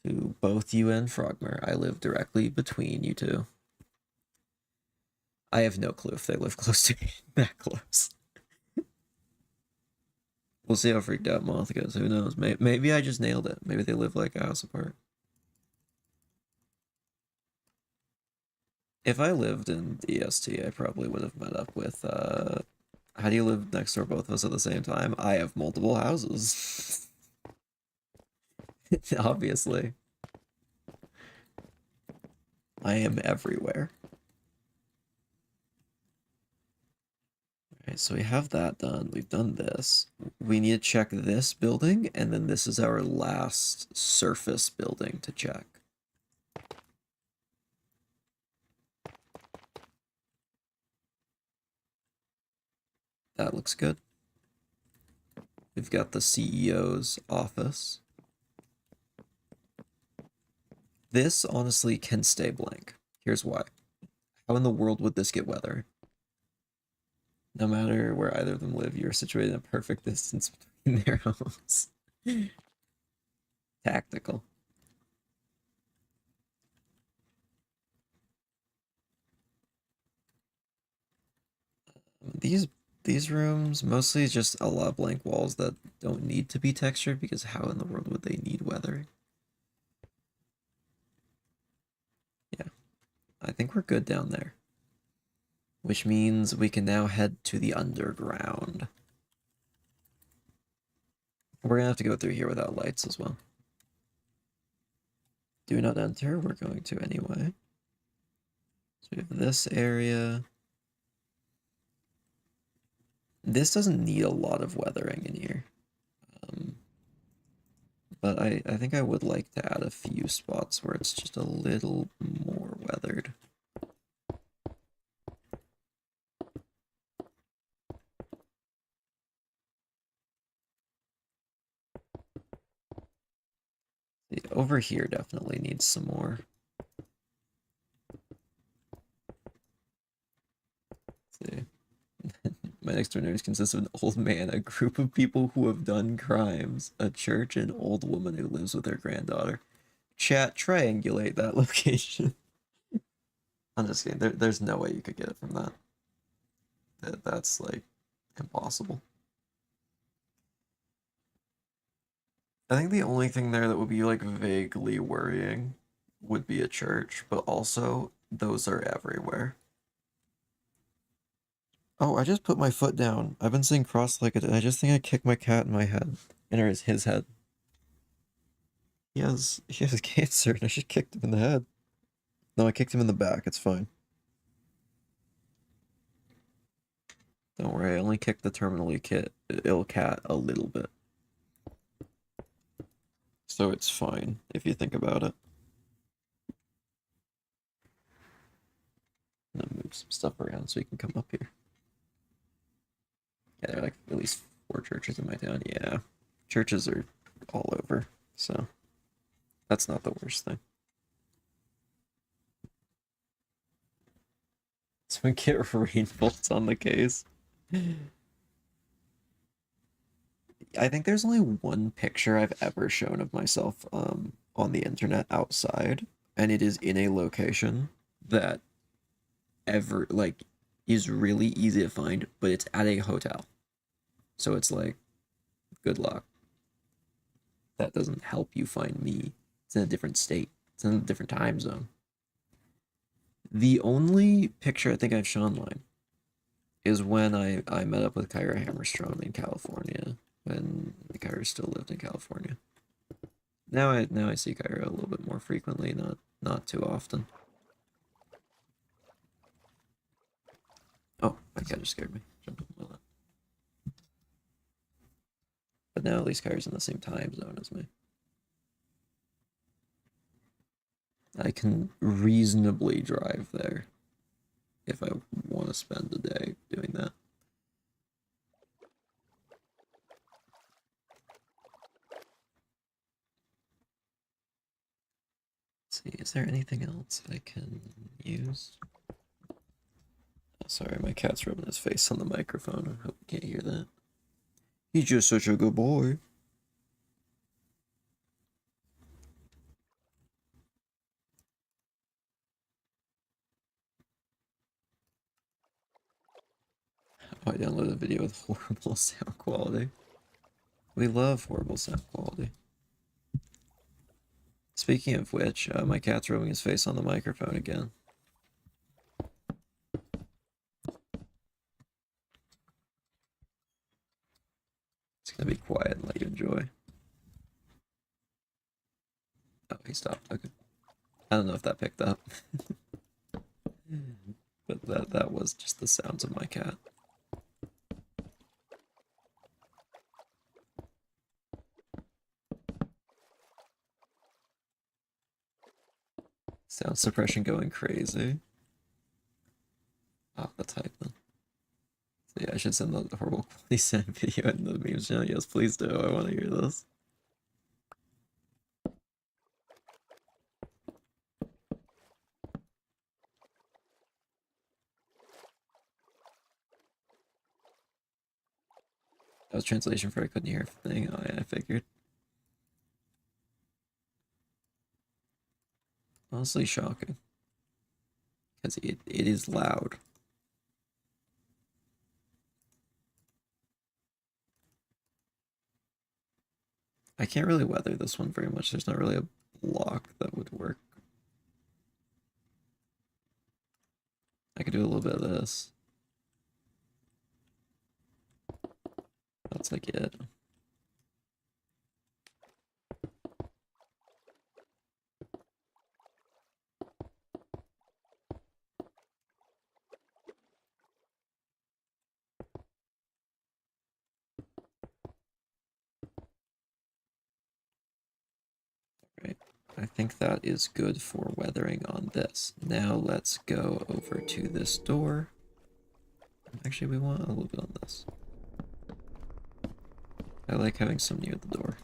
to both you and Frogmer. I live directly between you two. I have no clue if they live close to me, that close. We'll see how freaked out Moth goes. Who knows? Maybe I just nailed it. Maybe they live like a house apart. If I lived in EST, I probably would have met up with, how do you live next door both of us at the same time? I have multiple houses. Obviously. I am everywhere. Alright, so we have that done. We've done this. We need to check this building, and then this is our last surface building to check. That looks good. We've got the CEO's office. This honestly can stay blank. Here's why. How in the world would this get weather? No matter where either of them live, you're situated in a perfect distance between their homes. Tactical. These rooms mostly just a lot of blank walls that don't need to be textured because how in the world would they need weathering? I think we're good down there. Which means we can now head to the underground. We're gonna have to go through here without lights as well. Do not enter, we're going to anyway. So we have this area. This doesn't need a lot of weathering in here. But I think I would like to add a few spots where it's just a little more weathered. Over here definitely needs some more. Let's see. My next door neighbors consist of an old man, a group of people who have done crimes, a church, and an old woman who lives with her granddaughter. Chat, triangulate that location. I'm just kidding. There's no way you could get it from that. That's like impossible. I think the only thing there that would be like vaguely worrying would be a church, but also those are everywhere. Oh, I just put my foot down. I've been sitting cross-legged and I just think I kicked my cat in my head. And or his head. He has cancer and I just kicked him in the head. No, I kicked him in the back. It's fine. Don't worry, I only kicked the terminally ill cat a little bit. So it's fine if you think about it. I'm gonna move some stuff around so you can come up here. Yeah, there are like at least 4 churches in my town. Yeah, churches are all over, so that's not the worst thing. So we get rain bolts on the case. I think there's only one picture I've ever shown of myself on the internet outside, and it is in a location that ever like is really easy to find, but it's at a hotel. So it's like, good luck. That doesn't help you find me. It's in a different state. It's in a different time zone. The only picture I think I've shown online is when I met up with Kyra Hammerstrom in California when Kyra still lived in California. Now I see Kyra a little bit more frequently, not too often. Oh, my cat just scared me. Jumped up my lap. But now at least Kyra's in the same time zone as me. I can reasonably drive there if I want to spend the day doing that. Let's see, is there anything else I can use? Oh, sorry, my cat's rubbing his face on the microphone. I hope you can't hear that. He's just such a good boy. Oh, I downloaded a video with horrible sound quality. We love horrible sound quality. Speaking of which, my cat's rubbing his face on the microphone again. It's gonna be quiet and let you enjoy. Oh, he stopped. Okay. I don't know if that picked up. But that was just the sounds of my cat. Sound suppression going crazy. Oh, the type then. So yeah, I should send the horrible quality sound video in the memes channel. Yes, please do. I want to hear this. That was translation for I couldn't hear a thing. Oh yeah, I figured. Honestly shocking. Because it is loud. I can't really weather this one very much. There's not really a block that would work. I could do a little bit of this. That's like it. Right. I think that is good for weathering on this. Now let's go over to this door. Actually, we want a little bit on this. I like having some near the door.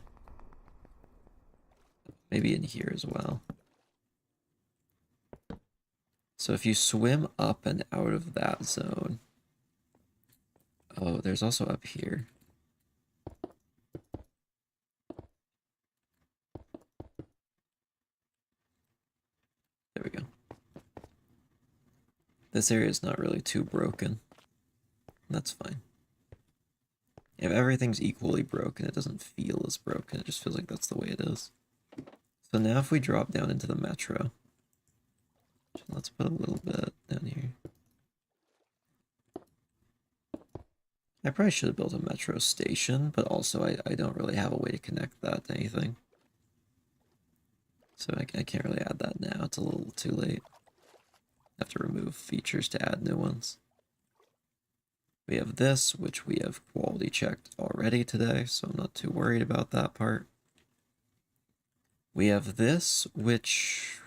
Maybe in here as well. So if you swim up and out of that zone... Oh, there's also up here. There we go. This area is not really too broken. That's fine. If everything's equally broken, it doesn't feel as broken. It just feels like that's the way it is. So now if we drop down into the metro, let's put a little bit down here. I probably should have built a metro station, but also I don't really have a way to connect that to anything. So I can't really add that now. It's a little too late. I have to remove features to add new ones. We have this, which we have quality checked already today, so I'm not too worried about that part. We have this, which,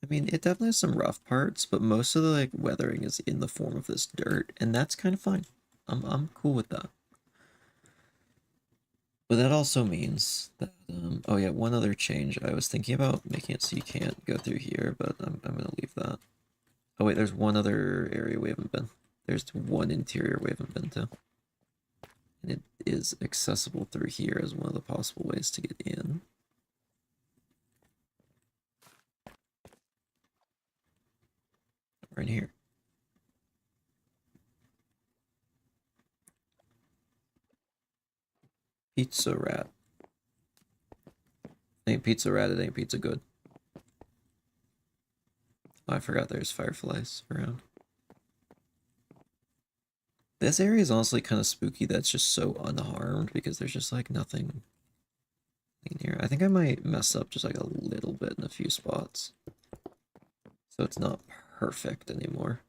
I mean, it definitely has some rough parts, but most of the like weathering is in the form of this dirt, and that's kind of fine. I'm cool with that. But that also means that, oh yeah, one other change. I was thinking about making it so you can't go through here, but I'm gonna leave that. Oh wait, there's one other area we haven't been. There's one interior we haven't been to. And it is accessible through here as one of the possible ways to get in. Right here. Pizza Rat. Ain't pizza rat, it ain't pizza good. Oh, I forgot there's fireflies around. This area is honestly kind of spooky that's just so unharmed because there's just like nothing in here. I think I might mess up just like a little bit in a few spots. So it's not perfect anymore.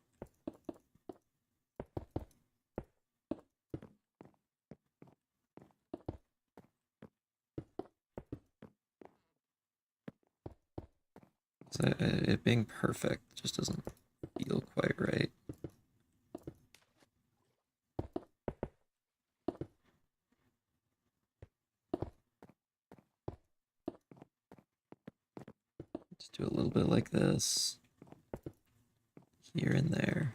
So it being perfect just doesn't feel quite right. Just do a little bit like this. Here and there.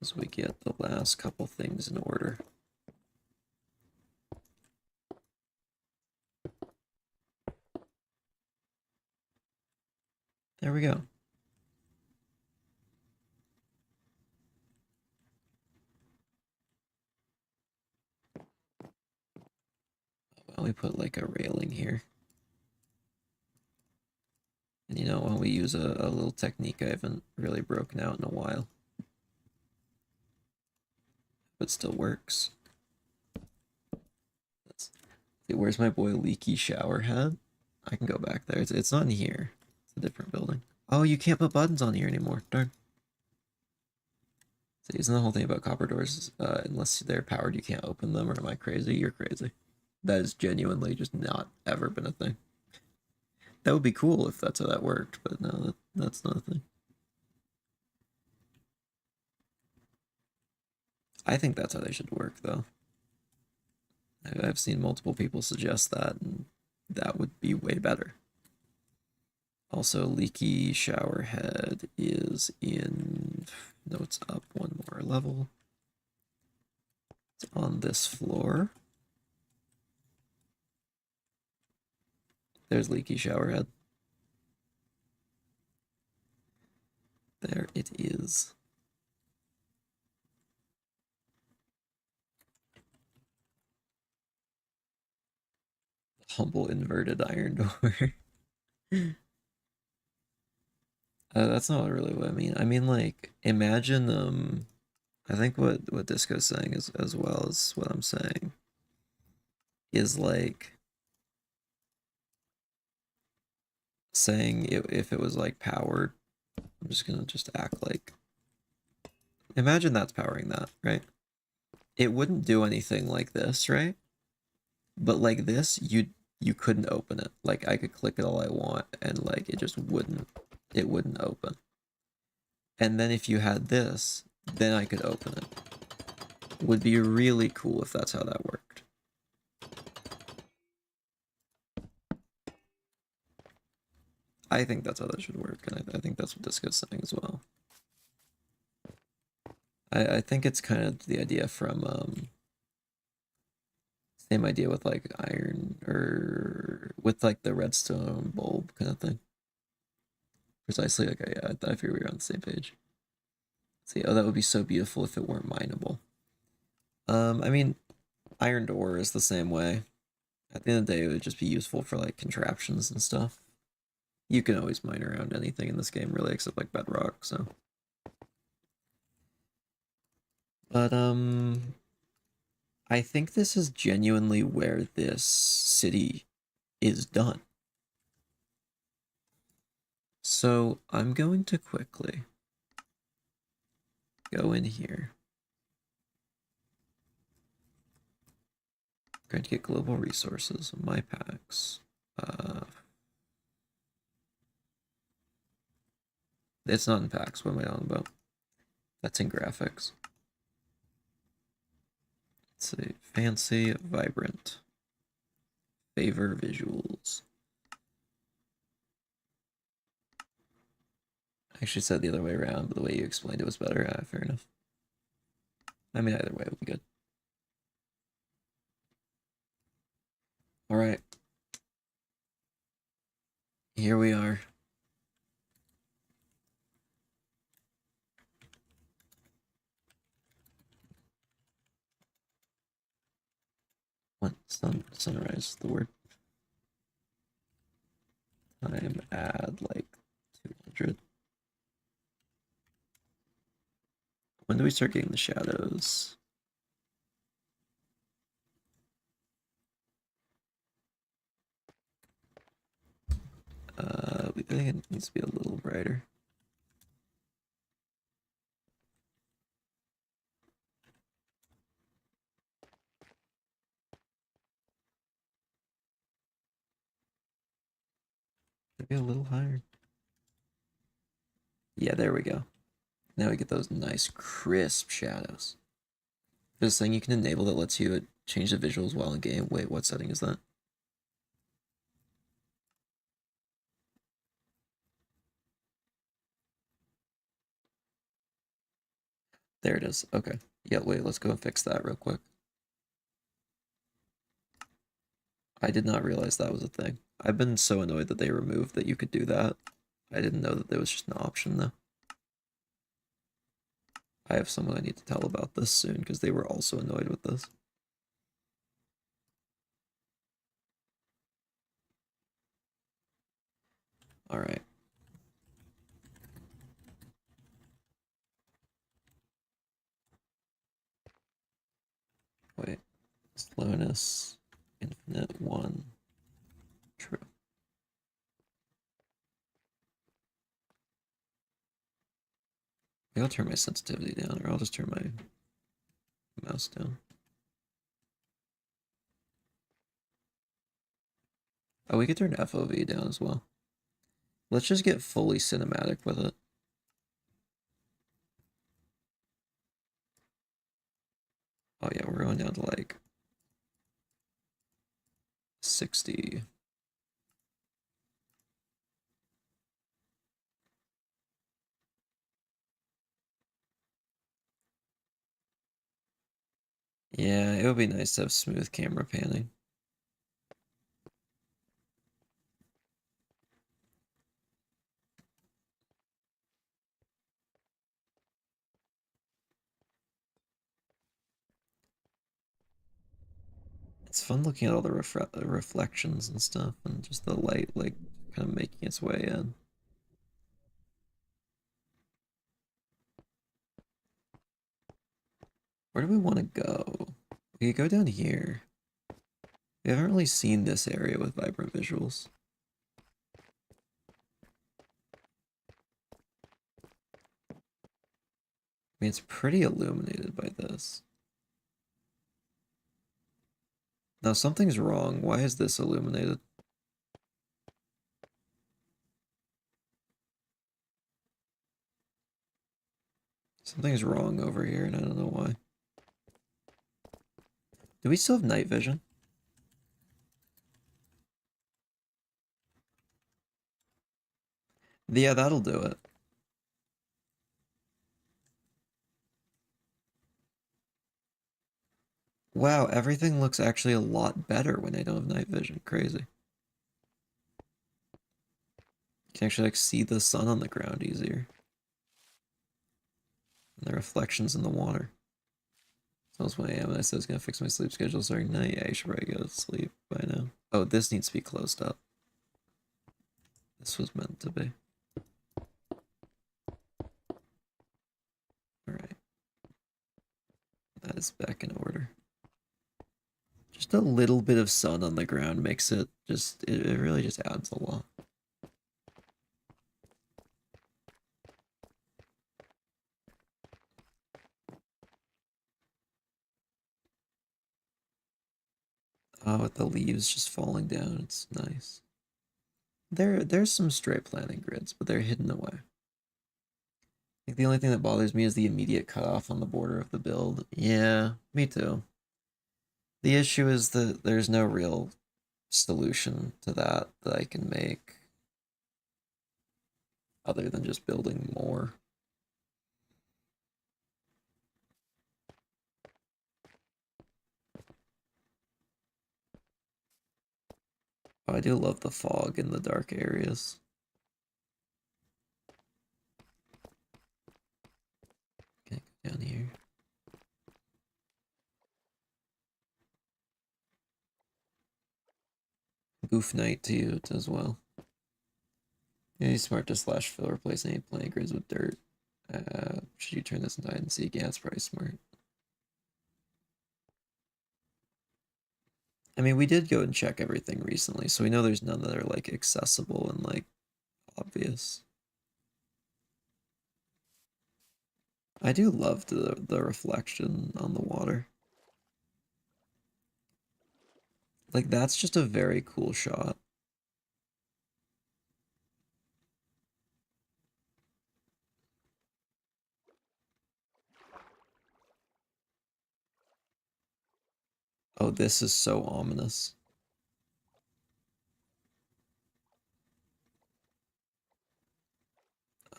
As we get the last couple things in order. There we go. Well, we put like a railing here. And you know, while we use a little technique I haven't really broken out in a while. But still works. Where's my boy Leaky Shower Head? I can go back there. It's not in here. It's a different building. Oh, you can't put buttons on here anymore. Darn. So isn't the whole thing about copper doors, unless they're powered, you can't open them, or am I crazy? You're crazy. That has genuinely just not ever been a thing. That would be cool if that's how that worked, but no, that's not a thing. I think that's how they should work, though. I've seen multiple people suggest that, and that would be way better. Also, Leaky Shower Head is in... No, it's up one more level. It's on this floor. There's Leaky Shower Head. There it is. Humble inverted iron door. That's not really what I mean. I mean, like, imagine, I think what Disco's saying is as well as what I'm saying is like saying if it was like powered. I'm just gonna just act like imagine that's powering that, right? It wouldn't do anything like this, right? But like this, you couldn't open it. Like I could click it all I want and like it wouldn't open. And then if you had this, then I could open it. Would be really cool if that's how that worked. I think that's how that should work, and I think that's what Disco's saying as well. I think it's kind of the idea from same idea with like iron or with like the redstone bulb kind of thing. Precisely, like I figure we were on the same page. See, oh, that would be so beautiful if it weren't mineable. I mean, iron door is the same way. At the end of the day, it would just be useful for like contraptions and stuff. You can always mine around anything in this game, really, except like bedrock. So, but I think this is genuinely where this city is done. So I'm going to quickly go in here. I'm going to get global resources, my packs. It's not in packs. What am I on about? That's in graphics. Let's see. Fancy, vibrant. Favor visuals. I actually said the other way around, but the way you explained it was better. Fair enough. I mean, either way would be good. All right. Here we are. What? Sunrise, the word. Time add like 200. When do we start getting the shadows? I think it needs to be a little brighter. Maybe a little higher. Yeah, there we go. Now we get those nice crisp shadows. There's this thing you can enable that lets you change the visuals while in game. Wait, what setting is that? There it is. Okay. Yeah, wait, let's go and fix that real quick. I did not realize that was a thing. I've been so annoyed that they removed that you could do that. I didn't know that there was just an option though. I have someone I need to tell about this soon because they were also annoyed with this. All right. Wait. Slowness. Infinite 1. True. Maybe I'll turn my sensitivity down, or I'll just turn my mouse down. Oh, we could turn FOV down as well. Let's just get fully cinematic with it. Oh yeah, we're going down to like 60. Yeah, it would be nice to have smooth camera panning. It's fun looking at all the reflections and stuff and just the light like kind of making its way in. Where do we want to go? We could go down here. We haven't really seen this area with vibrant visuals. I mean, it's pretty illuminated by this. Now, something's wrong. Why is this illuminated? Something's wrong over here, and I don't know why. Do we still have night vision? Yeah, that'll do it. Wow, everything looks actually a lot better when I don't have night vision. Crazy. You can actually like see the sun on the ground easier. And the reflections in the water. So that's 1 a.m. and I said I was gonna fix my sleep schedule starting night. Yeah, you should probably go to sleep by now. Oh, this needs to be closed up. This was meant to be. Alright. That is back in order. Just a little bit of sun on the ground makes it just, it really just adds a lot. Oh, with the leaves just falling down, it's nice. There's some straight planting grids, but they're hidden away. I think the only thing that bothers me is the immediate cutoff on the border of the build. Yeah, me too. The issue is that there's no real solution to that I can make other than just building more. Oh, I do love the fog in the dark areas. Okay, go down here. Goof Knight to you as well. Yeah, he's smart to slash fill, replace any planting grids with dirt. Should you turn this into hide and seek? Yeah, it's probably smart. I mean, we did go and check everything recently, so we know there's none that are like accessible and like obvious. I do love the reflection on the water. Like that's just a very cool shot. Oh, this is so ominous.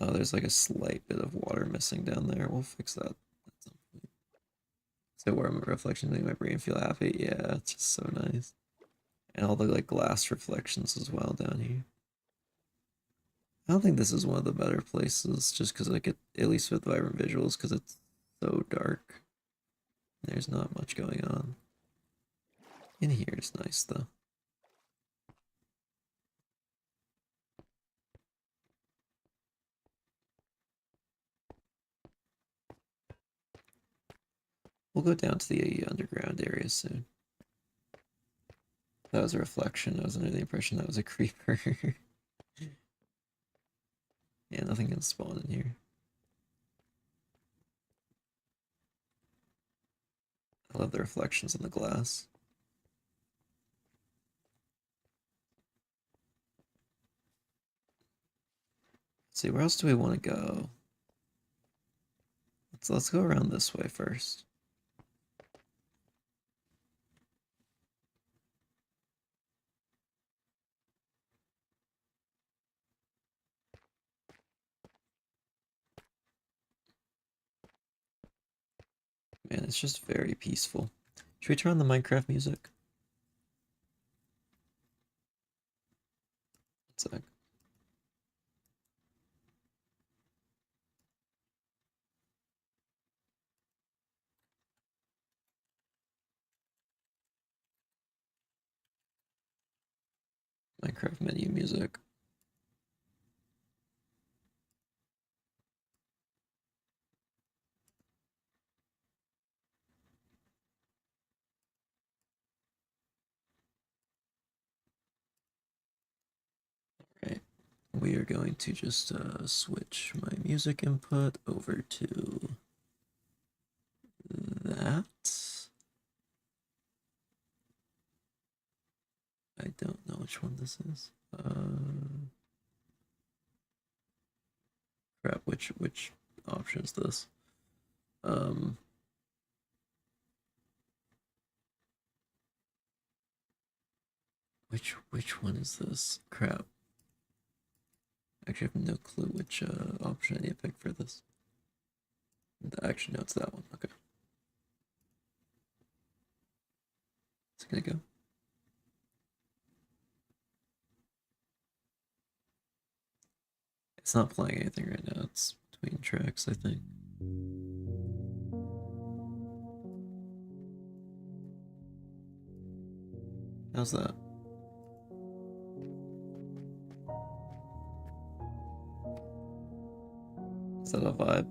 Oh, there's like a slight bit of water missing down there. We'll fix that. So where reflection make my brain feel happy. Yeah, it's just so nice. And all the like glass reflections as well down here. I don't think this is one of the better places just because like at least with vibrant visuals because it's so dark. There's not much going on. In here is nice though. We'll go down to the underground area soon. That was a reflection. I was under the impression that was a creeper. Yeah, nothing can spawn in here. I love the reflections in the glass. Let's see, where else do we want to go? Let's go around this way first. Man, it's just very peaceful. Should we turn on the Minecraft music? One sec. Minecraft menu music. we are going to just switch my music input over to that. I don't know which one this is. Crap, which option is this? Which one is this? Crap. Actually, I have no clue which option I need to pick for this. Actually, no, it's that one. Okay. It's gonna go. It's not playing anything right now. It's between tracks, I think. How's that? Is that a vibe?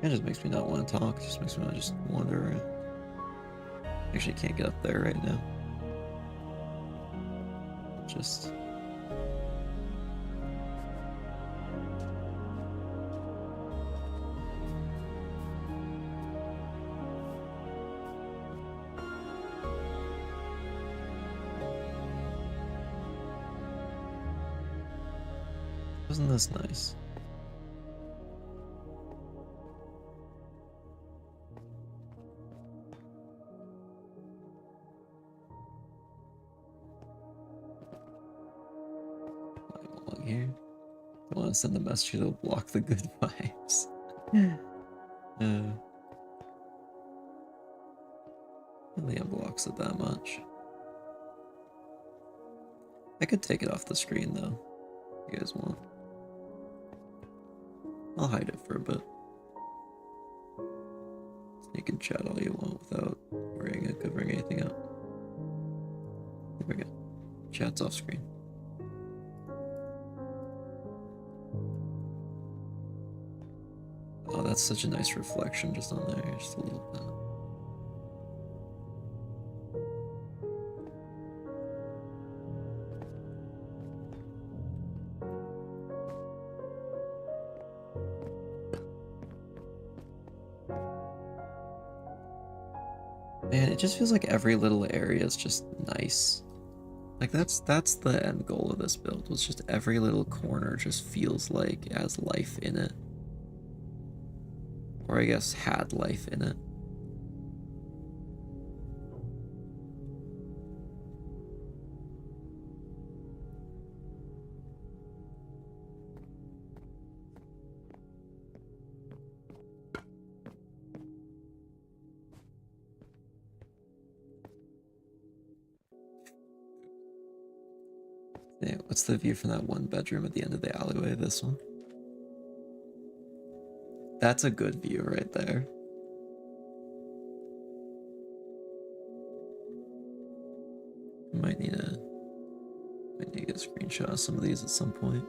It just makes me not want to talk. It just makes me want to just wander around. Actually, can't get up there right now. Just... Wasn't this nice? Here. I want to send the message to block the good vibes. I really unblocks it that much. I could take it off the screen though, if you guys want. I'll hide it for a bit. So you can chat all you want without worrying it covering anything up. There we go. Chat's off screen. Oh, that's such a nice reflection just on there, just a little bit. Man, it just feels like every little area is just nice. Like that's the end goal of this build, was just every little corner just feels like it has life in it. Or I guess had life in it. Yeah, what's the view from that one bedroom at the end of the alleyway? This one? That's a good view right there. Might need to get a screenshot of some of these at some point.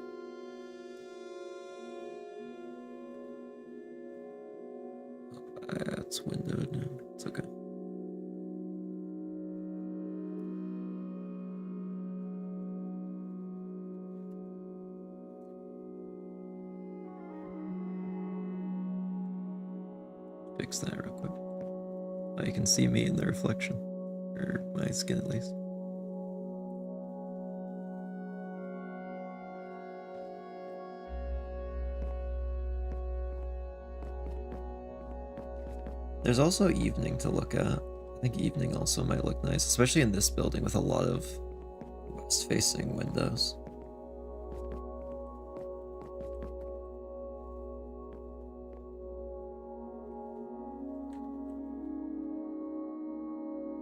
It's windowed now. It's okay. Fix that real quick. Oh, you can see me in the reflection. Or my skin at least. There's also evening to look at. I think evening also might look nice, especially in this building with a lot of west-facing windows.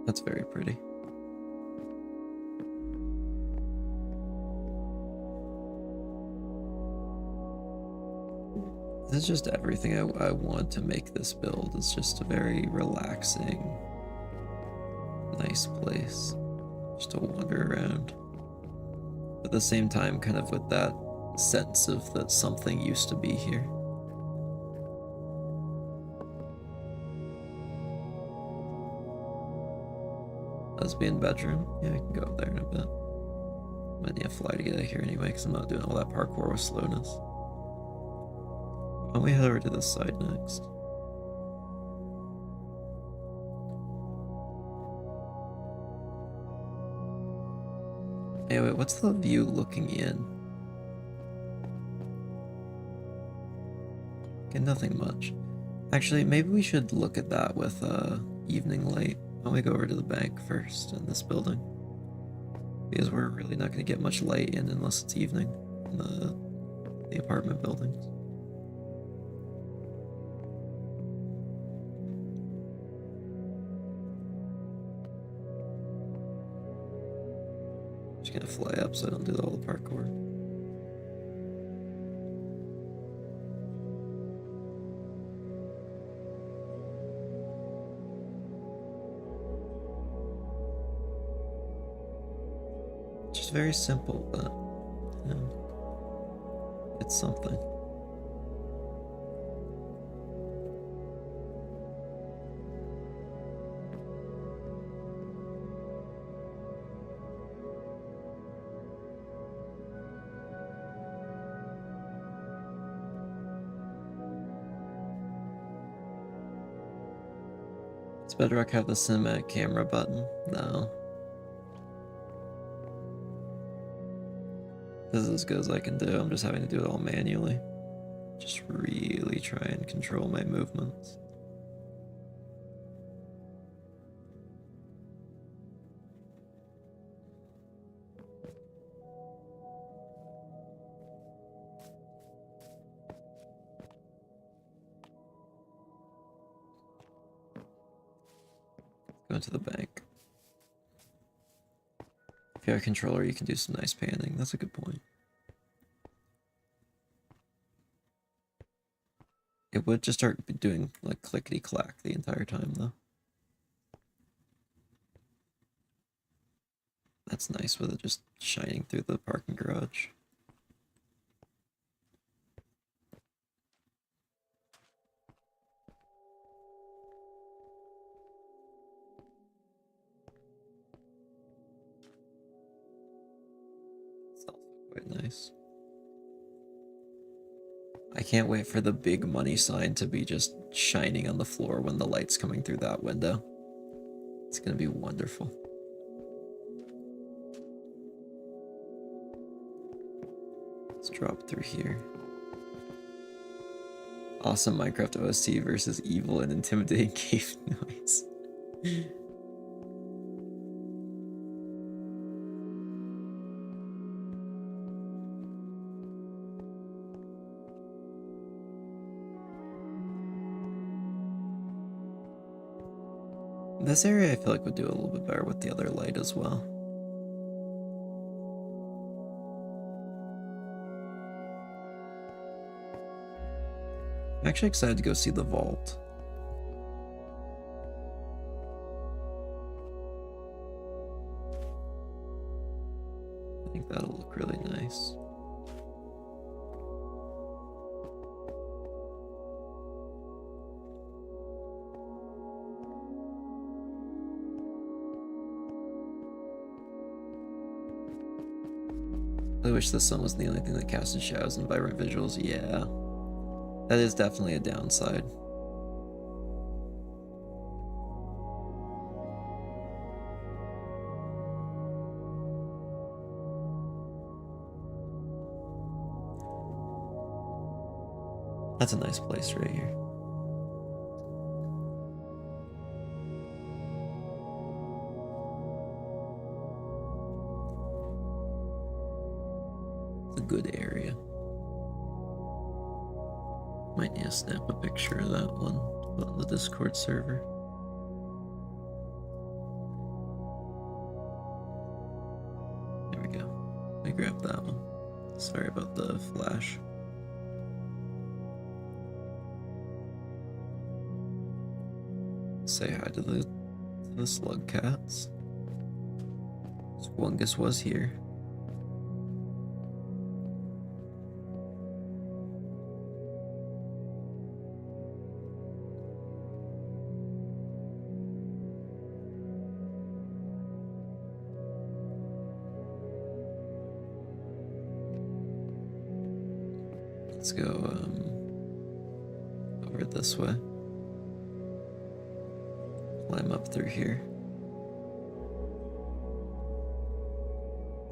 That's very pretty. This is just everything I want to make this build. It's just a very relaxing, nice place just to wander around. But at the same time, kind of with that sense of that something used to be here. Lesbian bedroom? Yeah, I can go up there in a bit. Might need a fly to get out of here anyway, because I'm not doing all that parkour with slowness. Why don't we head over to this side next? Anyway, what's the view looking in? Okay, nothing much. Actually, maybe we should look at that with evening light. Why don't we go over to the bank first in this building? Because we're really not going to get much light in unless it's evening in the apartment buildings. Just gonna fly up so I don't do all the parkour. Just very simple, but yeah, it's something. Does Bedrock have the cinematic camera button? No. This is as good as I can do. I'm just having to do it all manually. Just really try and control my movements. Go to the bank. If you have a controller, you can do some nice panning. That's a good point. It would just start doing like clickety-clack the entire time, though. That's nice with it just shining through the parking garage. It's also quite nice. I can't wait for the big money sign to be just shining on the floor when the light's coming through that window. It's gonna be wonderful. Let's drop through here. Awesome Minecraft OST versus evil and intimidating cave noise. This area I feel like would do a little bit better with the other light as well. I'm actually excited to go see the vault. I think that'll look really nice. I wish the sun was the only thing that casted shadows and vibrant visuals. Yeah, that is definitely a downside. That's a nice place right here. It's a good area. Might need to snap a picture of that one on the Discord server. There we go. I grabbed that one. Sorry about the flash. Say hi to the slug cats. Swungus was here. Let's go over this way. Climb up through here.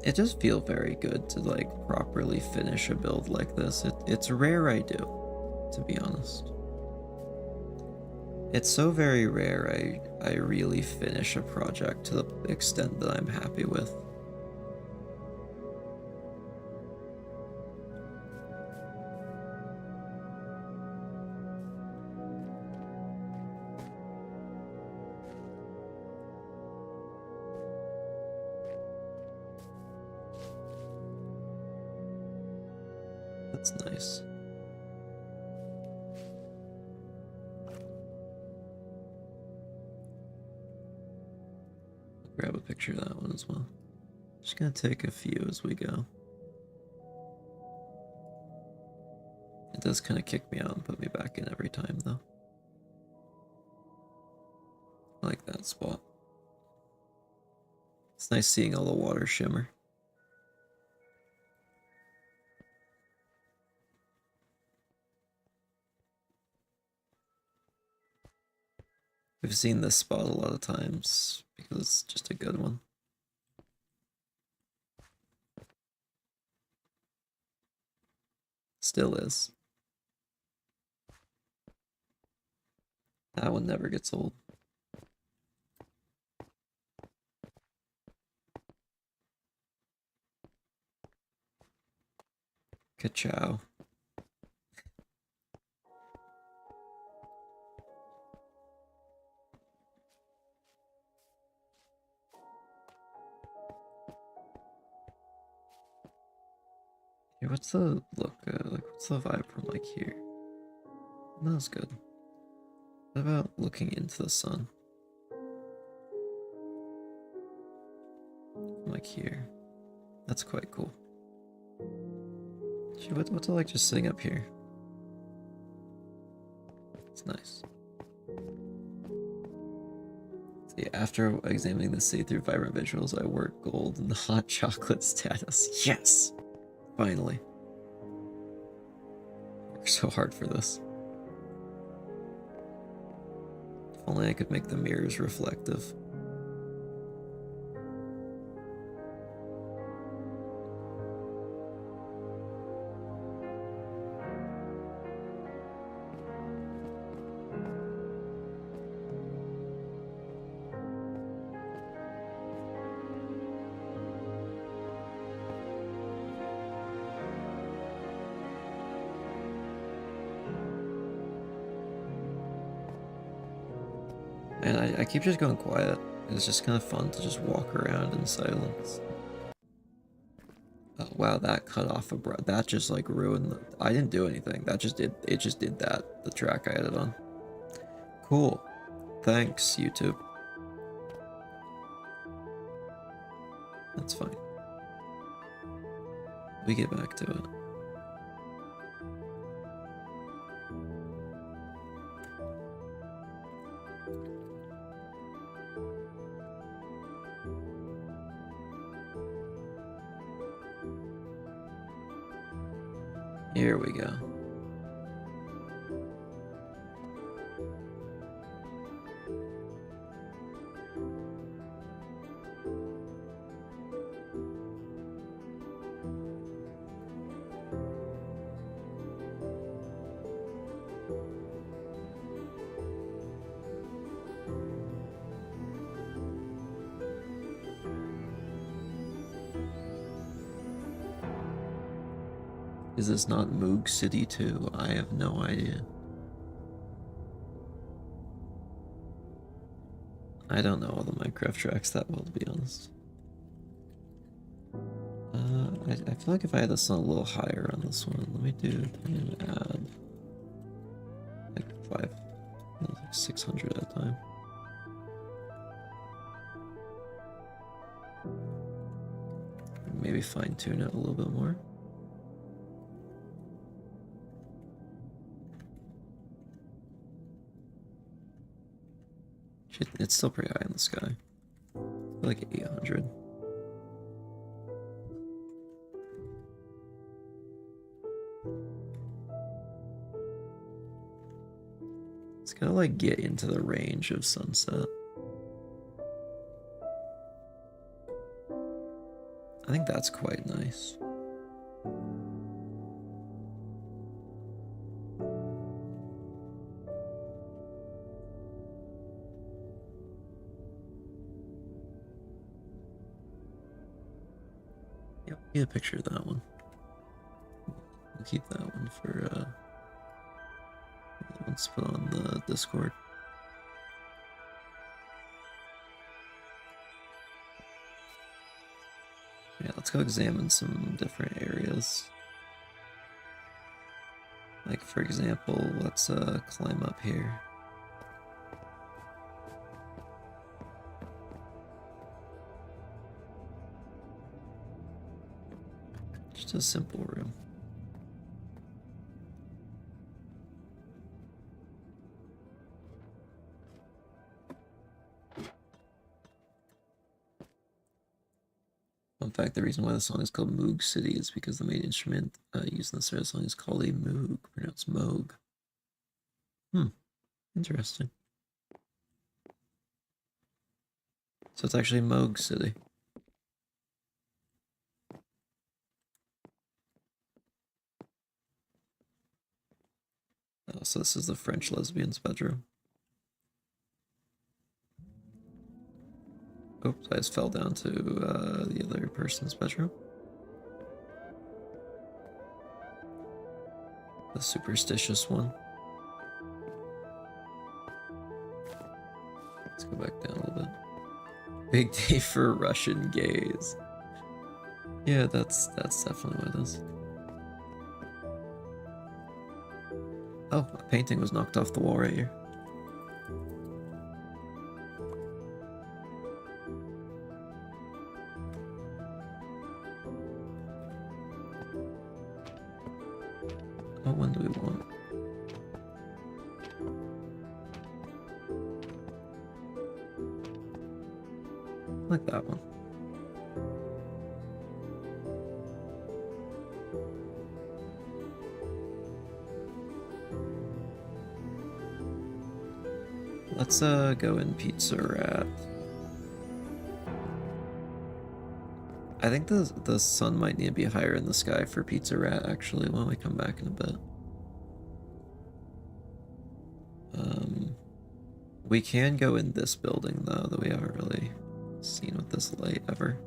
It does feel very good to like properly finish a build like this. It's rare I do, to be honest. It's so very rare I really finish a project to the extent that I'm happy with. That's nice. Grab a picture of that one as well. Just gonna take a few as we go. It does kind of kick me out and put me back in every time though. I like that spot. It's nice seeing all the water shimmer. We've seen this spot a lot of times because it's just a good one. Still is. That one never gets old. Ka-chow. Hey, what's the look? Like, what's the vibe from like here? That's good. What about looking into the sun? Like here. That's quite cool. What's it like just sitting up here? It's nice. See, after examining the see-through vibrant visuals, I work gold in the hot chocolate status. Yes! Finally. I worked so hard for this. If only I could make the mirrors reflective. Man, I keep just going quiet. It's just kind of fun to just walk around in silence. Oh, wow, that cut off a that just like ruined the... I didn't do anything. That just did... It just did that. The track I added on. Cool. Thanks, YouTube. That's fine. We get back to it. Here we go. Is this not Moog City 2? I have no idea. I don't know all the Minecraft tracks that well, to be honest. I feel like if I had this on a little higher on this one, let me do add like 600 at a time. maybe fine tune it a little bit more. It's still pretty high in the sky. Like 800. It's gotta like get into the range of sunset. I think that's quite nice. Yep, get a picture of that one. We'll keep that one for let's put on the Discord. Yeah, let's go examine some different areas. Like, for example, let's climb up here. Just a simple room. In fact, the reason why the song is called Moog City is because the main instrument used in the start of the song is called a moog, pronounced moog. Interesting. So it's actually Moog City. Oh, so this is the French lesbian's bedroom. Oops, I just fell down to the other person's bedroom. The superstitious one. Let's go back down a little bit. Big day for Russian gays. Yeah, that's definitely what it is. Oh, a painting was knocked off the wall right here. What one do we want? I like that one. Let's go in Pizza Rat. I think the sun might need to be higher in the sky for Pizza Rat actually when we come back in a bit. We can go in this building though that we haven't really seen with this light ever.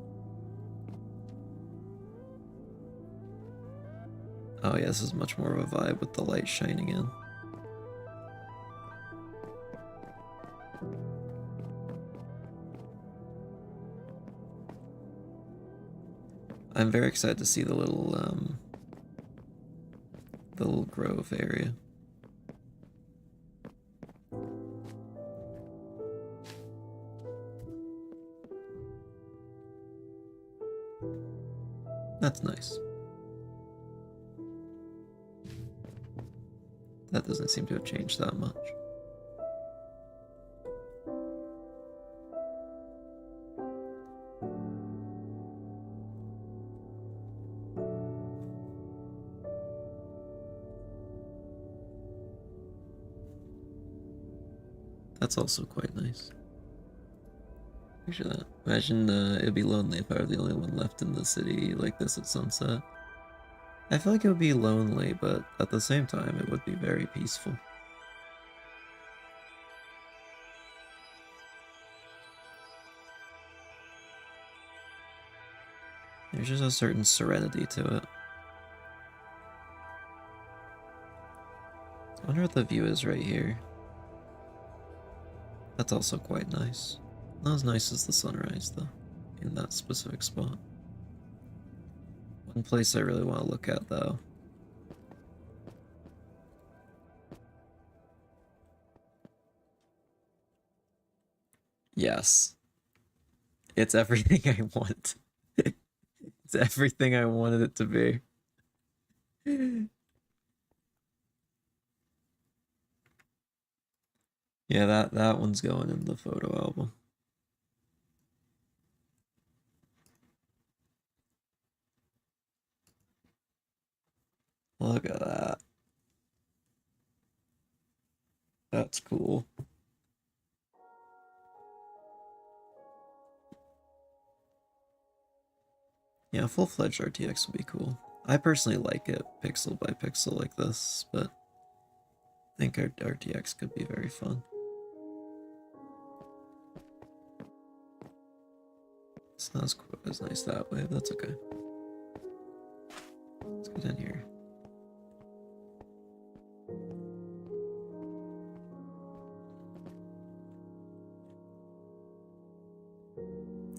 Oh yeah, this is much more of a vibe with the light shining in. I'm very excited to see the little grove area. That's nice. That doesn't seem to have changed that much. That's also quite nice. Picture that. Imagine it'd be lonely if I were the only one left in the city like this at sunset. I feel like it would be lonely, but at the same time, it would be very peaceful. There's just a certain serenity to it. I wonder what the view is right here. That's also quite nice. Not as nice as the sunrise, though, in that specific spot. One place I really want to look at, though. Yes. It's everything I want. It's It's everything I wanted it to be. Yeah, that one's going in the photo album. Look at that. That's cool. Yeah, full-fledged RTX would be cool. I personally like it pixel by pixel like this, but I think our RTX could be very fun. It's not as nice that way, but that's okay. Let's get in here.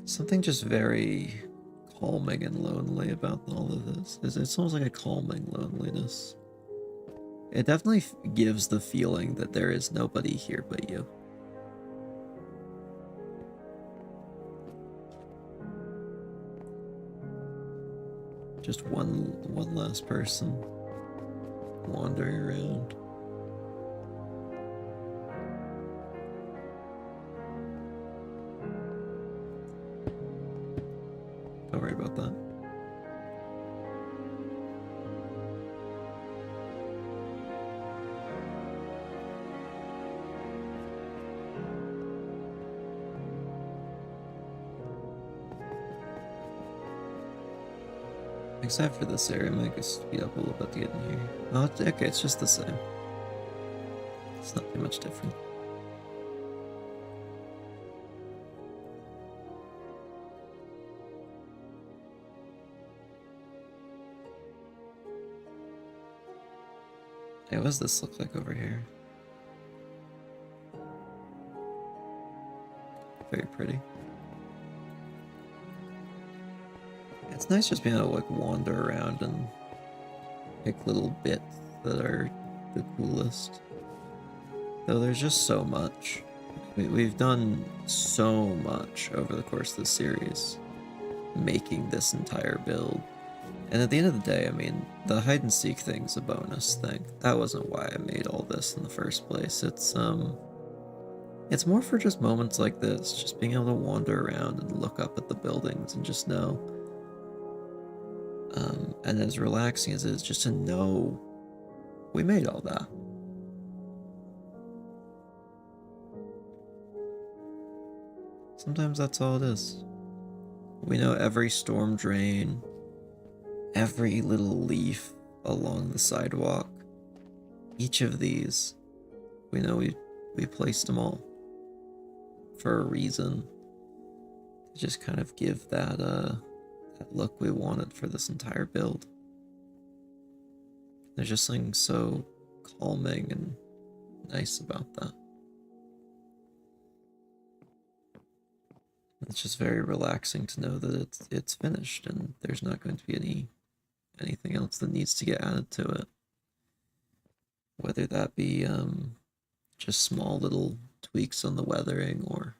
Something just very calming and lonely about all of this. It's almost like a calming loneliness. It definitely gives the feeling that there is nobody here but you. Just one last person wandering around. Don't worry about that. Except for this area, I might just speed up a little bit to get in here. Oh, okay, it's just the same. It's not too much different. Hey, what does this look like over here? Very pretty. It's nice just being able to like wander around and pick little bits that are the coolest. Though there's just so much. We've done so much over the course of the series, making this entire build. And at the end of the day, I mean, the hide and seek thing's a bonus thing. That wasn't why I made all this in the first place. It's more for just moments like this, just being able to wander around and look up at the buildings and just know. And as relaxing as it is, just to know we made all that. Sometimes that's all it is. We know every storm drain, every little leaf along the sidewalk, each of these, we know we placed them all for a reason. To just kind of give that that look we wanted for this entire build. There's just something so calming and nice about that. It's just very relaxing to know that it's finished and there's not going to be anything else that needs to get added to it. Whether that be just small little tweaks on the weathering or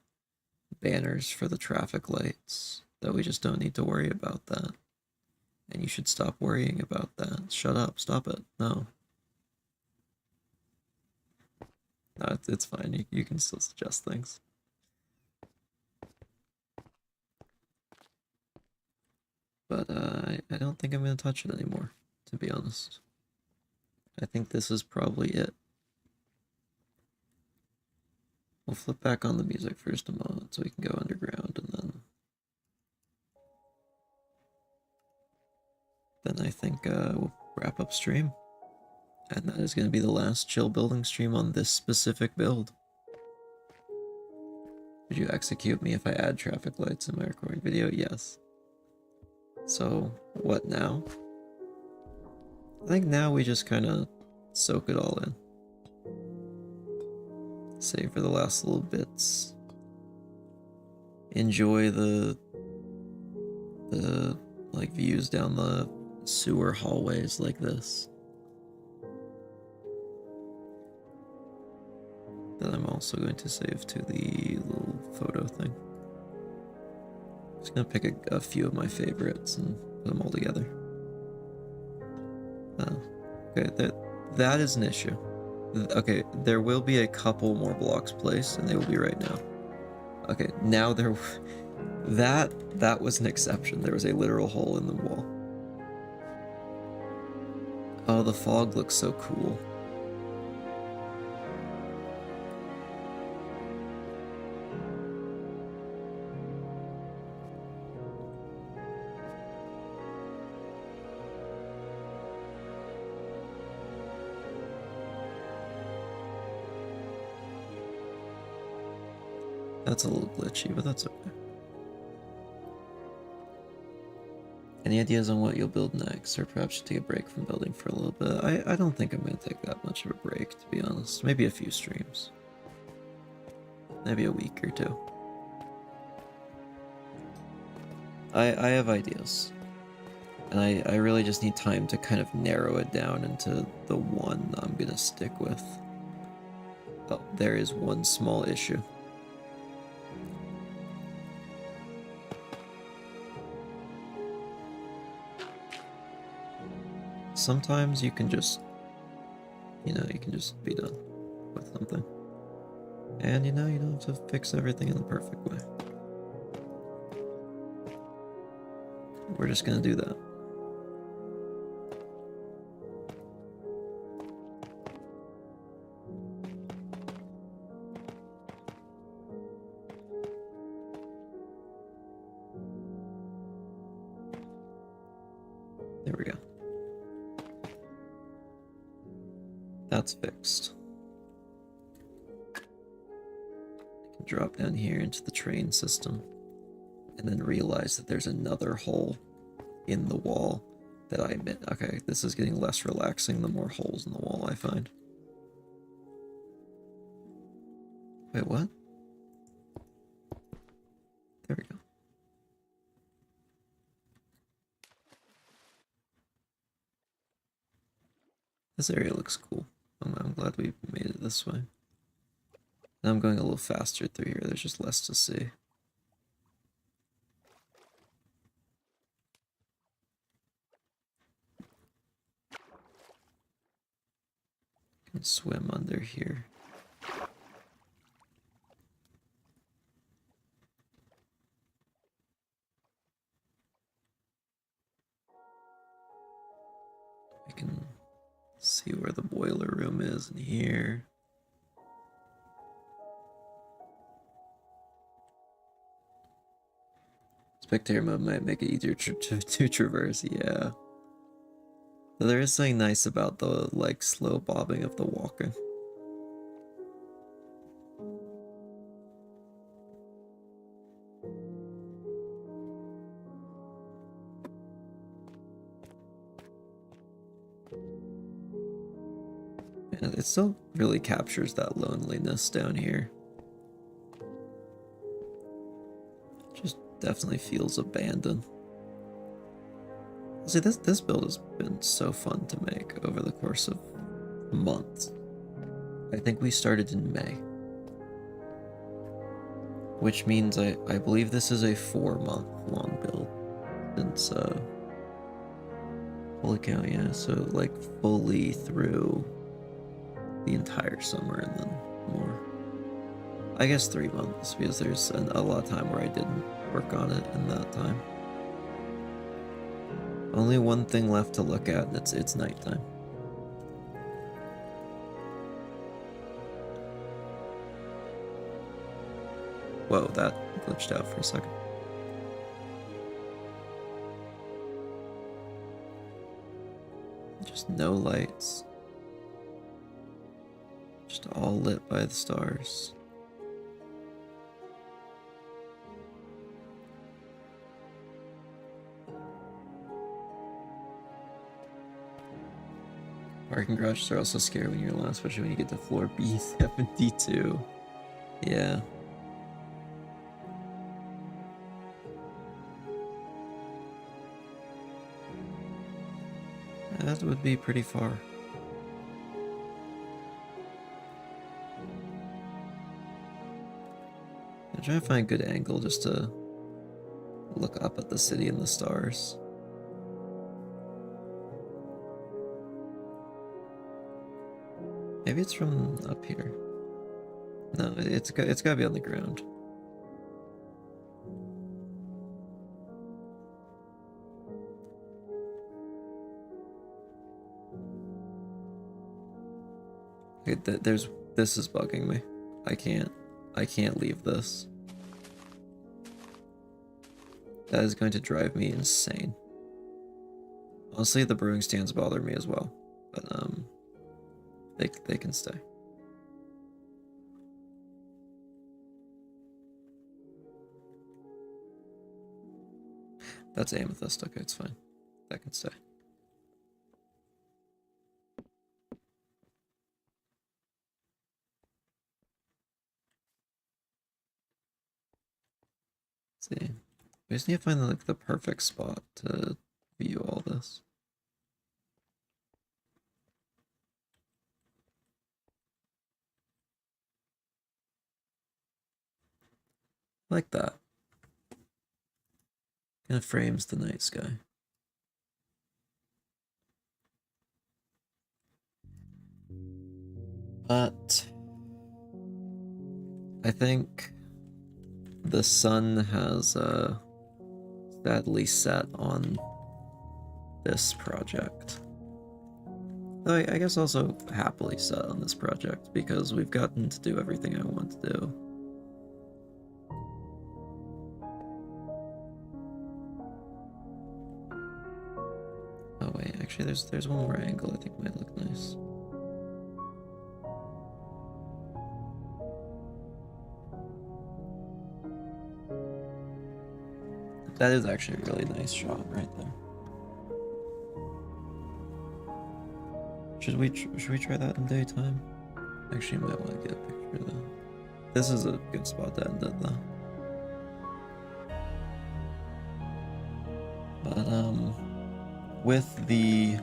banners for the traffic lights, that we just don't need to worry about that. And you should stop worrying about that. Shut up, stop it. No. No, it's fine. You can still suggest things. But I don't think I'm going to touch it anymore, to be honest. I think this is probably it. We'll flip back on the music for just a moment so we can go underground, and then I think we'll wrap up stream. And that is going to be the last chill building stream on this specific build. Would you execute me if I add traffic lights in my recording video? Yes. So, what now? I think now we just kind of soak it all in. Save for the last little bits. Enjoy the like views down the sewer hallways like this. Then I'm also going to save to the little photo thing. Just gonna pick a few of my favorites and put them all together. Okay, that is an issue. Okay, there will be a couple more blocks placed, and they will be right now. Okay, now that was an exception. There was a literal hole in the wall. Oh, the fog looks so cool. That's a little glitchy, but that's okay. Any ideas on what you'll build next? Or perhaps you take a break from building for a little bit? I don't think I'm going to take that much of a break, to be honest. Maybe a few streams. Maybe a week or two. I have ideas. And I really just need time to kind of narrow it down into the one I'm going to stick with. Oh, there is one small issue. Sometimes you can just, you can just be done with something. And you don't have to fix everything in the perfect way. We're just gonna do that. There we go. That's fixed. I can drop down here into the train system and then realize that there's another hole in the wall that I missed. Okay, this is getting less relaxing the more holes in the wall I find. Wait, what? There we go. This area looks cool. I'm glad we made it this way. Now I'm going a little faster through here. There's just less to see. Can swim under here. I can see where the boiler room is in here. Spectator mode might make it easier to traverse, yeah. But there is something nice about the, slow bobbing of the walking. And it still really captures that loneliness down here. Just definitely feels abandoned. See, this build has been so fun to make over the course of months. I think we started in May. Which means I believe this is a 4-month long build. Since, holy cow, yeah, so fully through the entire summer and then more. I guess 3 months, because there's a lot of time where I didn't work on it in that time. Only one thing left to look at, and it's nighttime. Whoa, that glitched out for a second. Just no lights. Just all lit by the stars. Parking garages are also scary when you're alone, especially when you get to floor B72. Yeah. That would be pretty far. I'm trying to find a good angle just to look up at the city and the stars. Maybe it's from up here. No, it's gotta be on the ground. Okay, this is bugging me. I can't leave this. That is going to drive me insane. Honestly, the brewing stands bother me as well, but they can stay. That's amethyst. Okay, it's fine. That can stay. Let's see. We just need to find like the perfect spot to view all this. Like that. Kind of frames the night sky. But I think the sun has sadly set on this project. I guess also happily set on this project because we've gotten to do everything I want to do. Oh wait, actually there's one more angle I think might look nice. That is actually a really nice shot right there. Should we try that in daytime? Actually, you might want to get a picture of that. This is a good spot to end it though. But with the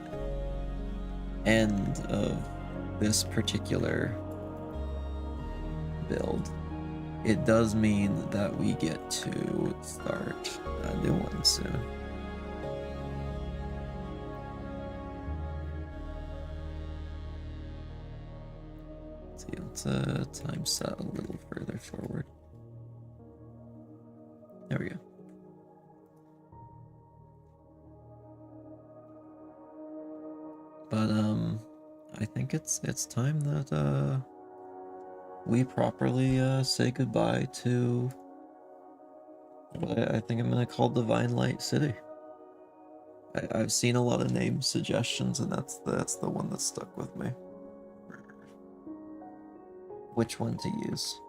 end of this particular build, it does mean that we get to start a new one soon. Let's see, let's time set a little further forward. There we go. But I think it's time that we properly say goodbye to what I think I'm gonna call Divine Light City. I've seen a lot of name suggestions, and that's the one that stuck with me. Which one to use?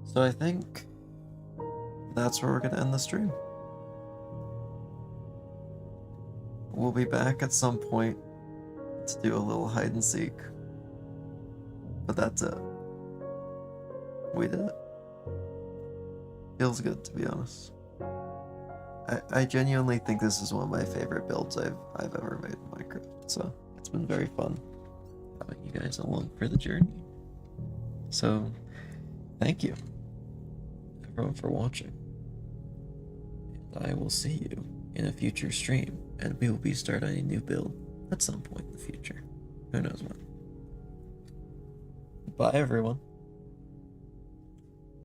So I think that's where we're gonna end the stream. We'll be back at some point to do a little hide and seek. But that's it. We did it. Feels good, to be honest. I genuinely think this is one of my favorite builds I've ever made in Minecraft. So it's been very fun having you guys along for the journey. So thank you everyone for watching. And I will see you in a future stream, and we will be starting a new build at some point in the future. Who knows when. Bye everyone.